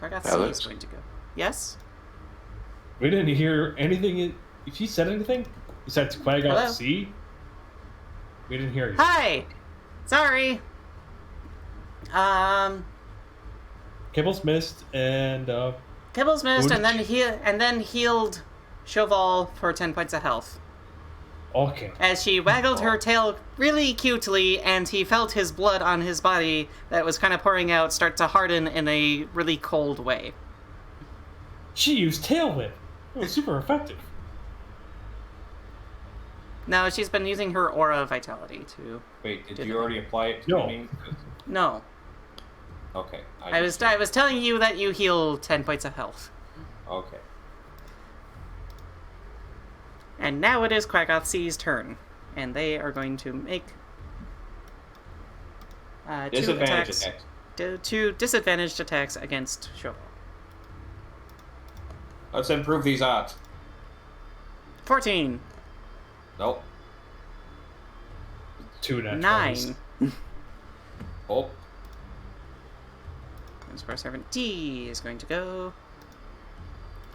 Speaker 2: Kargath C is going to go. Yes?
Speaker 1: We didn't hear anything. If he said anything besides Quaggoth C, we didn't hear you.
Speaker 2: Hi! Sorry.
Speaker 1: Kibbles missed, and
Speaker 2: Kibbles missed,
Speaker 1: Would-
Speaker 2: and then healed Sho Val for 10 points of health.
Speaker 1: okay.
Speaker 2: As she waggled her tail really cutely, and he felt his blood on his body that was kind of pouring out start to harden in a really cold way.
Speaker 1: She used Tail Whip. It was super effective.
Speaker 2: No, she's been using her aura of vitality to...
Speaker 8: Wait, did
Speaker 2: Did
Speaker 8: you
Speaker 2: it?
Speaker 8: already apply it to
Speaker 1: No.
Speaker 8: me?
Speaker 2: No.
Speaker 8: Okay.
Speaker 2: I was telling you that you heal 10 points of health.
Speaker 8: Okay.
Speaker 2: And now it is Quaggoth C's turn. And they are going to make...
Speaker 8: Disadvantage attacks.
Speaker 2: Two disadvantaged attacks against Sho Val.
Speaker 8: Let's improve these odds.
Speaker 2: 14.
Speaker 8: Nope.
Speaker 1: 2 natural
Speaker 2: 9.
Speaker 8: Oh.
Speaker 2: And Square Servant D is going to go.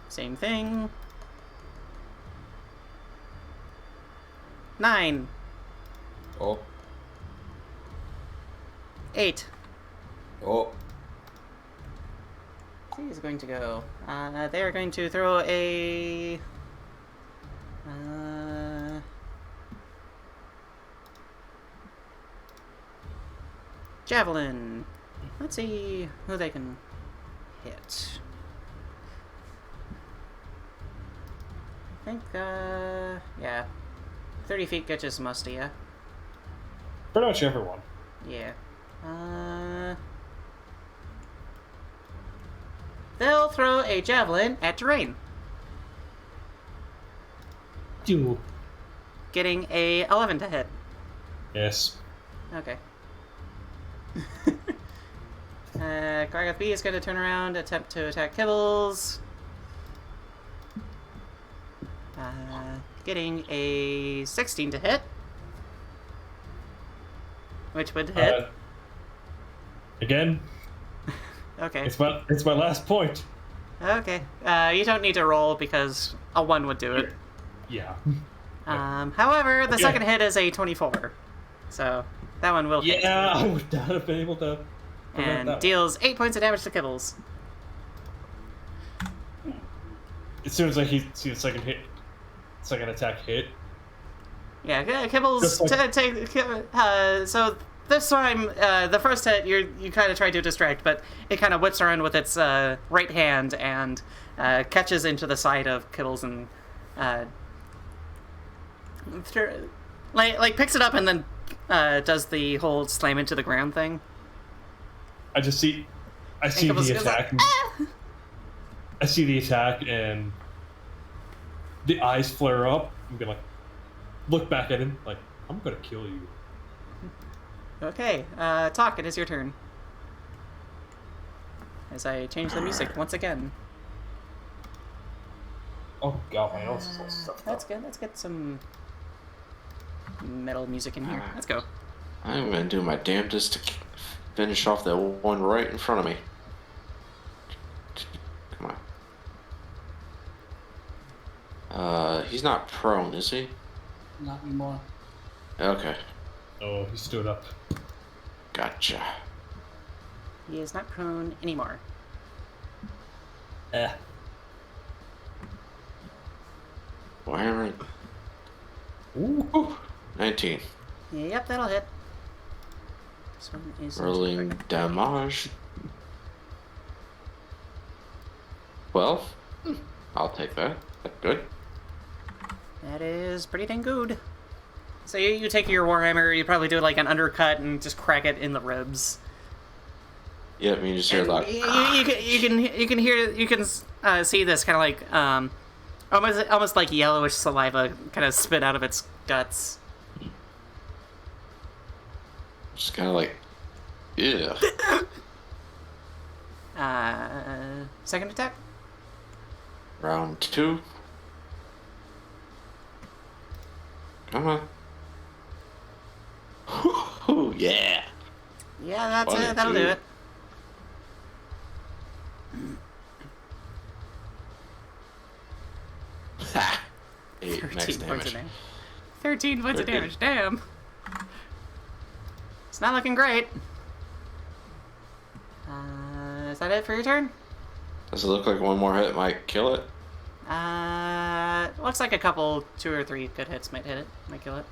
Speaker 2: Same thing. 9.
Speaker 8: Oh.
Speaker 2: 8.
Speaker 8: Oh.
Speaker 2: C is going to go. They are going to throw a... javelin. Let's see who they can hit. I think, yeah. 30 feet gets most of ya.
Speaker 1: Pretty much everyone.
Speaker 2: Yeah. They'll throw a javelin at Dearaen.
Speaker 1: You.
Speaker 2: Getting a 11 to hit.
Speaker 1: Yes.
Speaker 2: Okay. Gargoth B is going to turn around, attempt to attack Kibbles. Getting a 16 to hit. Which would hit.
Speaker 1: Again?
Speaker 2: Okay.
Speaker 1: It's my last point.
Speaker 2: Okay. You don't need to roll because a 1 would do it.
Speaker 1: Yeah.
Speaker 2: However, the second hit is a 24. So, that one will hit.
Speaker 1: Yeah, I would not have been able to prevent
Speaker 2: And
Speaker 1: that
Speaker 2: deals 8 points of damage to Kibbles.
Speaker 1: As soon as I see the second attack hit.
Speaker 2: Yeah, Kibbles so this time, the first hit, you kind of try to distract, but it kind of whips around with its right hand and catches into the side of Kibbles and picks it up and then does the whole slam into the ground thing.
Speaker 1: I see the attack. I see the attack and the eyes flare up. I'm gonna look back at him like, I'm gonna kill you.
Speaker 2: Okay, Tok, it is your turn. As I change the music once again.
Speaker 1: Oh god, my nose is all stuffed
Speaker 2: That's
Speaker 1: up.
Speaker 2: good. Let's get some metal music in here. Let's go.
Speaker 5: I'm gonna do my damnedest to finish off that one right in front of me. Come on. He's not prone, is he?
Speaker 3: Not anymore.
Speaker 5: Okay,
Speaker 1: Oh, he stood up.
Speaker 5: gotcha.
Speaker 2: He is not prone anymore.
Speaker 5: Wiring. Ooh, 19.
Speaker 2: Yep, that'll hit. This one is
Speaker 5: Rolling damage. 12. I'll take that. That's good.
Speaker 2: That is pretty dang good. So you take your warhammer, you probably do like an undercut and just crack it in the ribs.
Speaker 5: Yep, you just hear
Speaker 2: And
Speaker 5: like.
Speaker 2: you can see this kind of like almost like yellowish saliva kind of spit out of its guts.
Speaker 5: Just kind of like. Yeah.
Speaker 2: Second attack.
Speaker 5: Round 2. Come on. Ooh, yeah.
Speaker 2: Yeah, that's it.
Speaker 5: 22.
Speaker 2: That'll do it.
Speaker 5: Ha! 8 max
Speaker 2: 13 points of
Speaker 5: damage.
Speaker 2: damage. 13 points of damage. Damn. It's not looking great. Is that it for your turn?
Speaker 5: Does it look like one more hit might kill it?
Speaker 2: Looks like a couple, 2 or 3 good hits might hit it, might kill it.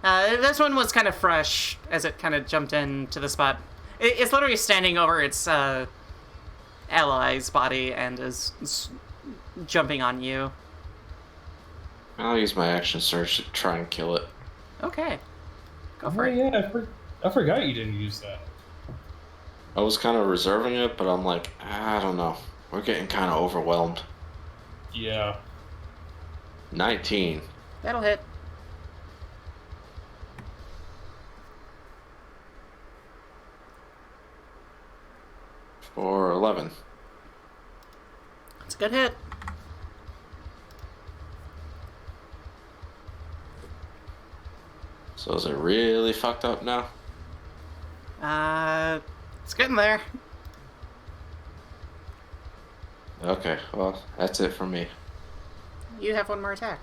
Speaker 2: This one was kind of fresh as it kind of jumped into the spot. It's literally standing over its ally's body and is jumping on you.
Speaker 5: I'll use my action surge to try and kill it.
Speaker 2: Okay, go for
Speaker 1: Oh
Speaker 2: it.
Speaker 1: yeah, I forgot you didn't use that.
Speaker 5: I was kind of reserving it, but I'm like, I don't know. We're getting kind of overwhelmed.
Speaker 1: Yeah.
Speaker 5: 19.
Speaker 2: That'll hit.
Speaker 5: For 11.
Speaker 2: It's a good hit.
Speaker 5: So is it really fucked up now?
Speaker 2: It's getting there.
Speaker 5: Okay, well, that's it for me.
Speaker 2: You have one more attack.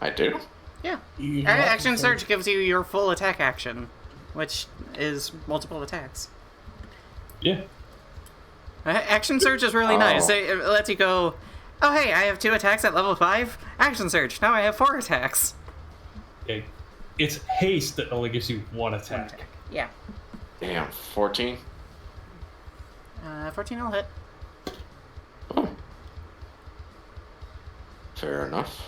Speaker 5: I do?
Speaker 2: Yeah.
Speaker 3: You
Speaker 2: Action Surge gives you your full attack action, which is multiple attacks.
Speaker 1: Yeah.
Speaker 2: Action Surge is really nice. It lets you go, oh hey, I have 2 attacks at level 5. Action Surge, now I have 4 attacks.
Speaker 1: Okay. It's haste that only gives you 1 attack.
Speaker 2: Yeah.
Speaker 5: Damn, 14?
Speaker 2: 14 will hit.
Speaker 5: Oh. Fair enough.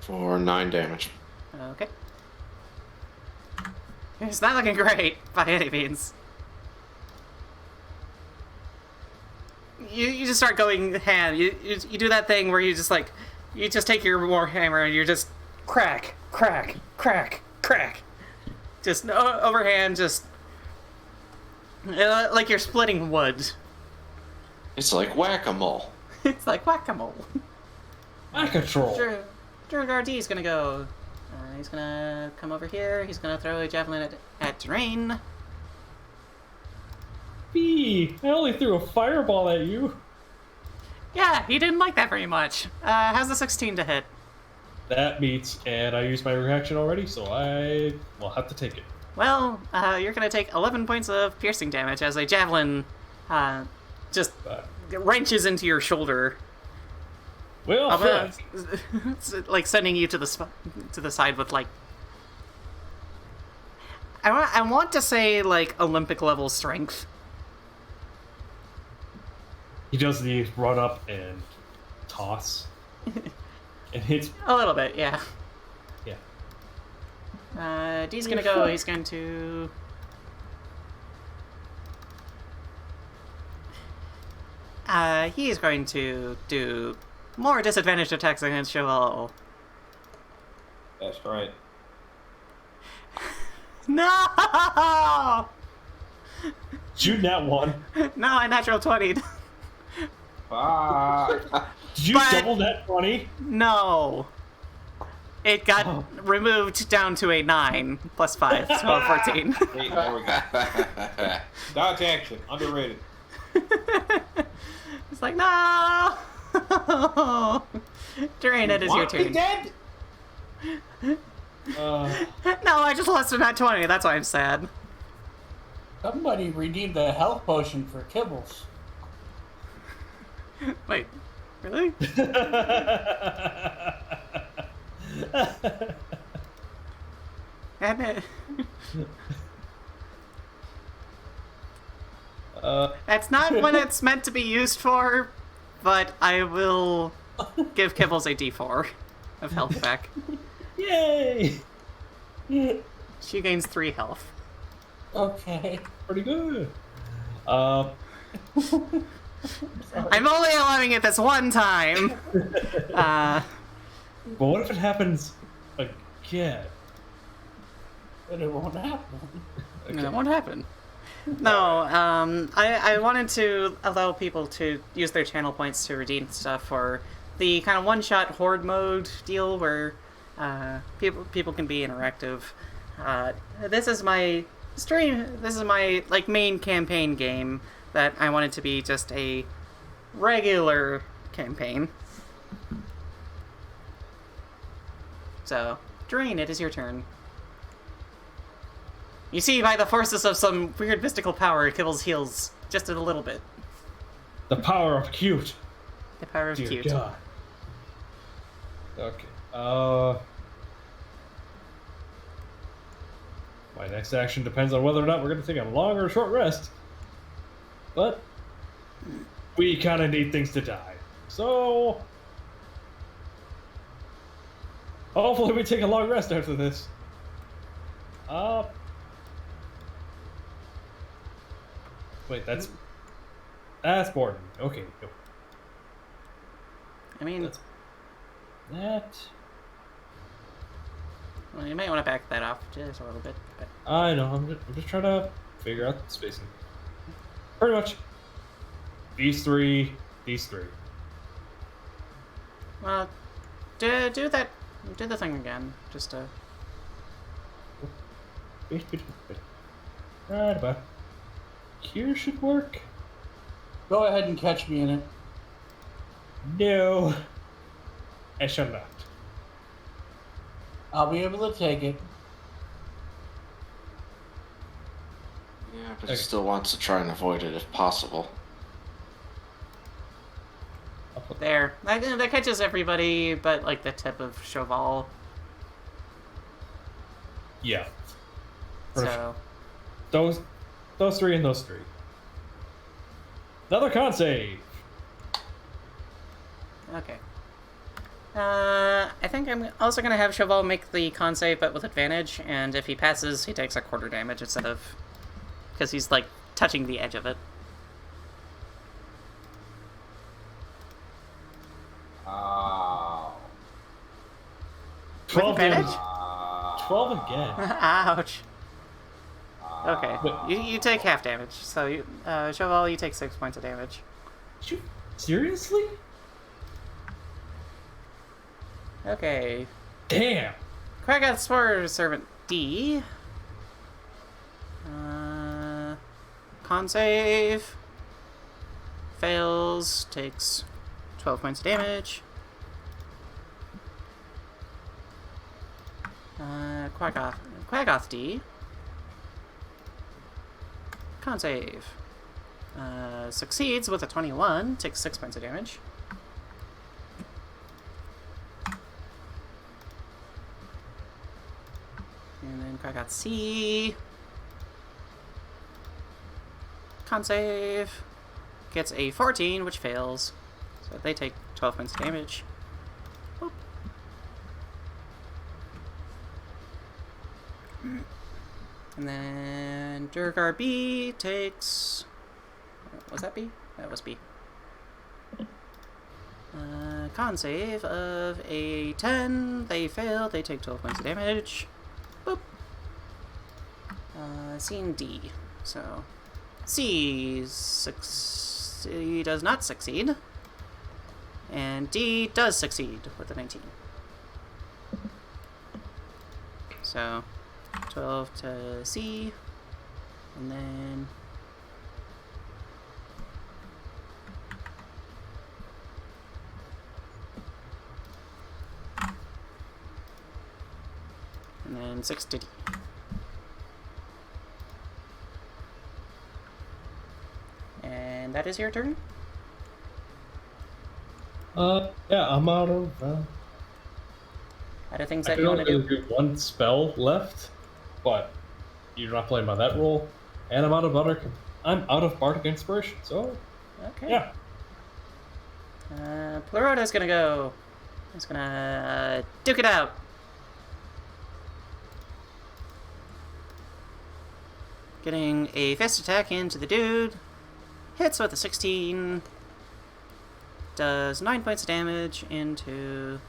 Speaker 5: For 9 damage.
Speaker 2: Okay. It's not looking great, by any means. You just start going ham. You do that thing where you just like, you just take your warhammer and you're just crack, crack, crack, crack. just overhand, just like you're splitting wood.
Speaker 5: It's like whack-a-mole.
Speaker 2: It's like whack-a-mole.
Speaker 1: Whack-a-troll.
Speaker 2: Durgardi is gonna go. He's gonna come over here. He's gonna throw a javelin at Dearaen.
Speaker 1: B, I only threw a fireball at you.
Speaker 2: Yeah, he didn't like that very much. How's the 16 to hit?
Speaker 1: That meets, and I used my reaction already, so I will have to take it.
Speaker 2: Well, you're gonna take 11 points of piercing damage as a javelin just wrenches into your shoulder.
Speaker 1: Well,
Speaker 2: it's like sending you to the side with like I want to say like Olympic level strength.
Speaker 1: he does the run up and toss. And hits.
Speaker 2: A little bit, yeah.
Speaker 1: Yeah.
Speaker 2: D's gonna go. He's going to. He is going to do more disadvantaged attacks against Sho Val.
Speaker 8: That's right.
Speaker 2: No!
Speaker 1: Shoot that one.
Speaker 2: No, I natural 20'd.
Speaker 8: Fuck.
Speaker 1: Did you double that 20?
Speaker 2: No. It got removed down to a 9 plus 5, so a 14.
Speaker 8: Hey, there we go. Dodge action. Underrated.
Speaker 2: It's like, no! Dearaen, it is your
Speaker 8: Want me
Speaker 2: turn.
Speaker 8: dead?
Speaker 2: No, I just lost a nat 20, that's why I'm sad.
Speaker 3: Somebody redeemed a health potion for Kibbles.
Speaker 2: Wait, really? And it... That's not what it's meant to be used for, but I will give Kibbles a d4 of health back.
Speaker 1: Yay!
Speaker 2: She gains 3 health.
Speaker 3: Okay.
Speaker 1: Pretty good.
Speaker 2: I'm only allowing it this one time.
Speaker 1: But what if it happens again?
Speaker 3: But it won't happen.
Speaker 2: No, that won't happen. No, I wanted to allow people to use their channel points to redeem stuff for the kind of one-shot horde mode deal where people can be interactive. This is my stream. This is my like main campaign game that I wanted to be just a regular campaign. So, Dearaen, it is your turn. You see, by the forces of some weird mystical power, Kibbles heals just a little bit.
Speaker 1: The power of cute.
Speaker 2: The power of
Speaker 1: Dear
Speaker 2: cute.
Speaker 1: God. Okay. My next action depends on whether or not we're going to take a long or a short rest. But we kind of need things to die. So hopefully we take a long rest after this. Wait, that's Mordin. Okay, go.
Speaker 2: I mean,
Speaker 1: That.
Speaker 2: well, you might want to back that off just a little bit. But...
Speaker 1: I know. I'm just trying to figure out the spacing. Pretty much. These three.
Speaker 2: Well, do that. Do the thing again, just to.
Speaker 1: Right about here should work.
Speaker 3: Go ahead and catch me in it.
Speaker 1: No, I shall not.
Speaker 3: I'll be able to take it.
Speaker 5: Yeah, but he still wants to try and avoid it if possible.
Speaker 2: There. That catches everybody, but like the tip of Sho Val.
Speaker 1: Yeah.
Speaker 2: So.
Speaker 1: Those three and those three. Another con save.
Speaker 2: Okay. I think I'm also going to have Sho Val make the con save, but with advantage, and if he passes, he takes a quarter damage instead of... because he's, like, touching the edge of it.
Speaker 8: Oh.
Speaker 1: 12
Speaker 2: advantage?
Speaker 1: damage. 12 again.
Speaker 2: Ouch. Okay, you take half damage. So you, Sho Val, you take 6 points of damage.
Speaker 1: Seriously?
Speaker 2: Okay.
Speaker 1: Damn.
Speaker 2: Quaggoth Spore Servant D. Con save. Fails. Takes 12 points of damage. Quaggoth D. Con save. Succeeds with a 21. Takes 6 points of damage. And then Quaggoth C. Con save. Gets a 14, which fails. So they take 12 points of damage. Whoop. And then Durgar B takes... Was that B? That was B. Con save of a 10. They fail. They take 12 points of damage. Boop. Scene D. So, C does not succeed. And D does succeed with a 19. So, 12 to C. And then... And then 6 to D. And that is your turn?
Speaker 1: Yeah, I'm out of,
Speaker 2: Out of things
Speaker 1: I
Speaker 2: that you want to do?
Speaker 1: do one spell left, but you're not playing by that rule, and I'm out of Bardic Inspiration, so,
Speaker 2: Okay.
Speaker 1: yeah.
Speaker 2: Plerota's gonna go. He's gonna duke it out. Getting a fist attack into the dude. Hits with a 16. Does 9 points of damage into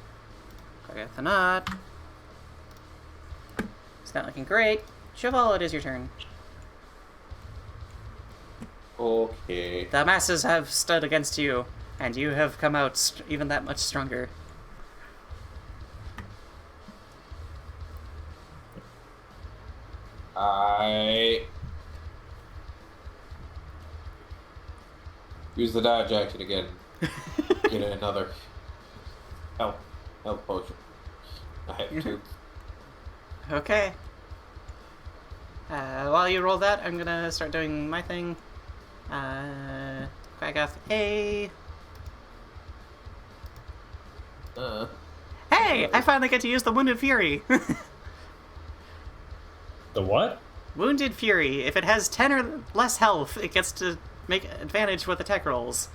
Speaker 2: Quaggoth. It's not looking great. Sho Val, it is your turn.
Speaker 8: Okay.
Speaker 2: The masses have stood against you, and you have come out even that much stronger.
Speaker 8: I use the dodge action again. Get another health potion. I have 2.
Speaker 2: Okay. While you roll that, I'm gonna start doing my thing. Quaggoth A. Hey! I finally get to use the Wounded Fury!
Speaker 1: The what?
Speaker 2: Wounded Fury. If it has 10 or less health, it gets to make advantage with attack rolls.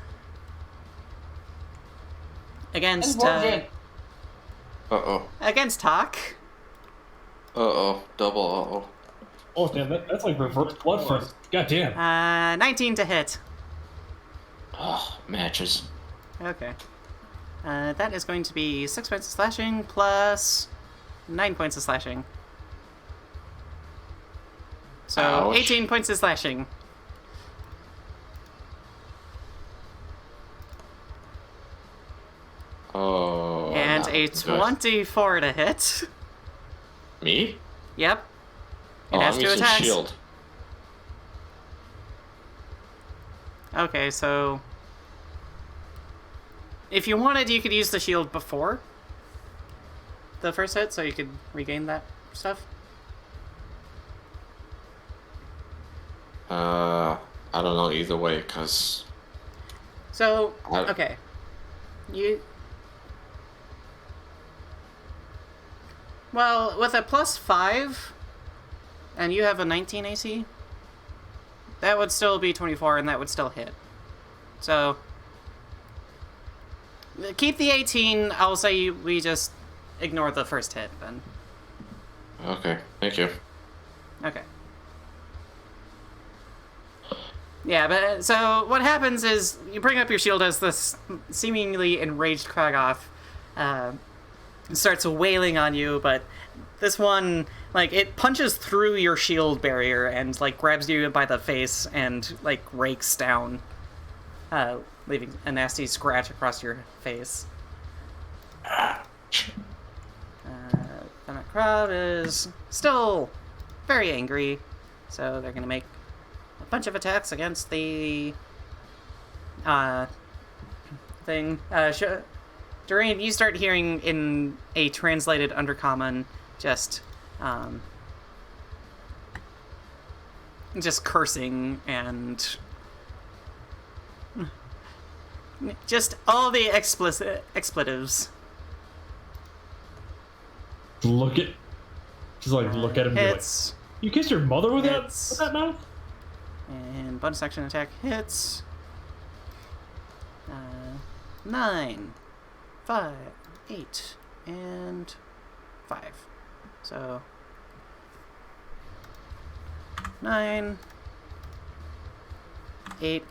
Speaker 2: Against,
Speaker 5: Uh-oh.
Speaker 2: against Tok.
Speaker 5: Uh-oh. Double uh-oh.
Speaker 1: Oh, damn, that's like reverse blood first. God damn.
Speaker 2: 19 to hit.
Speaker 5: Oh, matches.
Speaker 2: Okay. That is going to be 6 points of slashing plus 9 points of slashing. So,
Speaker 5: Ouch.
Speaker 2: 18 points of slashing.
Speaker 5: Oh.
Speaker 2: And
Speaker 5: not
Speaker 2: a
Speaker 5: good.
Speaker 2: 24 to hit.
Speaker 5: Me?
Speaker 2: Yep.
Speaker 5: Oh,
Speaker 2: It has
Speaker 5: I'm
Speaker 2: 2
Speaker 5: using
Speaker 2: attacks.
Speaker 5: shield.
Speaker 2: Okay, so... If you wanted, you could use the shield before the first hit, so you could regain that stuff.
Speaker 5: I don't know either way, because...
Speaker 2: So, okay. You... Well, with a +5, and you have a 19 AC, that would still be 24, and that would still hit. So, keep the 18, I'll say we just ignore the first hit, then.
Speaker 5: Okay, thank you.
Speaker 2: Okay. Yeah, but so what happens is you bring up your shield as this seemingly enraged Quaggoth starts wailing on you, but this one, like, it punches through your shield barrier and, like, grabs you by the face and, like, rakes down, leaving a nasty scratch across your face. The crowd is still very angry, so they're gonna make a bunch of attacks against the thing. Dearaen, you start hearing in a translated Undercommon just cursing and just all the expletives.
Speaker 1: Look at, just like look at him.
Speaker 2: Hits.
Speaker 1: Like, you kissed your mother with
Speaker 2: Hits.
Speaker 1: that mouth?
Speaker 2: And bonus action attack hits. 9, 5, 8, and 5. So 9, 8,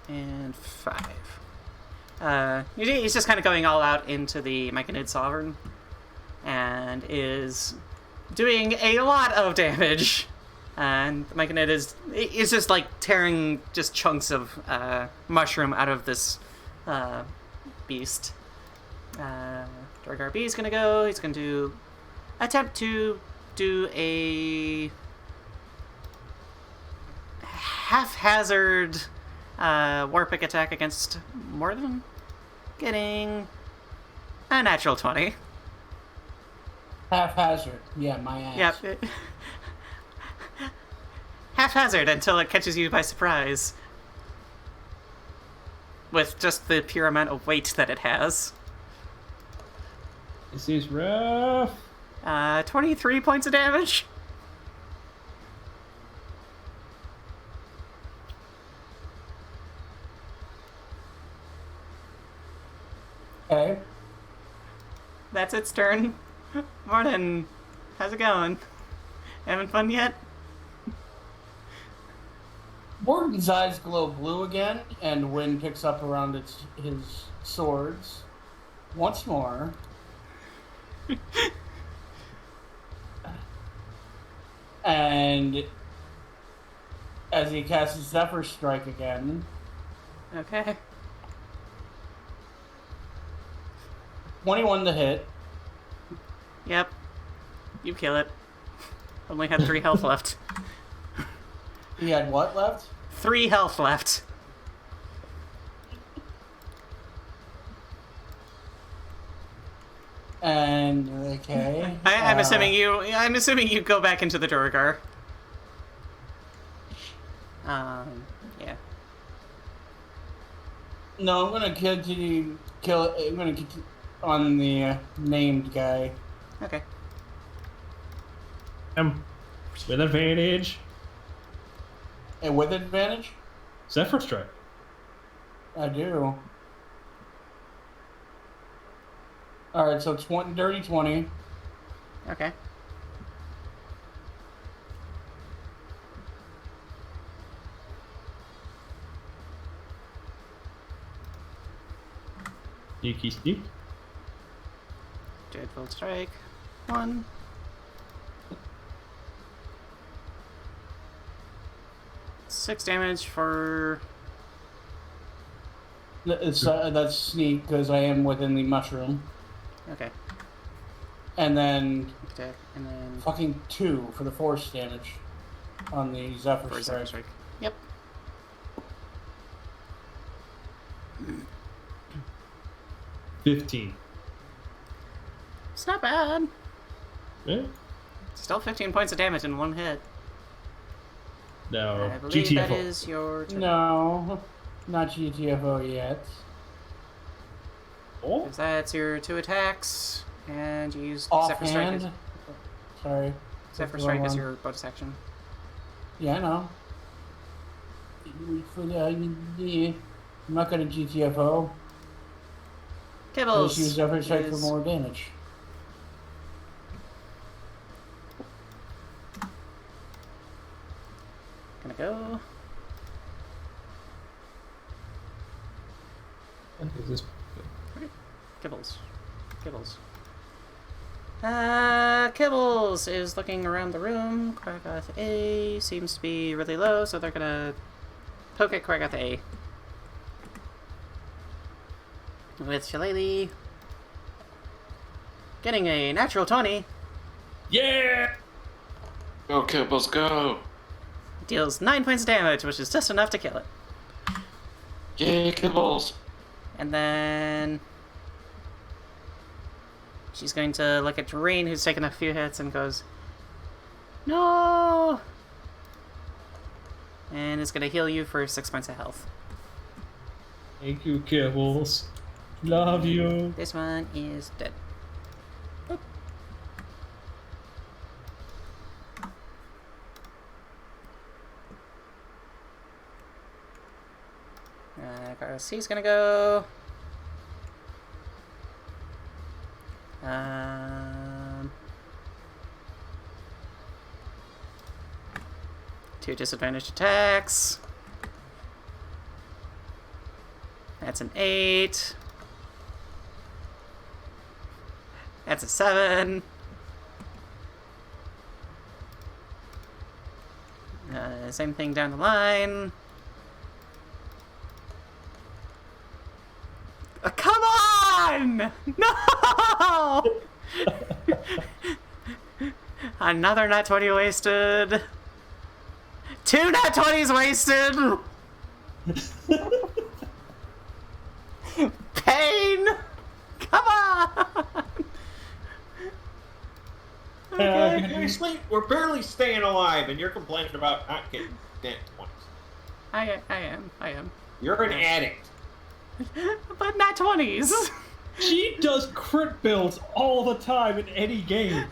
Speaker 2: and 5. He's just kind of going all out into the Myconid Sovereign, and is doing a lot of damage. And the Myconid is just like tearing just chunks of mushroom out of this beast. Duergar B is gonna go. He's gonna attempt to do a haphazard Warpick attack against Mordin, getting a natural 20.
Speaker 3: Haphazard. Yeah, my ass.
Speaker 2: Yep. Haphazard until it catches you by surprise. With just the pure amount of weight that it has.
Speaker 1: This is rough.
Speaker 2: 23 points of damage.
Speaker 3: Okay.
Speaker 2: That's its turn. Mordin, how's it going? Having fun yet?
Speaker 3: Mordin's eyes glow blue again, and wind picks up around his swords once more. And as he casts his Zephyr Strike again.
Speaker 2: Okay.
Speaker 3: 21 to hit.
Speaker 2: Yep. You kill it. Only had 3 health left.
Speaker 3: He had what left?
Speaker 2: 3 health left.
Speaker 3: And okay.
Speaker 2: I'm assuming you go back into the Duergar. Yeah.
Speaker 3: No, I'm gonna continue kill. I'm gonna continue on the named guy.
Speaker 2: Okay.
Speaker 1: With advantage.
Speaker 3: And with advantage?
Speaker 1: Zephyr Strike.
Speaker 3: I do. Alright, so dirty 20.
Speaker 2: Okay.
Speaker 1: Sneaky sneak.
Speaker 2: Dreadful Strike. 1. Six damage for...
Speaker 3: That's sneak, because I am within the mushroom.
Speaker 2: Okay.
Speaker 3: And then...
Speaker 2: Attack, and then...
Speaker 3: Fucking 2 for the force damage on the Zephyr
Speaker 2: For
Speaker 3: Strike.
Speaker 2: Zephyr Strike. Yep.
Speaker 1: $15.
Speaker 2: It's not bad.
Speaker 1: Yeah.
Speaker 2: Still 15 points of damage in one hit.
Speaker 1: No.
Speaker 2: I believe
Speaker 1: GTFO.
Speaker 2: that is your turn.
Speaker 3: No, not GTFO yet.
Speaker 1: Oh.
Speaker 2: Because that's your 2 attacks, and you use Zephyr Strike.
Speaker 3: Offhand. Sorry.
Speaker 2: Zephyr Strike is your bonus action.
Speaker 3: Yeah, I know. I'm not gonna GTFO. I
Speaker 2: Kibbles
Speaker 3: just use Zephyr Strike for
Speaker 2: is-
Speaker 3: more damage.
Speaker 2: Gonna go.
Speaker 1: Is this...
Speaker 2: Kibbles. Kibbles. Kibbles is looking around the room. Quaggoth A seems to be really low, so they're gonna poke at Quaggoth A. With Shillelagh getting a natural 20.
Speaker 1: Yeah!
Speaker 5: Go, Kibbles, go!
Speaker 2: Deals 9 points of damage, which is just enough to kill it.
Speaker 5: Yay, Kibbles!
Speaker 2: And then she's going to look at Dearaen, who's taken a few hits, and goes, "No!" And is going to heal you for 6 points of health.
Speaker 1: Thank you, Kibbles. Love you.
Speaker 2: This one is dead. Oop. C's gonna go. Two disadvantaged attacks. That's an 8. That's a 7. Same thing down the line. Come on! No! Another nat 20 wasted. 2 nat 20s wasted! Pain! Come on!
Speaker 6: Seriously? We're barely staying alive, and you're complaining about not getting dead twice.
Speaker 2: I am.
Speaker 6: You're an addict.
Speaker 2: But nat 20s!
Speaker 1: She does crit builds all the time in any game.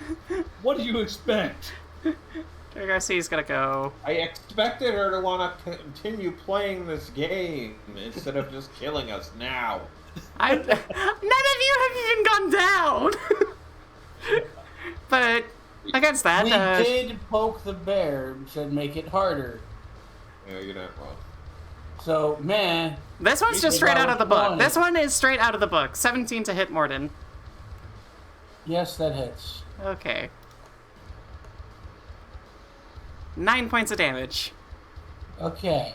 Speaker 1: What do you expect?
Speaker 2: Garcia's gonna go.
Speaker 6: I expected her to want to continue playing this game instead of just killing us now.
Speaker 2: None of you have even gone down! But against that,
Speaker 3: We did poke the bear, which should make it harder.
Speaker 6: Yeah, you're not wrong.
Speaker 3: So, man.
Speaker 2: this one's just straight out of the book. This one is straight out of the book. 17 to hit Mordin.
Speaker 3: Yes, that hits.
Speaker 2: Okay. 9 points of damage.
Speaker 3: Okay.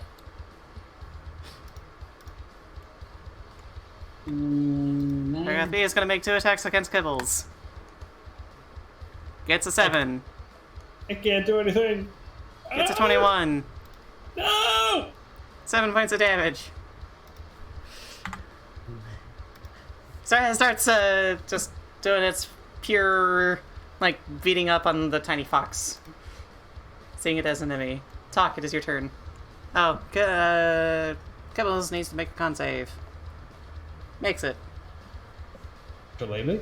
Speaker 2: Gargoth B is going to make 2 attacks against Kibbles. Gets a 7.
Speaker 1: I can't do anything.
Speaker 2: Gets a 21.
Speaker 1: No!
Speaker 2: 7 points of damage. So it starts just doing its pure, like, beating up on the tiny fox. Seeing it as an enemy. Tok, it is your turn. Oh, Kibbles needs to make a con save. Makes it.
Speaker 1: Shillelagh?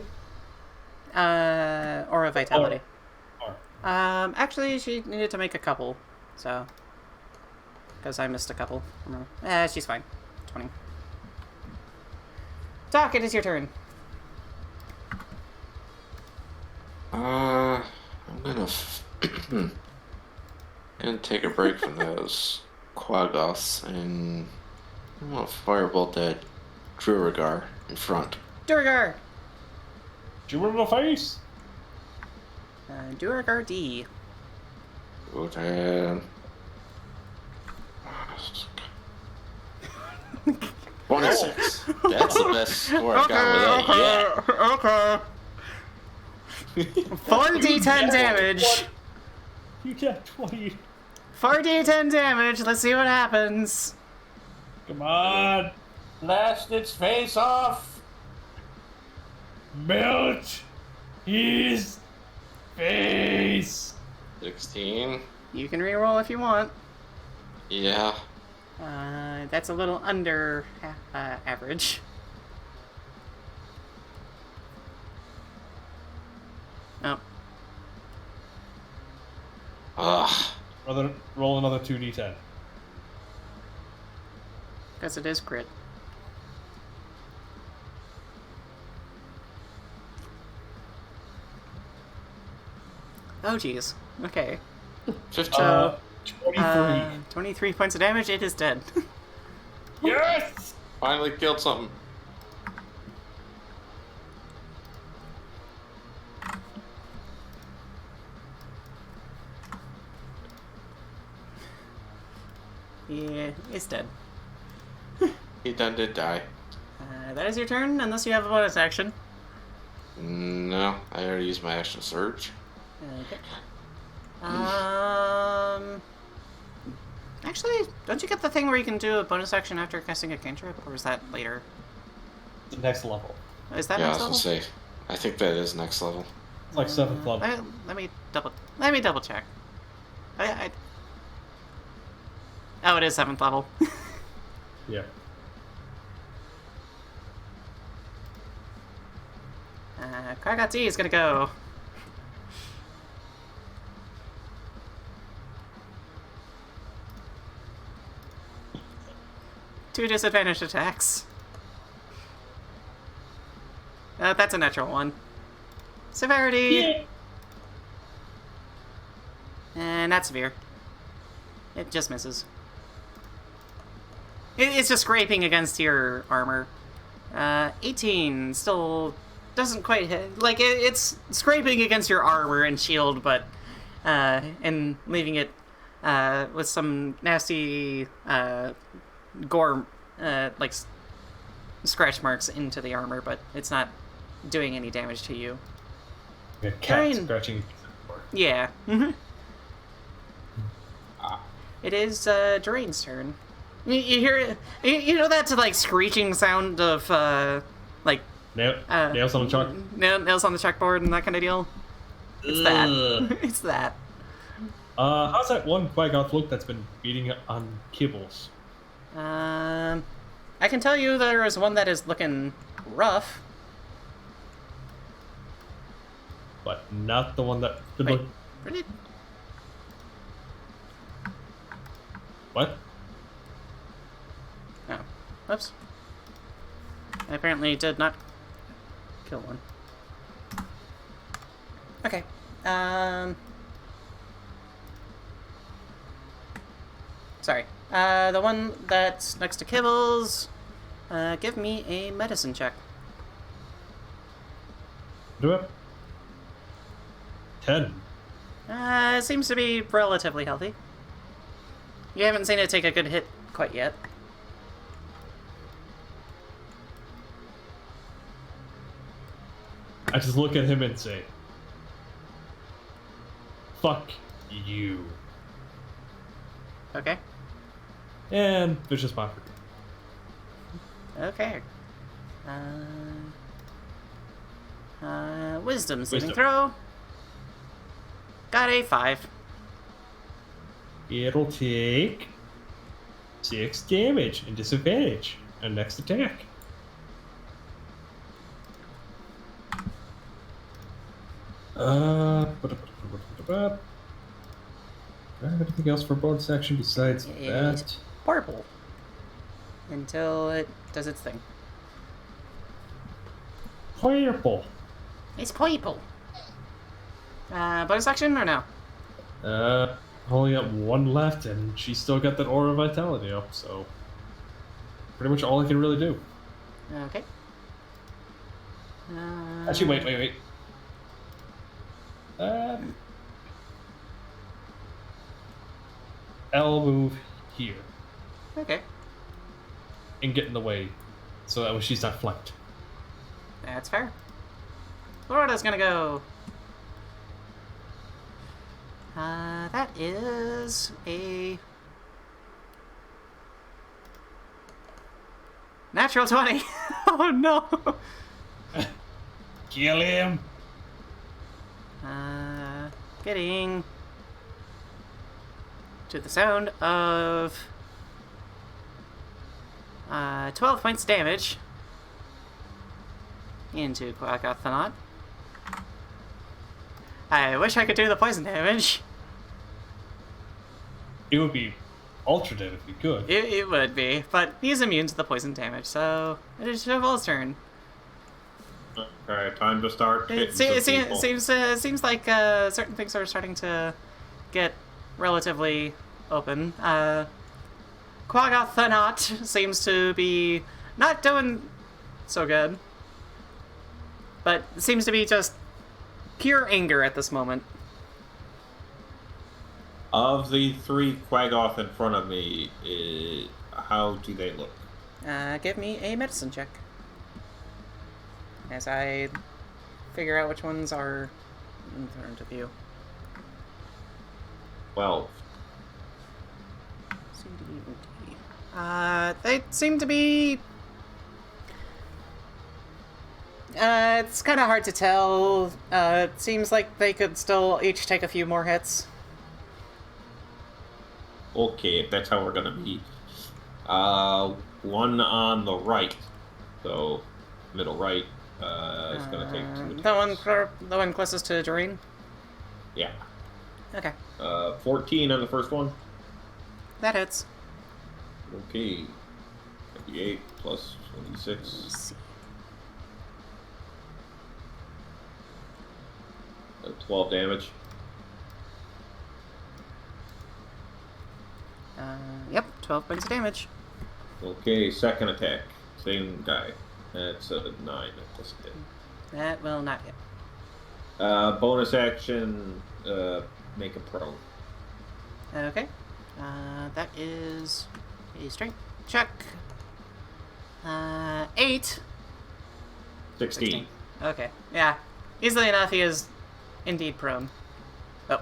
Speaker 2: Or a vitality.
Speaker 1: Or.
Speaker 2: Actually, she needed to make a couple, so. Because I missed a couple. She's fine. 20. Tok, it is your turn.
Speaker 5: I'm gonna take a break from those Quaggoths and I'm gonna firebolt that Duergar in front.
Speaker 2: Duergar!
Speaker 1: Shoot him in the face!
Speaker 2: Duergar D.
Speaker 5: Go ahead. 26. That's the best score I've got with that yet.
Speaker 2: Okay. 4d10 damage.
Speaker 1: You got 20.
Speaker 2: 4d10 damage. Let's see what happens.
Speaker 1: Come on!
Speaker 3: Blast its face off!
Speaker 1: Melt his face!
Speaker 5: 16.
Speaker 2: You can reroll if you want.
Speaker 5: Yeah.
Speaker 2: That's a little under average. Oh.
Speaker 5: Ugh.
Speaker 1: Roll another 2d10.
Speaker 2: Because it is crit. Oh, jeez. Okay.
Speaker 5: 15.
Speaker 1: 23.
Speaker 2: 23 points of damage. It is dead.
Speaker 1: Yes!
Speaker 5: Finally killed something.
Speaker 2: Yeah, it's dead.
Speaker 5: He done did die.
Speaker 2: That is your turn, unless you have a bonus action.
Speaker 5: No, I already used my action surge.
Speaker 2: Okay. Actually, don't you get the thing where you can do a bonus action after casting a cantrip, or is that later?
Speaker 1: The next level.
Speaker 2: Is that
Speaker 5: Yeah, I
Speaker 2: next
Speaker 5: was
Speaker 2: level?
Speaker 5: gonna say. I think that is next level.
Speaker 1: It's like 7th level.
Speaker 2: Let me double check. Oh, it is 7th level.
Speaker 1: Yeah.
Speaker 2: Kragati is gonna go. Two disadvantaged attacks. That's a natural one. Severity.
Speaker 1: Yeah.
Speaker 2: And not severe. It just misses. It's just scraping against your armor. 18 still doesn't quite hit. Like, it's scraping against your armor and shield, but and leaving it with some nasty gore, like scratch marks into the armor, but it's not doing any damage to you.
Speaker 1: A cat
Speaker 2: Dearaen.
Speaker 1: scratching.
Speaker 2: Yeah. Mm-hmm. It is Dearaen's turn. You hear it? You know that like screeching sound of like
Speaker 1: Nails on the chalk.
Speaker 2: nails on the chalkboard and that kind of deal. It's that. It's that.
Speaker 1: How's that one Quaggoth look that's been beating on kibbles?
Speaker 2: I can tell you there is one that is looking rough.
Speaker 1: But not the one that could
Speaker 2: Wait,
Speaker 1: look.
Speaker 2: really?
Speaker 1: What?
Speaker 2: Oh, oops. I apparently did not kill one. Okay. Sorry. The one that's next to Kibbles. Give me a medicine check.
Speaker 1: Do it. 10.
Speaker 2: It seems to be relatively healthy. You haven't seen it take a good hit quite yet.
Speaker 1: I just look at him and say, "Fuck you."
Speaker 2: Okay.
Speaker 1: And vicious mockery.
Speaker 2: Okay. Wisdom saving
Speaker 1: Wisdom.
Speaker 2: throw. Got a 5.
Speaker 1: It'll take 6 damage and disadvantage on next attack. Do I have anything else for bonus action besides
Speaker 2: It's
Speaker 1: that?
Speaker 2: purple. Until it does its thing.
Speaker 1: Purple.
Speaker 2: It's purple. Bonus action or no?
Speaker 1: Only got one left, and she's still got that aura of vitality up, so pretty much all I can really do.
Speaker 2: Okay.
Speaker 1: Actually, wait. I'll move here
Speaker 2: Okay.
Speaker 1: and get in the way, so that way she's not flanked.
Speaker 2: That's fair. Florida's gonna go. That is a natural 20. Oh no.
Speaker 1: Kill him.
Speaker 2: Getting to the sound of 12 points damage into Quaggoth. I wish I could do the poison damage.
Speaker 1: It would be ultra dead if we could.
Speaker 2: It would be, but he's immune to the poison damage, so it is Sho Val's turn.
Speaker 6: Okay, time to start hitting some people.
Speaker 2: Seems like certain things are starting to get relatively open. Quaggoth seems to be not doing so good, but seems to be just pure anger at this moment.
Speaker 6: Of the 3 Quaggoth in front of me, how do they look?
Speaker 2: Give me a medicine check. As I figure out which ones are in front of you.
Speaker 6: 12.
Speaker 2: They seem to be... it's kind of hard to tell. It seems like they could still each take a few more hits.
Speaker 6: Okay, if that's how we're gonna be. One on the right, so middle right, is gonna take 2 attacks.
Speaker 2: The one closest to Dearaen?
Speaker 6: Yeah.
Speaker 2: Okay.
Speaker 6: 14 on the first one.
Speaker 2: That hits.
Speaker 6: Okay. 58 plus 26.
Speaker 2: Let's see.
Speaker 6: 12 damage.
Speaker 2: Yep, 12 points of damage.
Speaker 6: Okay, second attack. Same guy. That's a 9. That's a hit.
Speaker 2: That will not hit.
Speaker 6: Bonus action, make a prone.
Speaker 2: Okay. That is a strength check. 8.
Speaker 6: 16.
Speaker 2: Okay, yeah. Easily enough, he is indeed prone. Oh.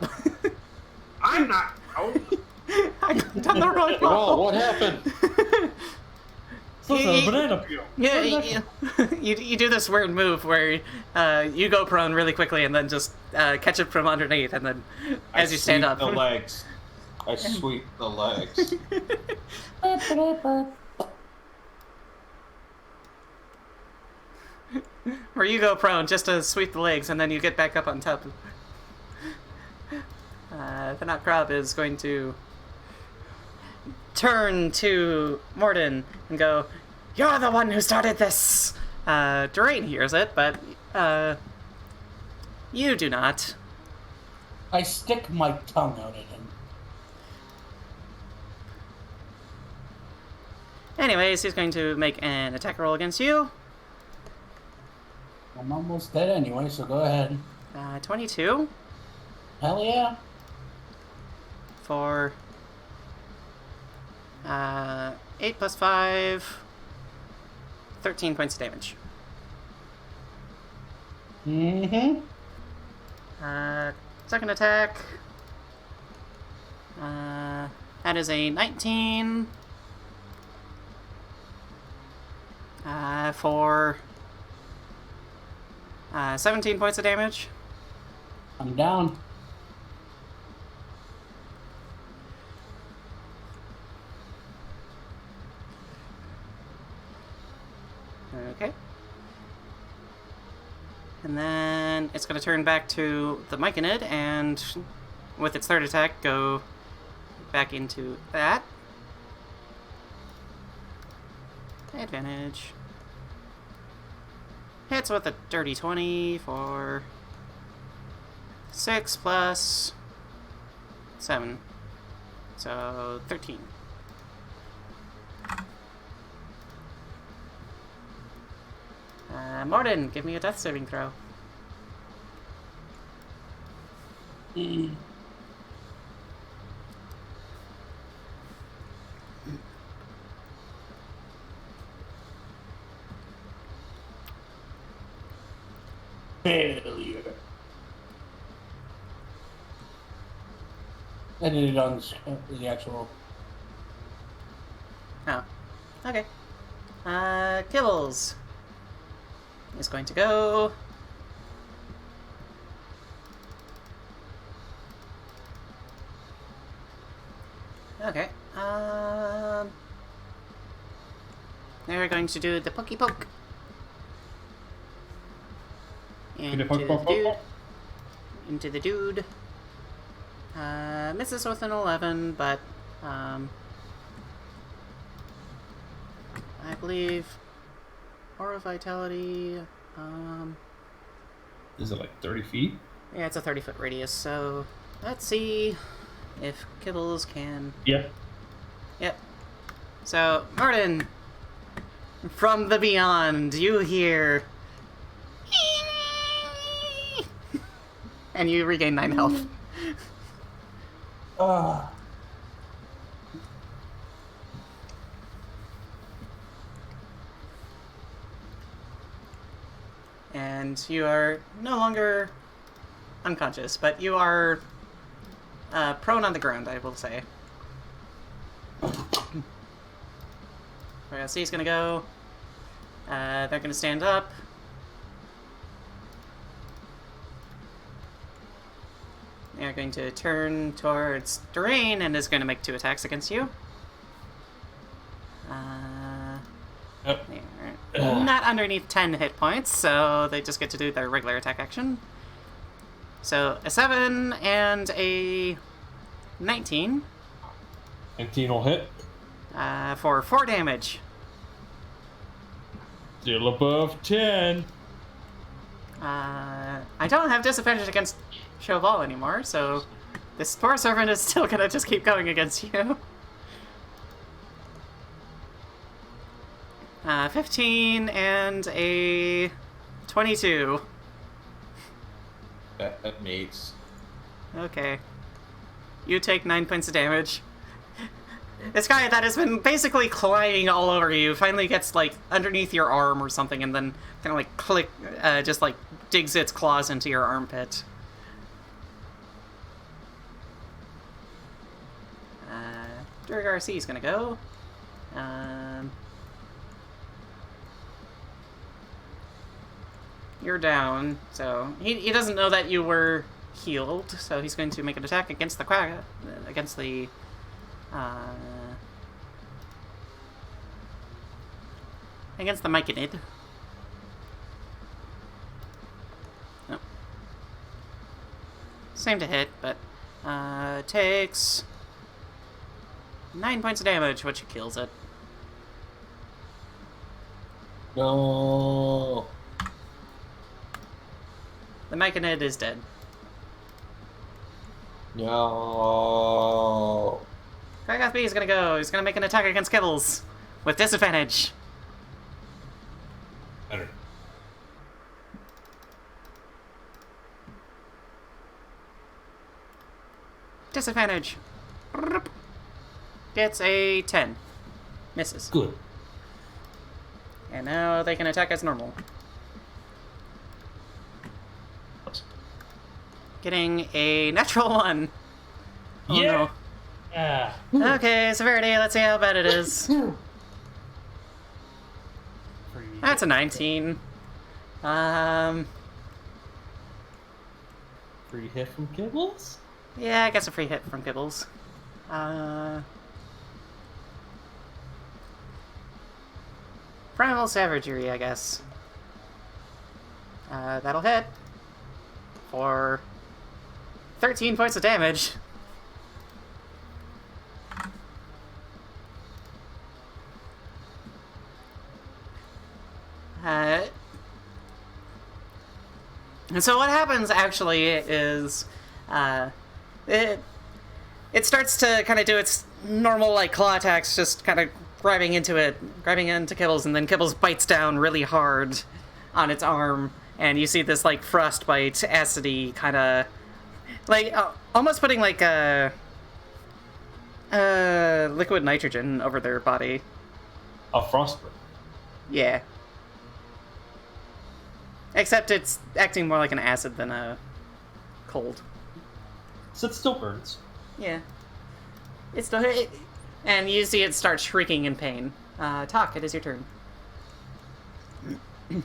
Speaker 7: I'm not. Oh,
Speaker 2: I done the wrong
Speaker 8: Oh, what happened?
Speaker 1: So it's a banana peel.
Speaker 2: Yeah, you do this weird move where you go prone really quickly and then just catch it from underneath, and then as you stand up.
Speaker 8: The legs. I sweep the legs.
Speaker 2: Where you go prone just to sweep the legs, and then you get back up on top. The Knot Crab is going to turn to Mordin and go, "You're the one who started this!" Dearaen hears it, but you do not.
Speaker 3: I stick my tongue out at him.
Speaker 2: Anyways, he's going to make an attack roll against you.
Speaker 3: I'm almost dead anyway, so go ahead.
Speaker 2: 22
Speaker 3: Hell yeah.
Speaker 2: for 8 plus 5, 13 points of damage.
Speaker 3: Mm-hmm.
Speaker 2: Second attack. That is a 19 for 17 points of damage.
Speaker 3: I'm down.
Speaker 2: Okay. And then it's going to turn back to the Myconid and, with its third attack, go back into that. Advantage. Hits with a dirty 20 for 6 plus 7. So 13. Mordin, give me a death saving throw.
Speaker 3: Failure. I did it on the actual.
Speaker 2: Oh. Okay. Kibbles is going to go. Okay. They're going to do the pokey poke. Into the dude. Into the dude. Misses with an 11, but I believe Aura Vitality.
Speaker 1: Is it like 30 feet?
Speaker 2: Yeah, it's a 30-foot radius. So let's see if Kibbles can.
Speaker 1: Yeah.
Speaker 2: Yep. So Mordin, from the beyond, you hear. And you regain 9 health. And you are no longer unconscious, but you are prone on the ground, I will say. C's gonna go. They're gonna stand up. They're going to turn towards Dearaen and is going to make 2 attacks against you. They're not underneath 10 hit points, so they just get to do their regular attack action. So a 7 and a 19.
Speaker 1: 19 will hit.
Speaker 2: For 4 damage.
Speaker 1: Still above 10.
Speaker 2: I don't have disadvantage against Sho Val anymore, so this poor servant is still gonna just keep going against you. 15 and a 22.
Speaker 8: That meets.
Speaker 2: Okay. You take 9 points of damage. This guy that has been basically climbing all over you finally gets, like, underneath your arm or something and then kind of, like, just, like, digs its claws into your armpit. Durgar C is gonna go. You're down, so he doesn't know that you were healed, so he's going to make an attack against the against the Myconid. Nope. Same to hit, but takes 9 points of damage, which kills it.
Speaker 8: No.
Speaker 2: The Myconid is dead.
Speaker 8: No.
Speaker 2: Kragoth B is gonna go. He's gonna make an attack against Kibbles with disadvantage.
Speaker 1: Better.
Speaker 2: Disadvantage. Gets a 10. Misses.
Speaker 1: Good.
Speaker 2: And now they can attack as normal. Getting a natural 1. Oh,
Speaker 1: Yeah.
Speaker 2: no. Okay, severity, let's see how bad it is. That's a 19.
Speaker 1: Free hit from Kibbles?
Speaker 2: Yeah, I guess a free hit from Kibbles. Primal Savagery, I guess. That'll hit. For 13 points of damage. And so what happens actually is it starts to kind of do its normal like claw attacks, just kind of grabbing into Kibbles, and then Kibbles bites down really hard on its arm, and you see this like frostbite, acidy kind of like almost putting like a liquid nitrogen over their body.
Speaker 1: A frostbite.
Speaker 2: Yeah. Except it's acting more like an acid than a cold.
Speaker 1: So it still burns.
Speaker 2: Yeah. It's still... and you see it start shrieking in pain. Tok, it is your turn.
Speaker 5: I'm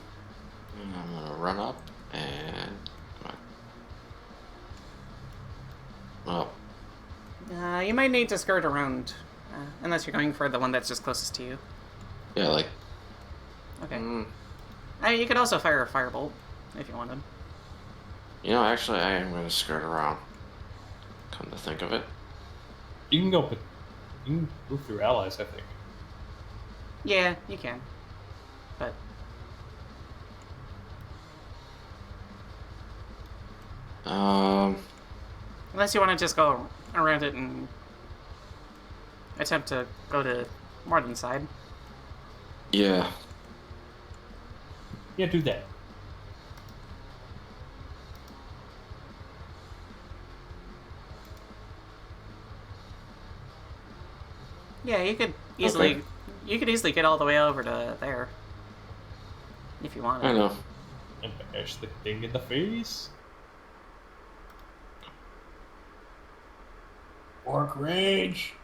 Speaker 5: gonna run up and... Oh.
Speaker 2: You might need to skirt around. Unless you're going for the one that's just closest to you.
Speaker 5: Yeah, like...
Speaker 2: Okay. You could also fire a firebolt, if you wanted.
Speaker 5: You know, actually, I am gonna skirt around. Come to think of it.
Speaker 1: You can go... You can move through allies, I think.
Speaker 2: Yeah, you can. But... Unless you want to just go around it and attempt to go to Mordin's side.
Speaker 5: Yeah.
Speaker 1: Yeah, do that.
Speaker 2: Yeah, you could easily
Speaker 5: Okay.
Speaker 2: get all the way over to there if you wanted.
Speaker 5: I know.
Speaker 1: And bash the thing in the face.
Speaker 3: Orc rage.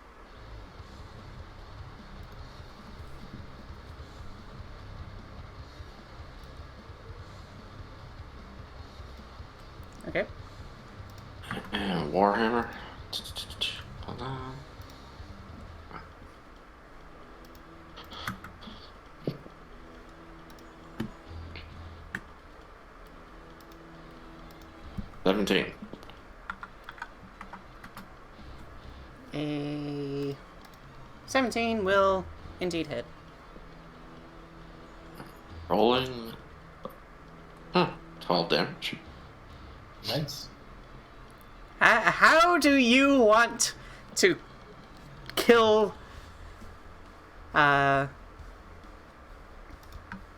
Speaker 2: Okay.
Speaker 5: And Warhammer. Hold on. $17.
Speaker 2: A 17 will indeed hit.
Speaker 5: Rolling. 12 damage.
Speaker 1: Nice.
Speaker 2: How do you want to kill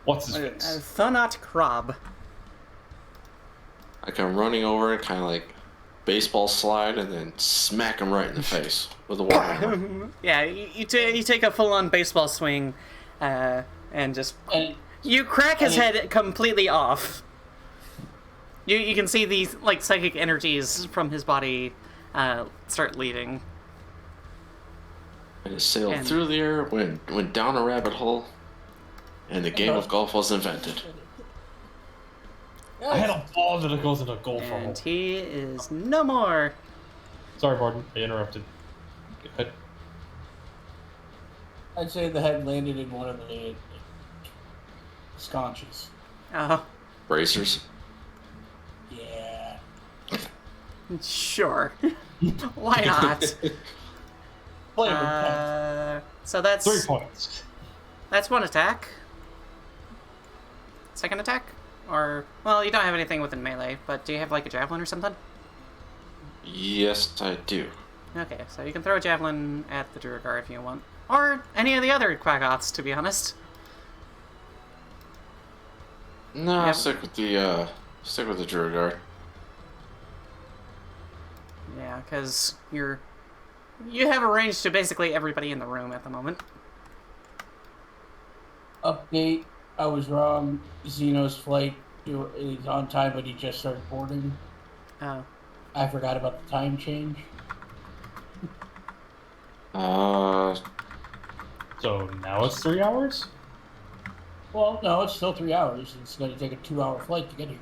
Speaker 1: What's his face?
Speaker 2: Thonot Krob?
Speaker 5: Like I'm running over and kind of like baseball slide and then smack him right in the face with a warhammer.
Speaker 2: Yeah, you take a full-on baseball swing, and just
Speaker 3: And
Speaker 2: you crack his head completely off. You can see these like psychic energies from his body start leaving.
Speaker 5: And it sailed
Speaker 2: And-
Speaker 5: through the air, went down a rabbit hole, and the game of golf was invented.
Speaker 1: I had a ball that it goes into a goal for
Speaker 2: And he is no more.
Speaker 1: Sorry, Mordin. I interrupted. Go ahead.
Speaker 3: I'd say the head landed in one of the sconces.
Speaker 2: Oh,
Speaker 5: Bracers.
Speaker 3: Yeah.
Speaker 2: sure. Why not?
Speaker 3: Flavor text.
Speaker 2: So that's
Speaker 1: 3 points.
Speaker 2: that's one attack. Second attack? Or, well, you don't have anything within melee, but do you have like a javelin or something?
Speaker 5: Yes, I do.
Speaker 2: Okay, so you can throw a javelin at the Duergar if you want. Or any of the other Quaggoths, to be honest.
Speaker 5: No, I'll
Speaker 2: Yep.
Speaker 5: stick with the Duergar.
Speaker 2: Yeah, because you have a range to basically everybody in the room at the moment.
Speaker 3: Update. I was wrong. Xeno's flight is on time, but he just started boarding.
Speaker 2: Oh.
Speaker 3: I forgot about the time change.
Speaker 1: So now it's 3 hours?
Speaker 3: Well, no, it's still 3 hours. It's going to take a 2-hour flight to get here.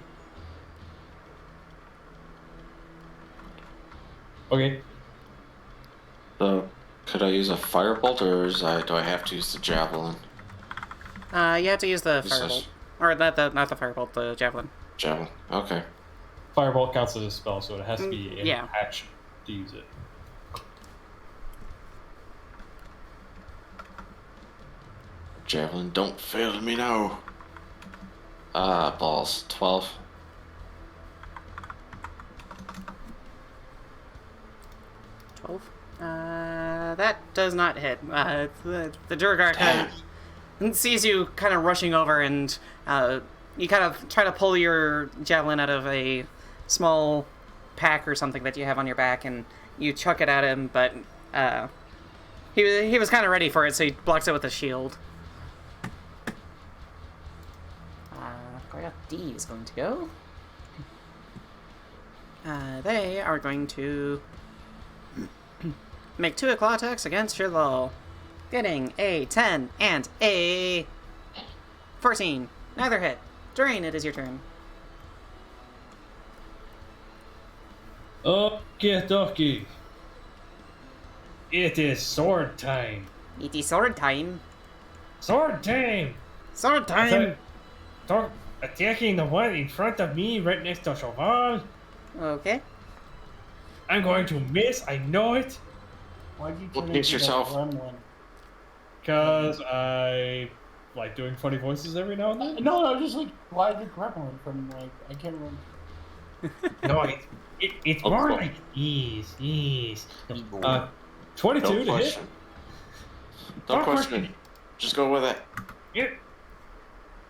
Speaker 1: Okay.
Speaker 5: So, could I use a firebolt, or do I have to use the javelin?
Speaker 2: You have to use the
Speaker 5: This is-
Speaker 2: firebolt. Or not the firebolt, the javelin.
Speaker 5: Javelin. Okay.
Speaker 1: Firebolt counts as a spell, so it has to be in
Speaker 2: yeah.
Speaker 1: patch to use it.
Speaker 5: Javelin, don't fail me now. Balls. 12.
Speaker 2: 12. That does not hit. The Duergar kind of sees you kind of rushing over, and you kind of try to pull your javelin out of a small pack or something that you have on your back, and you chuck it at him, but he was kind of ready for it, so he blocks it with a shield. D is going to go. They are going to make 2 claw attacks against your lull, getting a 10 and a 14. Neither hit. Dearaen, it is your turn.
Speaker 1: Okay, dokie. It is sword time.
Speaker 2: It is sword time.
Speaker 1: Sword time!
Speaker 2: Sword time!
Speaker 1: Start attacking the one in front of me right next to Sho Val.
Speaker 2: Okay.
Speaker 1: I'm going to miss, I know it.
Speaker 3: Why'd you
Speaker 5: Well,
Speaker 3: turn
Speaker 5: pace
Speaker 3: into
Speaker 5: yourself.
Speaker 3: that gremlin?
Speaker 1: Because I like doing funny voices every now and then.
Speaker 3: No, just like, why the gremlin from, like, I can't remember.
Speaker 1: No, it's
Speaker 5: Oh,
Speaker 1: more
Speaker 5: cool.
Speaker 1: like ease. 22
Speaker 5: No
Speaker 1: to hit.
Speaker 5: question. Don't question it. Just go with it.
Speaker 1: Yep.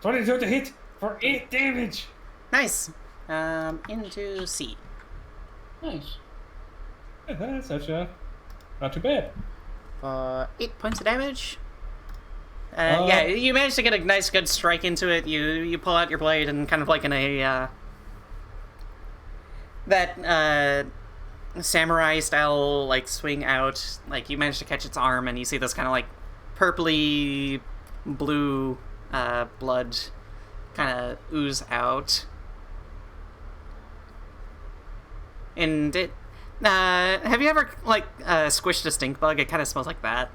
Speaker 1: 22 to hit for 8 damage.
Speaker 2: Nice. Into C.
Speaker 3: Nice.
Speaker 1: That's actually not too bad.
Speaker 2: for 8 points of damage. Yeah, you managed to get a nice, good strike into it. You pull out your blade and kind of like in a that samurai style like swing out. Like you managed to catch its arm, and you see this kind of like purpley blue blood kind of ooze out. And it have you ever like squished a stink bug? It kind of smells like that.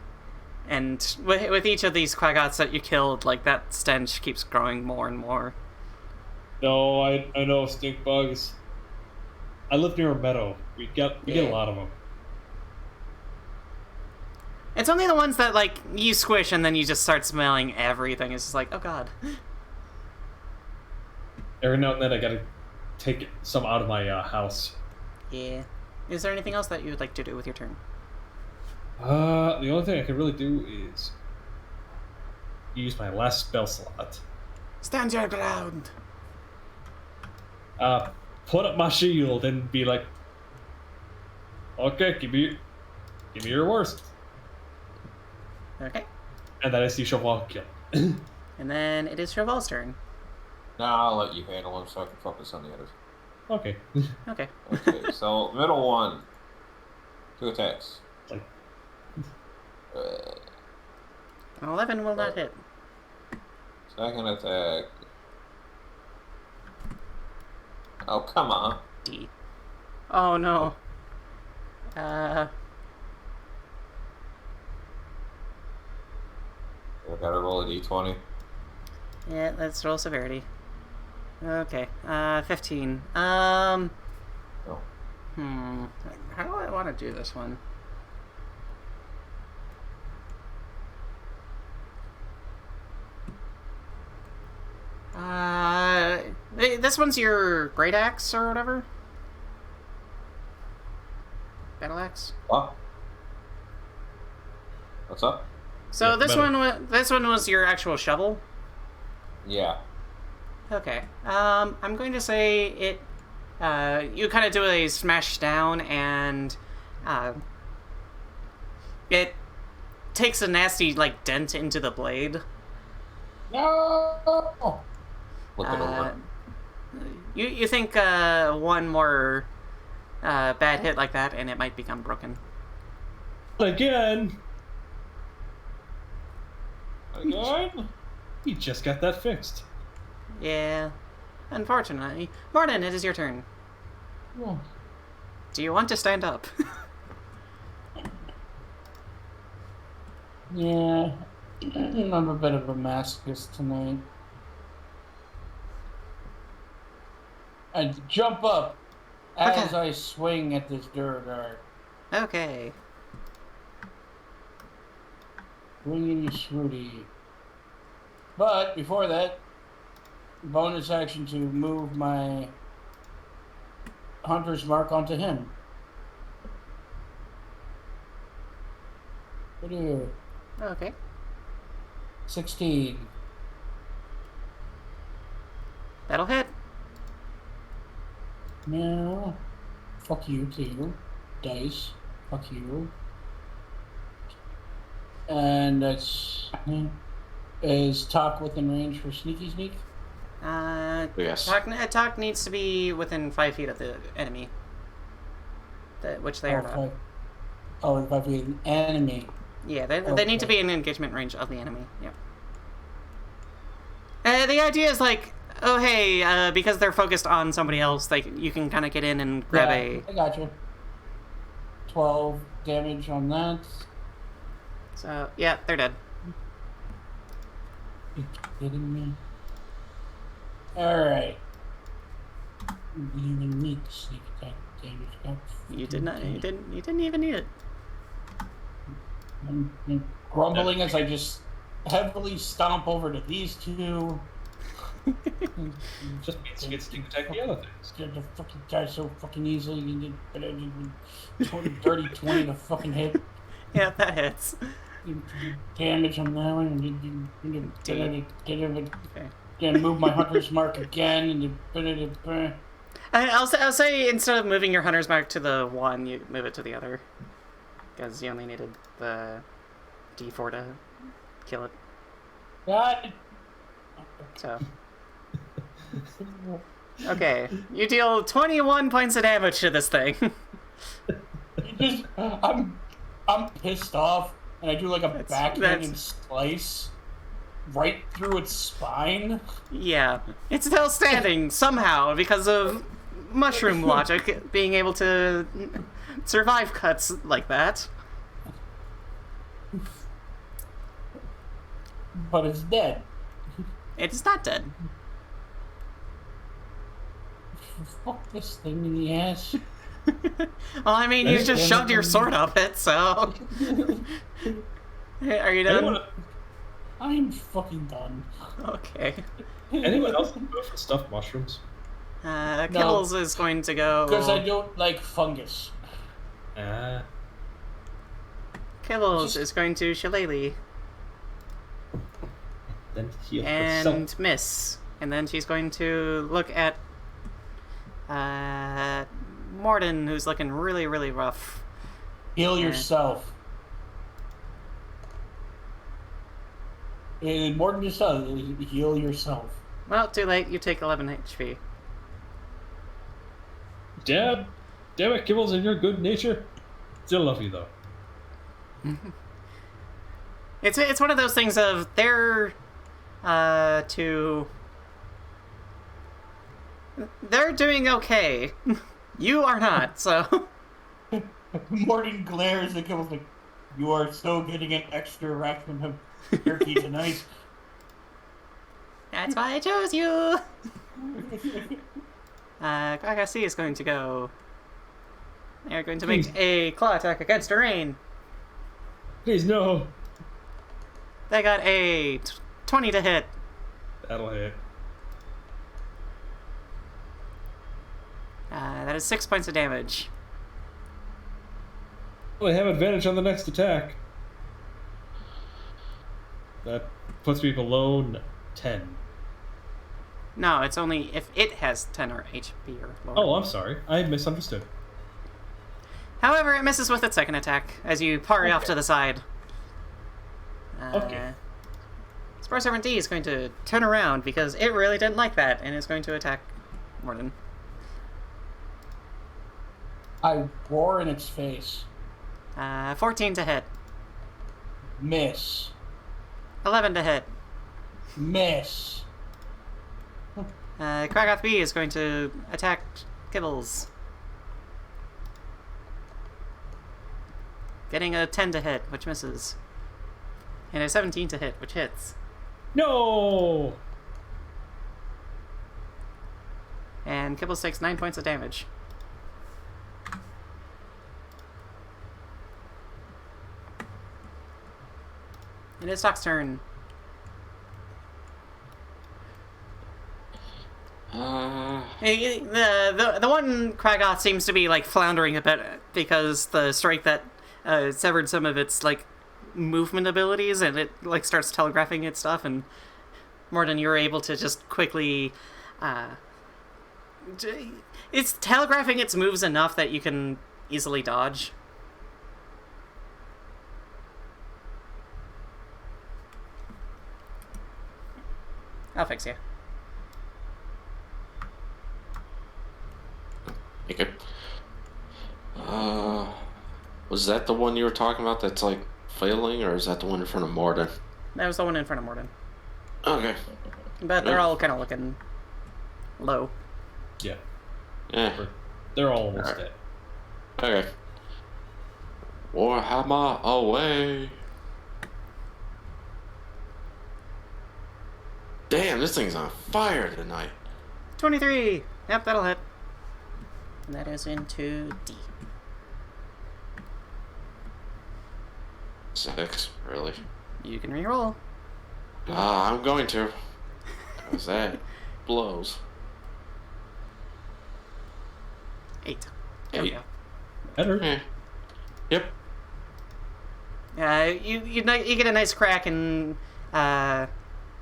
Speaker 2: And with each of these quaggots that you killed, like that stench keeps growing more and more.
Speaker 1: No, I know stink bugs. I live near a meadow. We get a lot of them.
Speaker 2: It's only the ones that like you squish and then you just start smelling everything. It's just like, oh god.
Speaker 1: Every now and then I gotta take some out of my house.
Speaker 2: Yeah. Is there anything else that you would like to do with your turn?
Speaker 1: The only thing I can really do is use my last spell slot.
Speaker 2: Stand your ground.
Speaker 1: Put up my shield and be like, okay, give me your worst.
Speaker 2: Okay.
Speaker 1: And that is the Sho Val kill.
Speaker 2: And then it is Sho Val's turn.
Speaker 8: Now I'll let you handle him so I can focus on the others.
Speaker 1: Okay.
Speaker 2: Okay.
Speaker 8: Okay, so middle one. 2 attacks.
Speaker 1: Like,
Speaker 2: An 11 will not hit.
Speaker 8: Second attack. Oh, come on.
Speaker 2: D. Oh no.
Speaker 8: I gotta roll a d20.
Speaker 2: Yeah, let's roll severity. Okay. 15.
Speaker 8: Oh.
Speaker 2: How do I want to do this one? This one's your great axe or whatever? Battle axe?
Speaker 8: What? What's up?
Speaker 2: So
Speaker 1: Yeah,
Speaker 2: this
Speaker 1: metal.
Speaker 2: this one was your actual shovel?
Speaker 8: Yeah.
Speaker 2: Okay. I'm going to say it. You kind of do a smash down, and it takes a nasty like dent into the blade.
Speaker 3: No!
Speaker 8: Look it over.
Speaker 2: You think one more bad hit like that, and it might become broken.
Speaker 1: again!
Speaker 8: Again?
Speaker 1: He just got that fixed.
Speaker 2: Yeah. Unfortunately, Mordin, it is your turn.
Speaker 3: Oh.
Speaker 2: Do you want to stand up?
Speaker 3: Yeah, I'm a bit of a masochist tonight. I jump up as
Speaker 2: Okay.
Speaker 3: I swing at this Dearaen.
Speaker 2: Okay.
Speaker 3: Swing in your swooty. But before that, bonus action to move my hunter's mark onto him. What do you?
Speaker 2: Okay.
Speaker 3: 16.
Speaker 2: That'll hit.
Speaker 3: No. Fuck you too. Dice. Fuck you. And that's is Tok within range for sneaky sneak?
Speaker 5: Yes.
Speaker 2: Tok needs to be within 5 feet of the enemy. Which they are not.
Speaker 3: 5. Oh, 5 feet of the enemy.
Speaker 2: Yeah, they need to be in engagement range of the enemy. Yeah. The idea is like, oh hey, because they're focused on somebody else, you can kind of get in and grab
Speaker 3: I got you. 12 damage on that.
Speaker 2: So yeah, they're dead.
Speaker 3: You kidding me? Alright. You even need the sneak attack damage.
Speaker 2: You did not. You didn't even need it.
Speaker 3: I'm grumbling as I just heavily stomp over to these two.
Speaker 1: Just means to get sneak attack the other things.
Speaker 3: The fucking guy so fucking easily. You get dirty 20 to fucking hit.
Speaker 2: Yeah, that hits.
Speaker 3: Damage on that one.
Speaker 2: Okay.
Speaker 3: Gonna move my hunter's mark again.
Speaker 2: I'll say instead of moving your hunter's mark to the one, you move it to the other, because you only needed the D4 to kill it.
Speaker 3: God.
Speaker 2: So. Okay, you deal 21 points of damage to this thing.
Speaker 3: I'm pissed off, and I do like a backhanded
Speaker 2: that's-
Speaker 3: slice right through its spine.
Speaker 2: Yeah, it's still standing somehow because of mushroom logic, being able to survive cuts like that.
Speaker 3: But it's dead.
Speaker 2: It's not dead.
Speaker 3: Fuck this thing in the ass.
Speaker 2: Well, I mean, you just shoved your sword up it, so... Hey, are you done?
Speaker 3: I'm fucking done.
Speaker 2: Okay.
Speaker 1: Anyone else go for stuffed mushrooms?
Speaker 2: Kibbles is going to go...
Speaker 3: Because I don't like fungus.
Speaker 2: Kibbles is going to Shillelagh
Speaker 1: Then heal
Speaker 2: and
Speaker 1: herself.
Speaker 2: miss. And then she's going to look at Mordin, who's looking really, really rough.
Speaker 3: Heal yourself. And more than yourself, heal yourself.
Speaker 2: Well, too late. You take 11 HP.
Speaker 1: Damn it, Kibbles, in your good nature. Still love you, though.
Speaker 2: It's one of those things of they're doing okay. You are not, so.
Speaker 3: Mordin glares and comes like, "You are so getting an extra ration of turkey tonight."
Speaker 2: That's why I chose you. Kagasi is going to go. They're going to make a claw attack against Dearaen.
Speaker 1: Please, no.
Speaker 2: They got a 20 to hit.
Speaker 1: That'll hit.
Speaker 2: That is 6 points of damage.
Speaker 1: Well, they have advantage on the next attack. That puts me below 10.
Speaker 2: No, it's only if it has 10 or HP or lower.
Speaker 1: Oh, I'm sorry. I misunderstood.
Speaker 2: However, it misses with its second attack as you parry off to the side.
Speaker 1: Okay.
Speaker 2: Spore Servant D is going to turn around because it really didn't like that and is going to attack Mordin.
Speaker 3: I roar in its face.
Speaker 2: 14 to hit.
Speaker 3: Miss.
Speaker 2: 11 to hit.
Speaker 3: Miss.
Speaker 2: Kragoth B is going to attack Kibbles. Getting a 10 to hit, which misses. And a 17 to hit, which hits.
Speaker 1: No!
Speaker 2: And Kibbles takes 9 points of damage. It is Tok's turn. The one Kragoth seems to be like floundering a bit because the strike that severed some of its like movement abilities, and it like starts telegraphing its stuff. And Mordin, you're able to just quickly. It's telegraphing its moves enough that you can easily dodge. I'll fix you.
Speaker 5: Okay. Was that the one you were talking about that's like failing, or is that the one in front of Mordin?
Speaker 2: That was the one in front of Mordin.
Speaker 5: Okay.
Speaker 2: But they're all kind of looking low.
Speaker 1: Yeah.
Speaker 5: Yeah.
Speaker 1: They're all almost dead.
Speaker 5: Okay. Warhammer away. Damn, this thing's on fire tonight.
Speaker 2: 23! Yep, that'll hit. And that is into D.
Speaker 5: 6, really?
Speaker 2: You can reroll.
Speaker 5: I'm going to. Because that blows.
Speaker 2: 8. There we
Speaker 5: 8.
Speaker 2: go.
Speaker 1: Better.
Speaker 5: Eh. Yep.
Speaker 2: You get a nice crack, and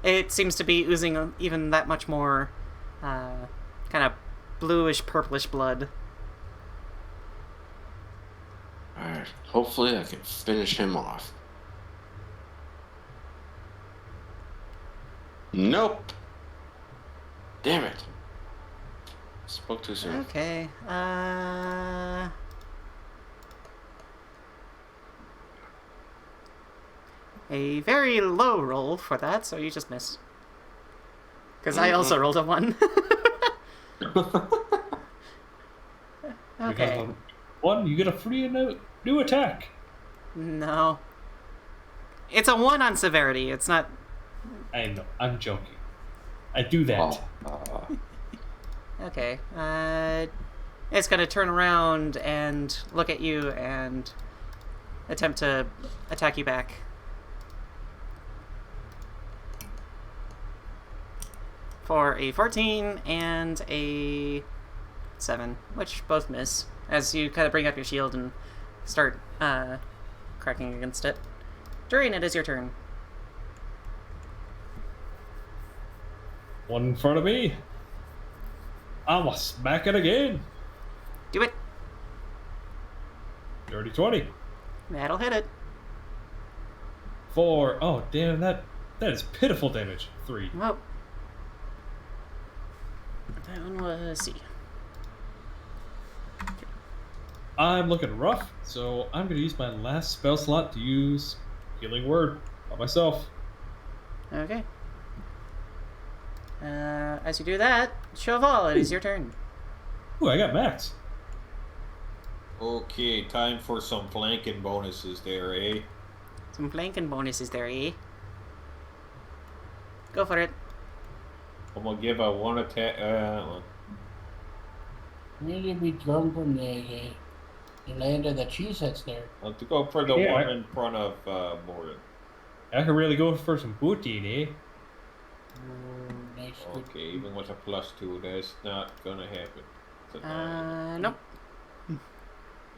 Speaker 2: it seems to be oozing even that much more kind of bluish, purplish blood.
Speaker 5: Alright. Hopefully I can finish him off. Nope. Damn it. Spoke too soon.
Speaker 2: Okay. A very low roll for that, so you just miss. Because I also rolled a 1. Okay.
Speaker 1: Because of 1, you get a free new attack.
Speaker 2: No. It's a 1 on severity. It's not.
Speaker 1: I know. I'm joking. I do that.
Speaker 2: Okay. It's gonna turn around and look at you and attempt to attack you back. For a 14 and a 7, which both miss, as you kind of bring up your shield and start cracking against it. Dearaen, it is your turn.
Speaker 1: 1 in front of me. I'ma smack it again.
Speaker 2: Do it.
Speaker 1: Dirty 20.
Speaker 2: That'll hit it.
Speaker 1: 4. Oh, damn, that is pitiful damage. 3.
Speaker 2: Well, that one was C.
Speaker 1: I'm looking rough, so I'm going to use my last spell slot to use Healing Word on myself.
Speaker 2: Okay. As you do that, Sho Val, it is your turn.
Speaker 1: Ooh, I got max.
Speaker 6: Okay, time for some flanking bonuses there, eh?
Speaker 2: Some flanking bonuses there, eh? Go for it.
Speaker 6: I'm gonna give a 1 attack.
Speaker 3: Where did we come from the land of the cheeseheads there?
Speaker 6: I'll have to go for the
Speaker 1: Yeah.
Speaker 6: one in front of Mordin.
Speaker 1: I could really go for some booty, eh?
Speaker 3: Nice.
Speaker 6: Okay, even with a +2, that's not gonna happen. It's a 9.
Speaker 2: Nope.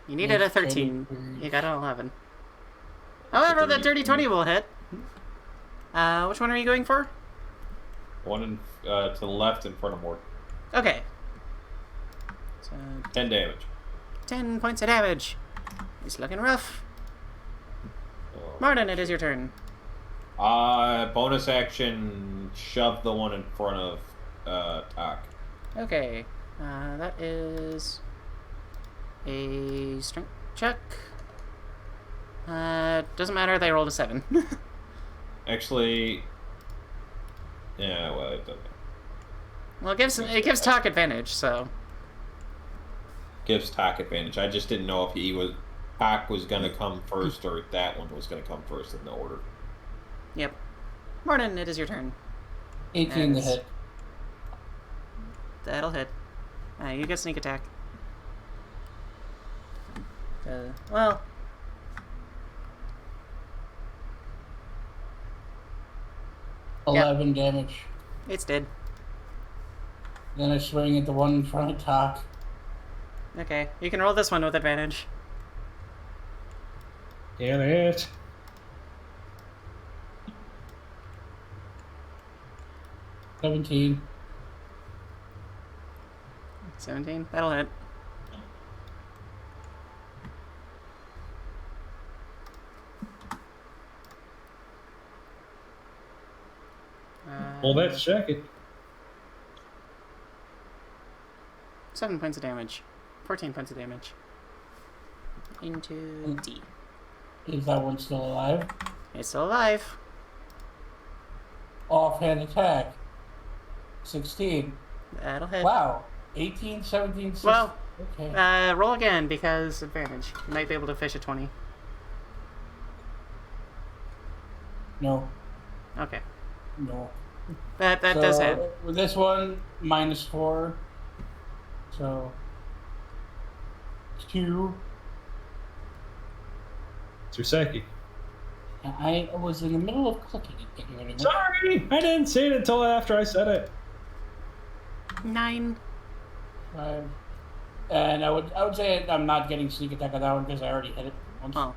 Speaker 2: You needed a 13. You got an 11. However, the dirty 20 will hit. Which one are you going for?
Speaker 6: One in, to the left in front of Mordin.
Speaker 2: Okay. So,
Speaker 6: 10 damage.
Speaker 2: 10 points of damage. He's looking rough.
Speaker 6: Oh.
Speaker 2: Mordin, it is your turn.
Speaker 6: Bonus action, shove the one in front of Tok.
Speaker 2: Okay. That is a strength check. Doesn't matter, they rolled a 7.
Speaker 6: Actually, yeah, well, it doesn't.
Speaker 2: Well, it gives Tok advantage, so.
Speaker 6: Gives Tok advantage. I just didn't know if Tok was gonna come first or if that one was gonna come first in the order.
Speaker 2: Yep. Mordin, it is your turn.
Speaker 3: 18 to
Speaker 2: As-
Speaker 3: hit.
Speaker 2: That'll hit. You get sneak attack. Well. Yep.
Speaker 3: 11 damage.
Speaker 2: It's dead.
Speaker 3: Then I swing at the one in front of Tok.
Speaker 2: Okay, you can roll this one with advantage.
Speaker 1: Damn it.
Speaker 3: $17.
Speaker 2: 17, that'll hit.
Speaker 1: Well, that's check it.
Speaker 2: 7 points of damage. 14 points of damage. Into D.
Speaker 3: Is that one still alive?
Speaker 2: It's still alive.
Speaker 3: Offhand attack. 16.
Speaker 2: That'll hit.
Speaker 3: Wow. 18, 17, 16.
Speaker 2: Well,
Speaker 3: Okay.
Speaker 2: roll again because advantage. You might be able to fish a 20.
Speaker 3: No.
Speaker 2: Okay.
Speaker 3: No.
Speaker 2: That does hit.
Speaker 3: With this one, -4. So 2.
Speaker 1: It's your psyche.
Speaker 3: I was in the middle of clicking it. Get rid of it.
Speaker 1: Sorry! I didn't say it until after I said it.
Speaker 2: 9.
Speaker 3: 5. And I would say I'm not getting sneak attack on that one because I already hit it once.
Speaker 2: Oh,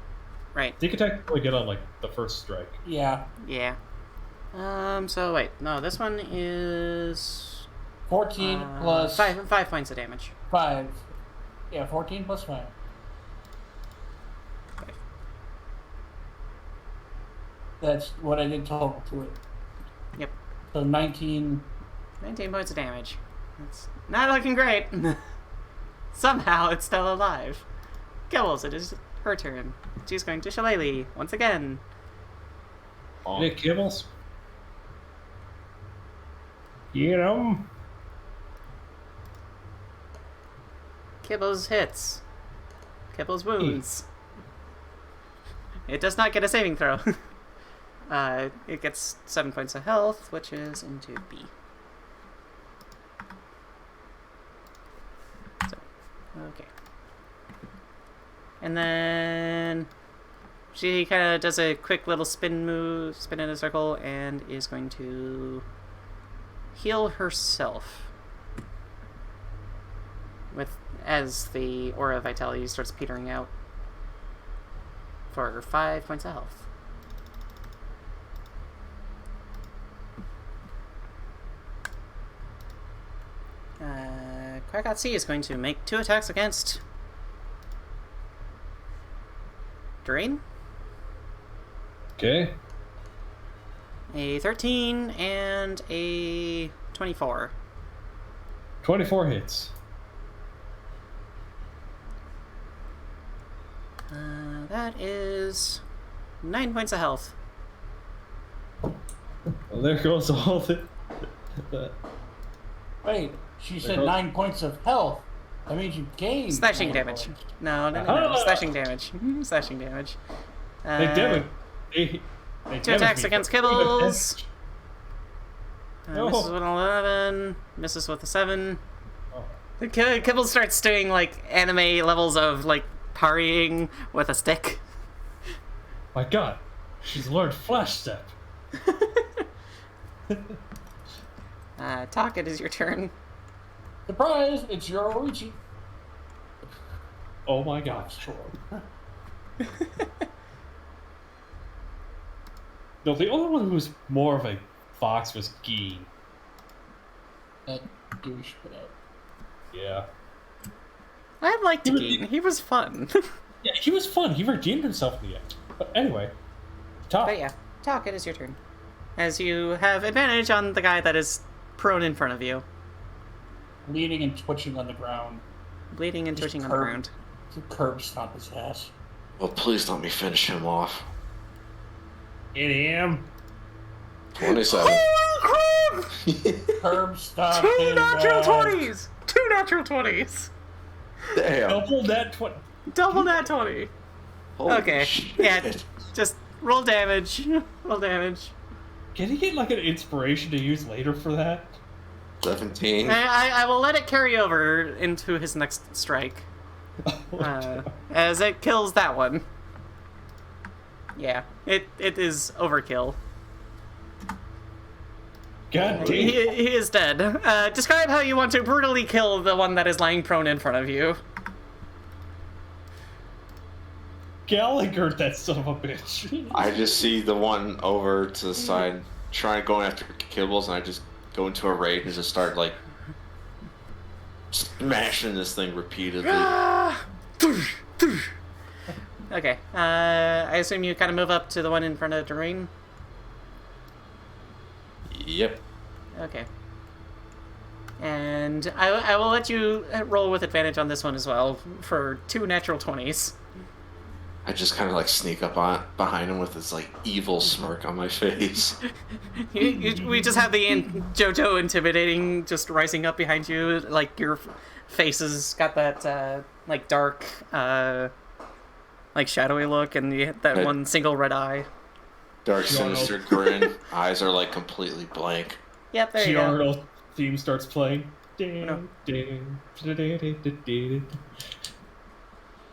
Speaker 2: right.
Speaker 1: Sneak attack only get on, like, the first strike.
Speaker 3: Yeah.
Speaker 2: Yeah. So wait. No, this one is
Speaker 3: 14 plus
Speaker 2: 5 points of damage.
Speaker 3: 5. Yeah, 14 plus 5. That's what I did total to it.
Speaker 2: Yep.
Speaker 3: So 19.
Speaker 2: 19 points of damage. It's not looking great. Somehow it's still alive. Gills, it is her turn. She's going to Shillelagh once again.
Speaker 1: Hey, Kibbles. Get him.
Speaker 2: Kibbles hits. Kibbles wounds. It does not get a saving throw. It gets 7 points of health, which is into B. So, okay. And then she kind of does a quick little spin move, spin in a circle, and is going to heal herself. As the aura of vitality starts petering out for 5 points of health. Krakatsi is going to make 2 attacks against Dearaen.
Speaker 1: Okay.
Speaker 2: A 13 and a 24.
Speaker 1: 24 hits.
Speaker 2: That is 9 points of health.
Speaker 1: Well, there goes all the
Speaker 3: Wait, she said 9 points of health. That means you gained.
Speaker 2: Slashing
Speaker 3: 9
Speaker 2: damage.
Speaker 3: points.
Speaker 2: No. Slashing damage. Slashing damage.
Speaker 1: Hey, Devin. Hey,
Speaker 2: 2 attacks against Kibbles.
Speaker 1: No.
Speaker 2: Misses with an 11. Misses with a 7.
Speaker 1: Oh.
Speaker 2: The Kibbles starts doing, like, anime levels of, like, parrying with a stick.
Speaker 1: My God, she's learned Flash Step.
Speaker 2: Tok, it is your turn.
Speaker 3: Surprise! It's Yoroichi.
Speaker 1: Oh my gosh. No, the only one who was more of a fox was Gee.
Speaker 3: That douche put out.
Speaker 1: Yeah.
Speaker 2: I liked Geen. He was fun.
Speaker 1: Yeah, he was fun. He redeemed himself in the end. But anyway, Tok.
Speaker 2: But yeah, Tok, it is your turn. As you have advantage on the guy that is prone in front of you.
Speaker 3: Bleeding and twitching on the ground.
Speaker 2: Bleeding and
Speaker 3: Just
Speaker 2: twitching on the
Speaker 3: curb-
Speaker 2: ground.
Speaker 3: To curb stomp his ass.
Speaker 5: Well, please let me finish him off.
Speaker 1: Get him.
Speaker 5: 27.
Speaker 3: Curb stomp
Speaker 2: 2
Speaker 3: his
Speaker 2: natural
Speaker 3: ass.
Speaker 2: 20s! 2 natural 20s!
Speaker 5: Damn.
Speaker 1: Double that 20.
Speaker 2: Double nat 20.
Speaker 5: Holy
Speaker 2: Okay.
Speaker 5: shit.
Speaker 2: Yeah, just roll damage. Roll damage.
Speaker 1: Can he get like an inspiration to use later for that?
Speaker 5: 17.
Speaker 2: I will let it carry over into his next strike. As it kills that one. Yeah, it is overkill.
Speaker 1: God damn.
Speaker 2: He is dead. Describe how you want to brutally kill the one that is lying prone in front of you.
Speaker 1: Gallagher, that son of a bitch.
Speaker 5: I just see the one over to the side going after Kibbles, and I just go into a rage and just start, like, smashing this thing repeatedly.
Speaker 2: Okay, I assume you kind of move up to the one in front of Dearaen?
Speaker 5: Yep.
Speaker 2: Okay. And I will let you roll with advantage on this one as well, for 2 natural 20s.
Speaker 5: I just kind of, like, sneak up behind him with this, like, evil smirk on my face.
Speaker 2: We just have the JoJo intimidating just rising up behind you, like your face has got that like dark, like shadowy look, and you hit that one single red eye.
Speaker 5: Dark, sinister grin. Eyes are, like, completely blank.
Speaker 2: Yep, there you go.
Speaker 1: Giorno theme starts playing.
Speaker 2: no.
Speaker 1: Ding.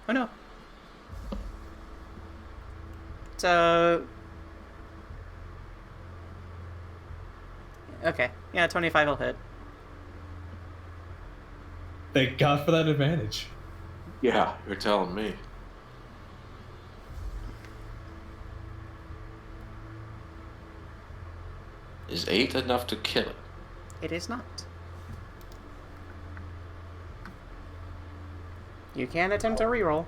Speaker 2: Oh no. So. Okay, yeah, 25 will hit.
Speaker 1: Thank God for that advantage.
Speaker 5: Yeah, you're telling me. Is 8 enough to kill it?
Speaker 2: It is not. You can attempt a reroll.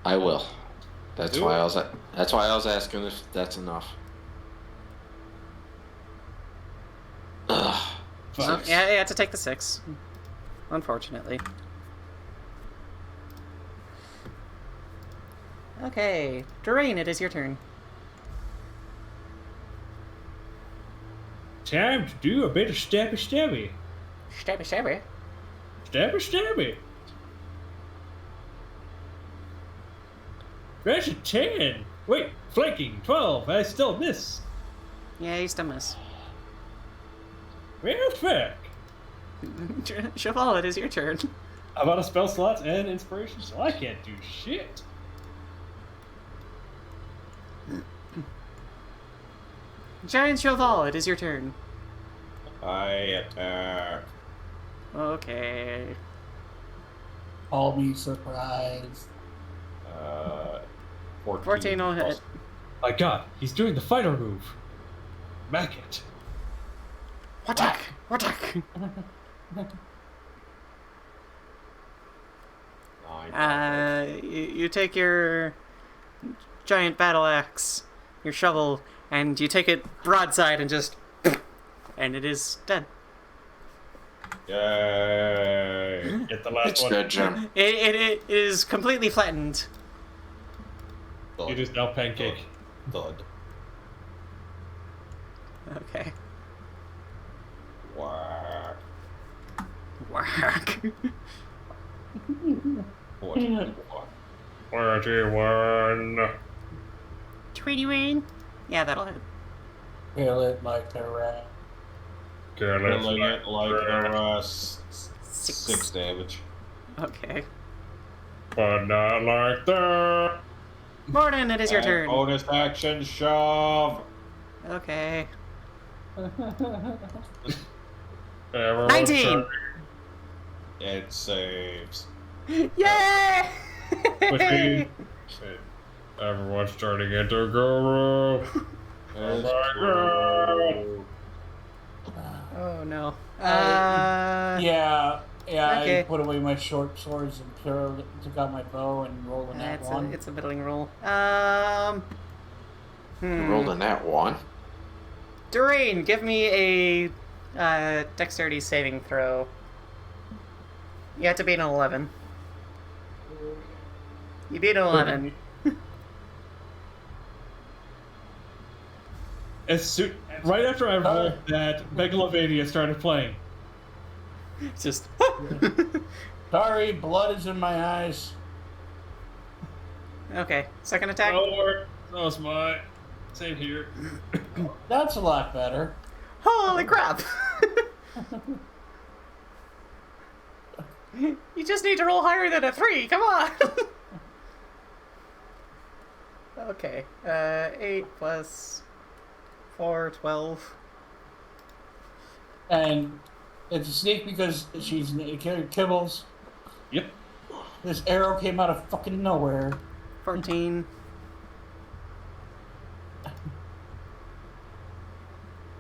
Speaker 5: I will. That's why I was asking if that's enough.
Speaker 2: Oh, yeah, you had to take the 6. Unfortunately. Okay, Dearaen, it is your turn.
Speaker 1: Time to do a bit of stabby stabby.
Speaker 2: Stabby, stabby.
Speaker 1: Stabby stabby. That's a 10. Wait, flanking 12. I still miss.
Speaker 2: Yeah, you still miss.
Speaker 1: Well, fuck.
Speaker 2: Sho Val, it is your turn.
Speaker 1: I'm out of spell slots and inspiration, so I can't do shit.
Speaker 2: Giant Sho Val, it is your turn.
Speaker 8: I attack.
Speaker 2: Okay.
Speaker 3: I'll be surprised.
Speaker 2: 14 will hit.
Speaker 1: My god, he's doing the fighter move. Mac it.
Speaker 2: Attack! Attack!
Speaker 8: 9.
Speaker 2: You take your giant battle axe, your shovel, and you take it broadside and just... and it is dead.
Speaker 8: Yay!
Speaker 1: Get the last one.
Speaker 5: Dead, Jim.
Speaker 2: It is completely flattened.
Speaker 1: It is now pancake.
Speaker 8: Thud.
Speaker 2: Okay.
Speaker 8: Whack.
Speaker 2: Whack.
Speaker 8: 21.
Speaker 1: 21.
Speaker 2: 21. Yeah, that'll hit.
Speaker 3: Kill it like a rat.
Speaker 8: Killing it like the rest. 6 damage.
Speaker 2: Okay.
Speaker 1: But not like that.
Speaker 2: Mordin, it is your
Speaker 8: And
Speaker 2: turn.
Speaker 8: bonus action shove.
Speaker 2: Okay.
Speaker 1: Everyone's
Speaker 2: 19.
Speaker 1: turning.
Speaker 8: It saves.
Speaker 2: Yay!
Speaker 1: Quickly. Everyone's turning into a guru.
Speaker 8: It's
Speaker 1: my
Speaker 8: true.
Speaker 2: Oh no.
Speaker 3: Yeah,
Speaker 2: Okay.
Speaker 3: I put away my short swords and took out my bow and rolled a nat one.
Speaker 2: It's a middling roll.
Speaker 5: Rolled a nat 1.
Speaker 2: Dearaen, give me a dexterity saving throw. You have to beat an 11. You beat an 11.
Speaker 1: Right after I rolled that, Megalovania started playing.
Speaker 2: It's just...
Speaker 3: Sorry, blood is in my eyes.
Speaker 2: Okay, second attack.
Speaker 1: Oh, that was my... Same here.
Speaker 3: That's a lot better.
Speaker 2: Holy crap! You just need to roll higher than a 3, come on! Okay, 8 plus 4, 12.
Speaker 3: And it's a sneak because she's Kibbles.
Speaker 1: Yep.
Speaker 3: This arrow came out of fucking nowhere.
Speaker 2: 14.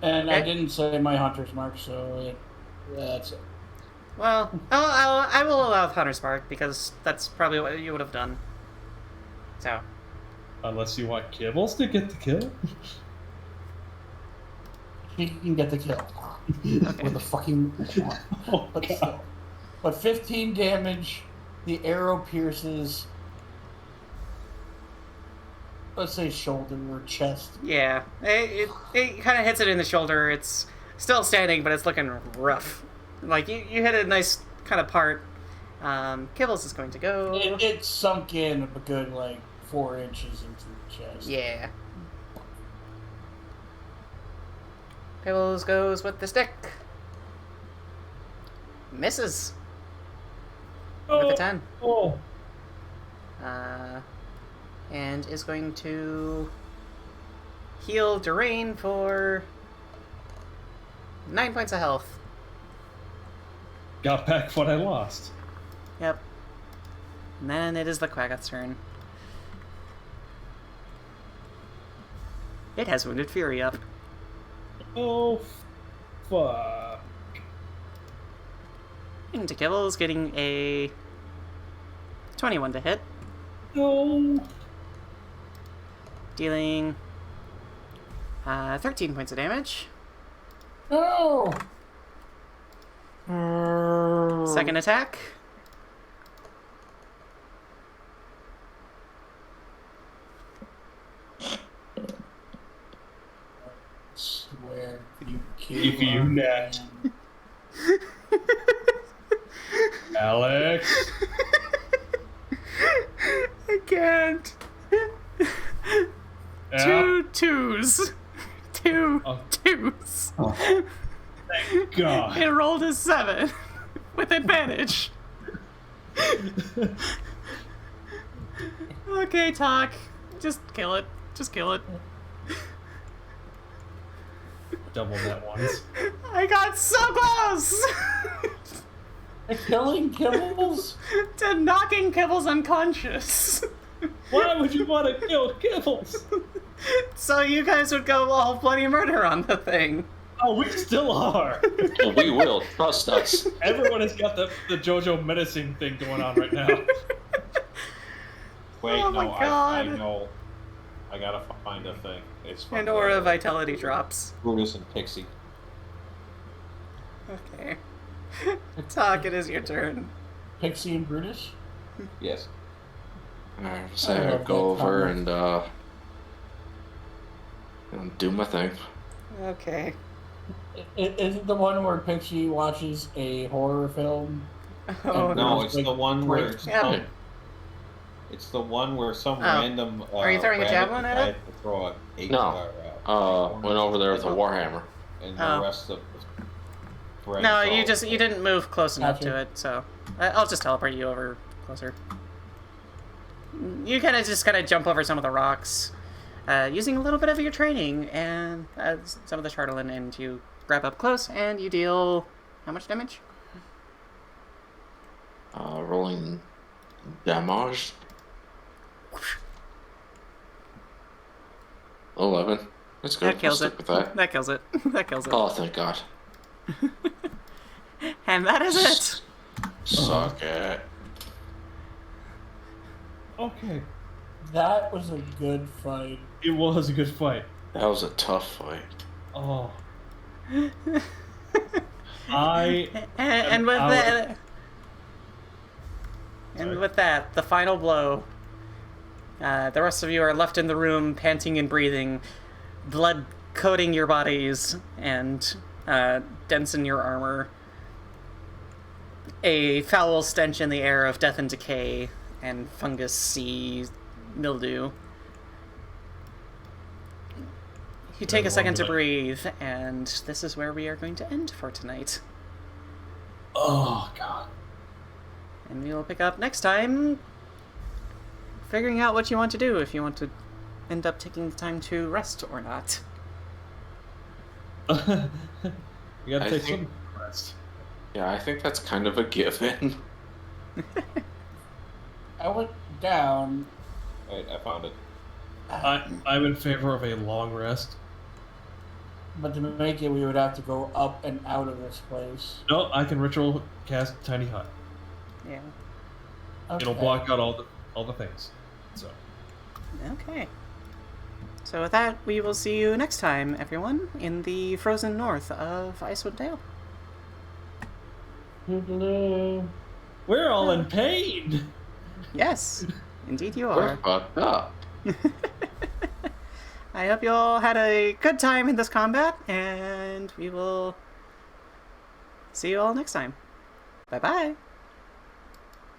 Speaker 3: And I
Speaker 2: Okay.
Speaker 3: didn't say my hunter's mark, so that's it.
Speaker 2: Well, I will allow Hunter's Mark, because that's probably what you would have done. So,
Speaker 1: Unless you want Kibbles to get the kill.
Speaker 3: She can get the kill.
Speaker 2: okay.
Speaker 3: With a fucking...
Speaker 1: Oh,
Speaker 3: But
Speaker 1: God.
Speaker 3: still. But 15 damage, the arrow pierces... Let's say shoulder or chest.
Speaker 2: Yeah, it kind of hits it in the shoulder. It's still standing, but it's looking rough. Like, you hit a nice kind of part. Kibbles is going to go...
Speaker 3: It sunk in a good, 4 inches into the chest.
Speaker 2: Yeah. Kibbles goes with the stick. Misses. With a 10.
Speaker 1: Oh.
Speaker 2: And is going to heal Dearaen for 9 points of health.
Speaker 1: Got back what I lost.
Speaker 2: Yep. And then it is the Quaggoth's turn. It has Wounded Fury up.
Speaker 1: Oh, fuck.
Speaker 2: And Kibbles getting a 21 to hit.
Speaker 1: No.
Speaker 2: Dealing 13 points of damage.
Speaker 3: No!
Speaker 2: Second attack.
Speaker 3: Swear you kill
Speaker 1: If you
Speaker 3: our
Speaker 1: net.
Speaker 3: man.
Speaker 1: Alex.
Speaker 2: I can't.
Speaker 1: Yeah.
Speaker 2: 2 twos. 2
Speaker 1: Oh.
Speaker 2: twos.
Speaker 1: Thank God.
Speaker 2: It rolled a 7 with advantage. Okay, Tok. Just kill it. Just kill it.
Speaker 1: Double that once.
Speaker 2: I got so close
Speaker 3: Killing Kibbles?
Speaker 2: to knocking Kibbles unconscious.
Speaker 1: Why would you want to kill Kibbles?
Speaker 2: So you guys would go all bloody murder on the thing.
Speaker 1: Oh, we still are.
Speaker 5: Well, we will. Trust us.
Speaker 1: Everyone has got the JoJo menacing thing going on right now.
Speaker 6: Wait,
Speaker 2: Oh my
Speaker 6: no, I
Speaker 2: God.
Speaker 6: know. I gotta find a thing. It's from
Speaker 2: And aura vitality drops.
Speaker 8: Brutus and Pixie.
Speaker 2: Okay. Tok, it is your turn.
Speaker 3: Pixie and Brutus?
Speaker 8: Yes.
Speaker 5: Alright, so
Speaker 3: I
Speaker 5: I'll
Speaker 3: love
Speaker 5: go
Speaker 3: that
Speaker 5: over
Speaker 3: comment.
Speaker 5: and do my thing.
Speaker 2: Okay.
Speaker 3: Is it the one where Pixie watches a horror film?
Speaker 2: Oh,
Speaker 3: And
Speaker 6: No,
Speaker 3: Brutus,
Speaker 6: it's the one where
Speaker 3: breaks-
Speaker 2: Yeah.
Speaker 6: it's the one where some
Speaker 2: Oh.
Speaker 6: random.
Speaker 2: Are you throwing a
Speaker 6: rabbit
Speaker 2: javelin at it?
Speaker 6: tried to throw a
Speaker 5: No. Went over there with a warhammer.
Speaker 6: And
Speaker 2: Oh.
Speaker 6: the rest of the
Speaker 2: No, you didn't move close enough to
Speaker 3: Gotcha.
Speaker 2: it, so I'll just teleport you over closer. You kind of jump over some of the rocks, using a little bit of your training and some of the charlatan, and you grab up close and you deal how much damage?
Speaker 5: Rolling damage. 11. That's good.
Speaker 2: That kills
Speaker 5: I'll
Speaker 2: it.
Speaker 5: stick with that.
Speaker 2: That kills it. That kills it.
Speaker 5: Oh, thank God.
Speaker 2: And that is it.
Speaker 5: Suck it.
Speaker 1: Okay.
Speaker 3: That was a good fight.
Speaker 1: It was a good fight.
Speaker 5: That was a tough fight.
Speaker 1: Oh. I
Speaker 2: And with
Speaker 1: out.
Speaker 2: that,
Speaker 1: Sorry.
Speaker 2: with that, the final blow. The rest of you are left in the room, panting and breathing, blood coating your bodies and dents in your armor. A foul stench in the air of death and decay and fungus sea mildew. You take a second to breathe, and this is where we are going to end for tonight.
Speaker 1: Oh God.
Speaker 2: And we will pick up next time, figuring out what you want to do, if you want to end up taking the time to rest or not.
Speaker 1: You gotta
Speaker 5: I
Speaker 1: take
Speaker 5: think-
Speaker 1: some rest.
Speaker 5: Yeah, I think that's kind of a given.
Speaker 3: I went down.
Speaker 6: Wait, I found it.
Speaker 1: I'm in favor of a long rest.
Speaker 3: But to make it, we would have to go up and out of this place.
Speaker 1: No, I can ritual cast Tiny Hut.
Speaker 2: Yeah.
Speaker 1: It'll
Speaker 3: Okay.
Speaker 1: block out all the things. So
Speaker 2: Okay. So with that, we will see you next time, everyone, in the frozen north of Icewind Dale.
Speaker 1: we're all in pain.
Speaker 2: Yes, indeed you
Speaker 5: We're
Speaker 2: are.
Speaker 5: fucked up.
Speaker 2: I hope you all had a good time in this combat, and we will see you all next time. Bye-bye.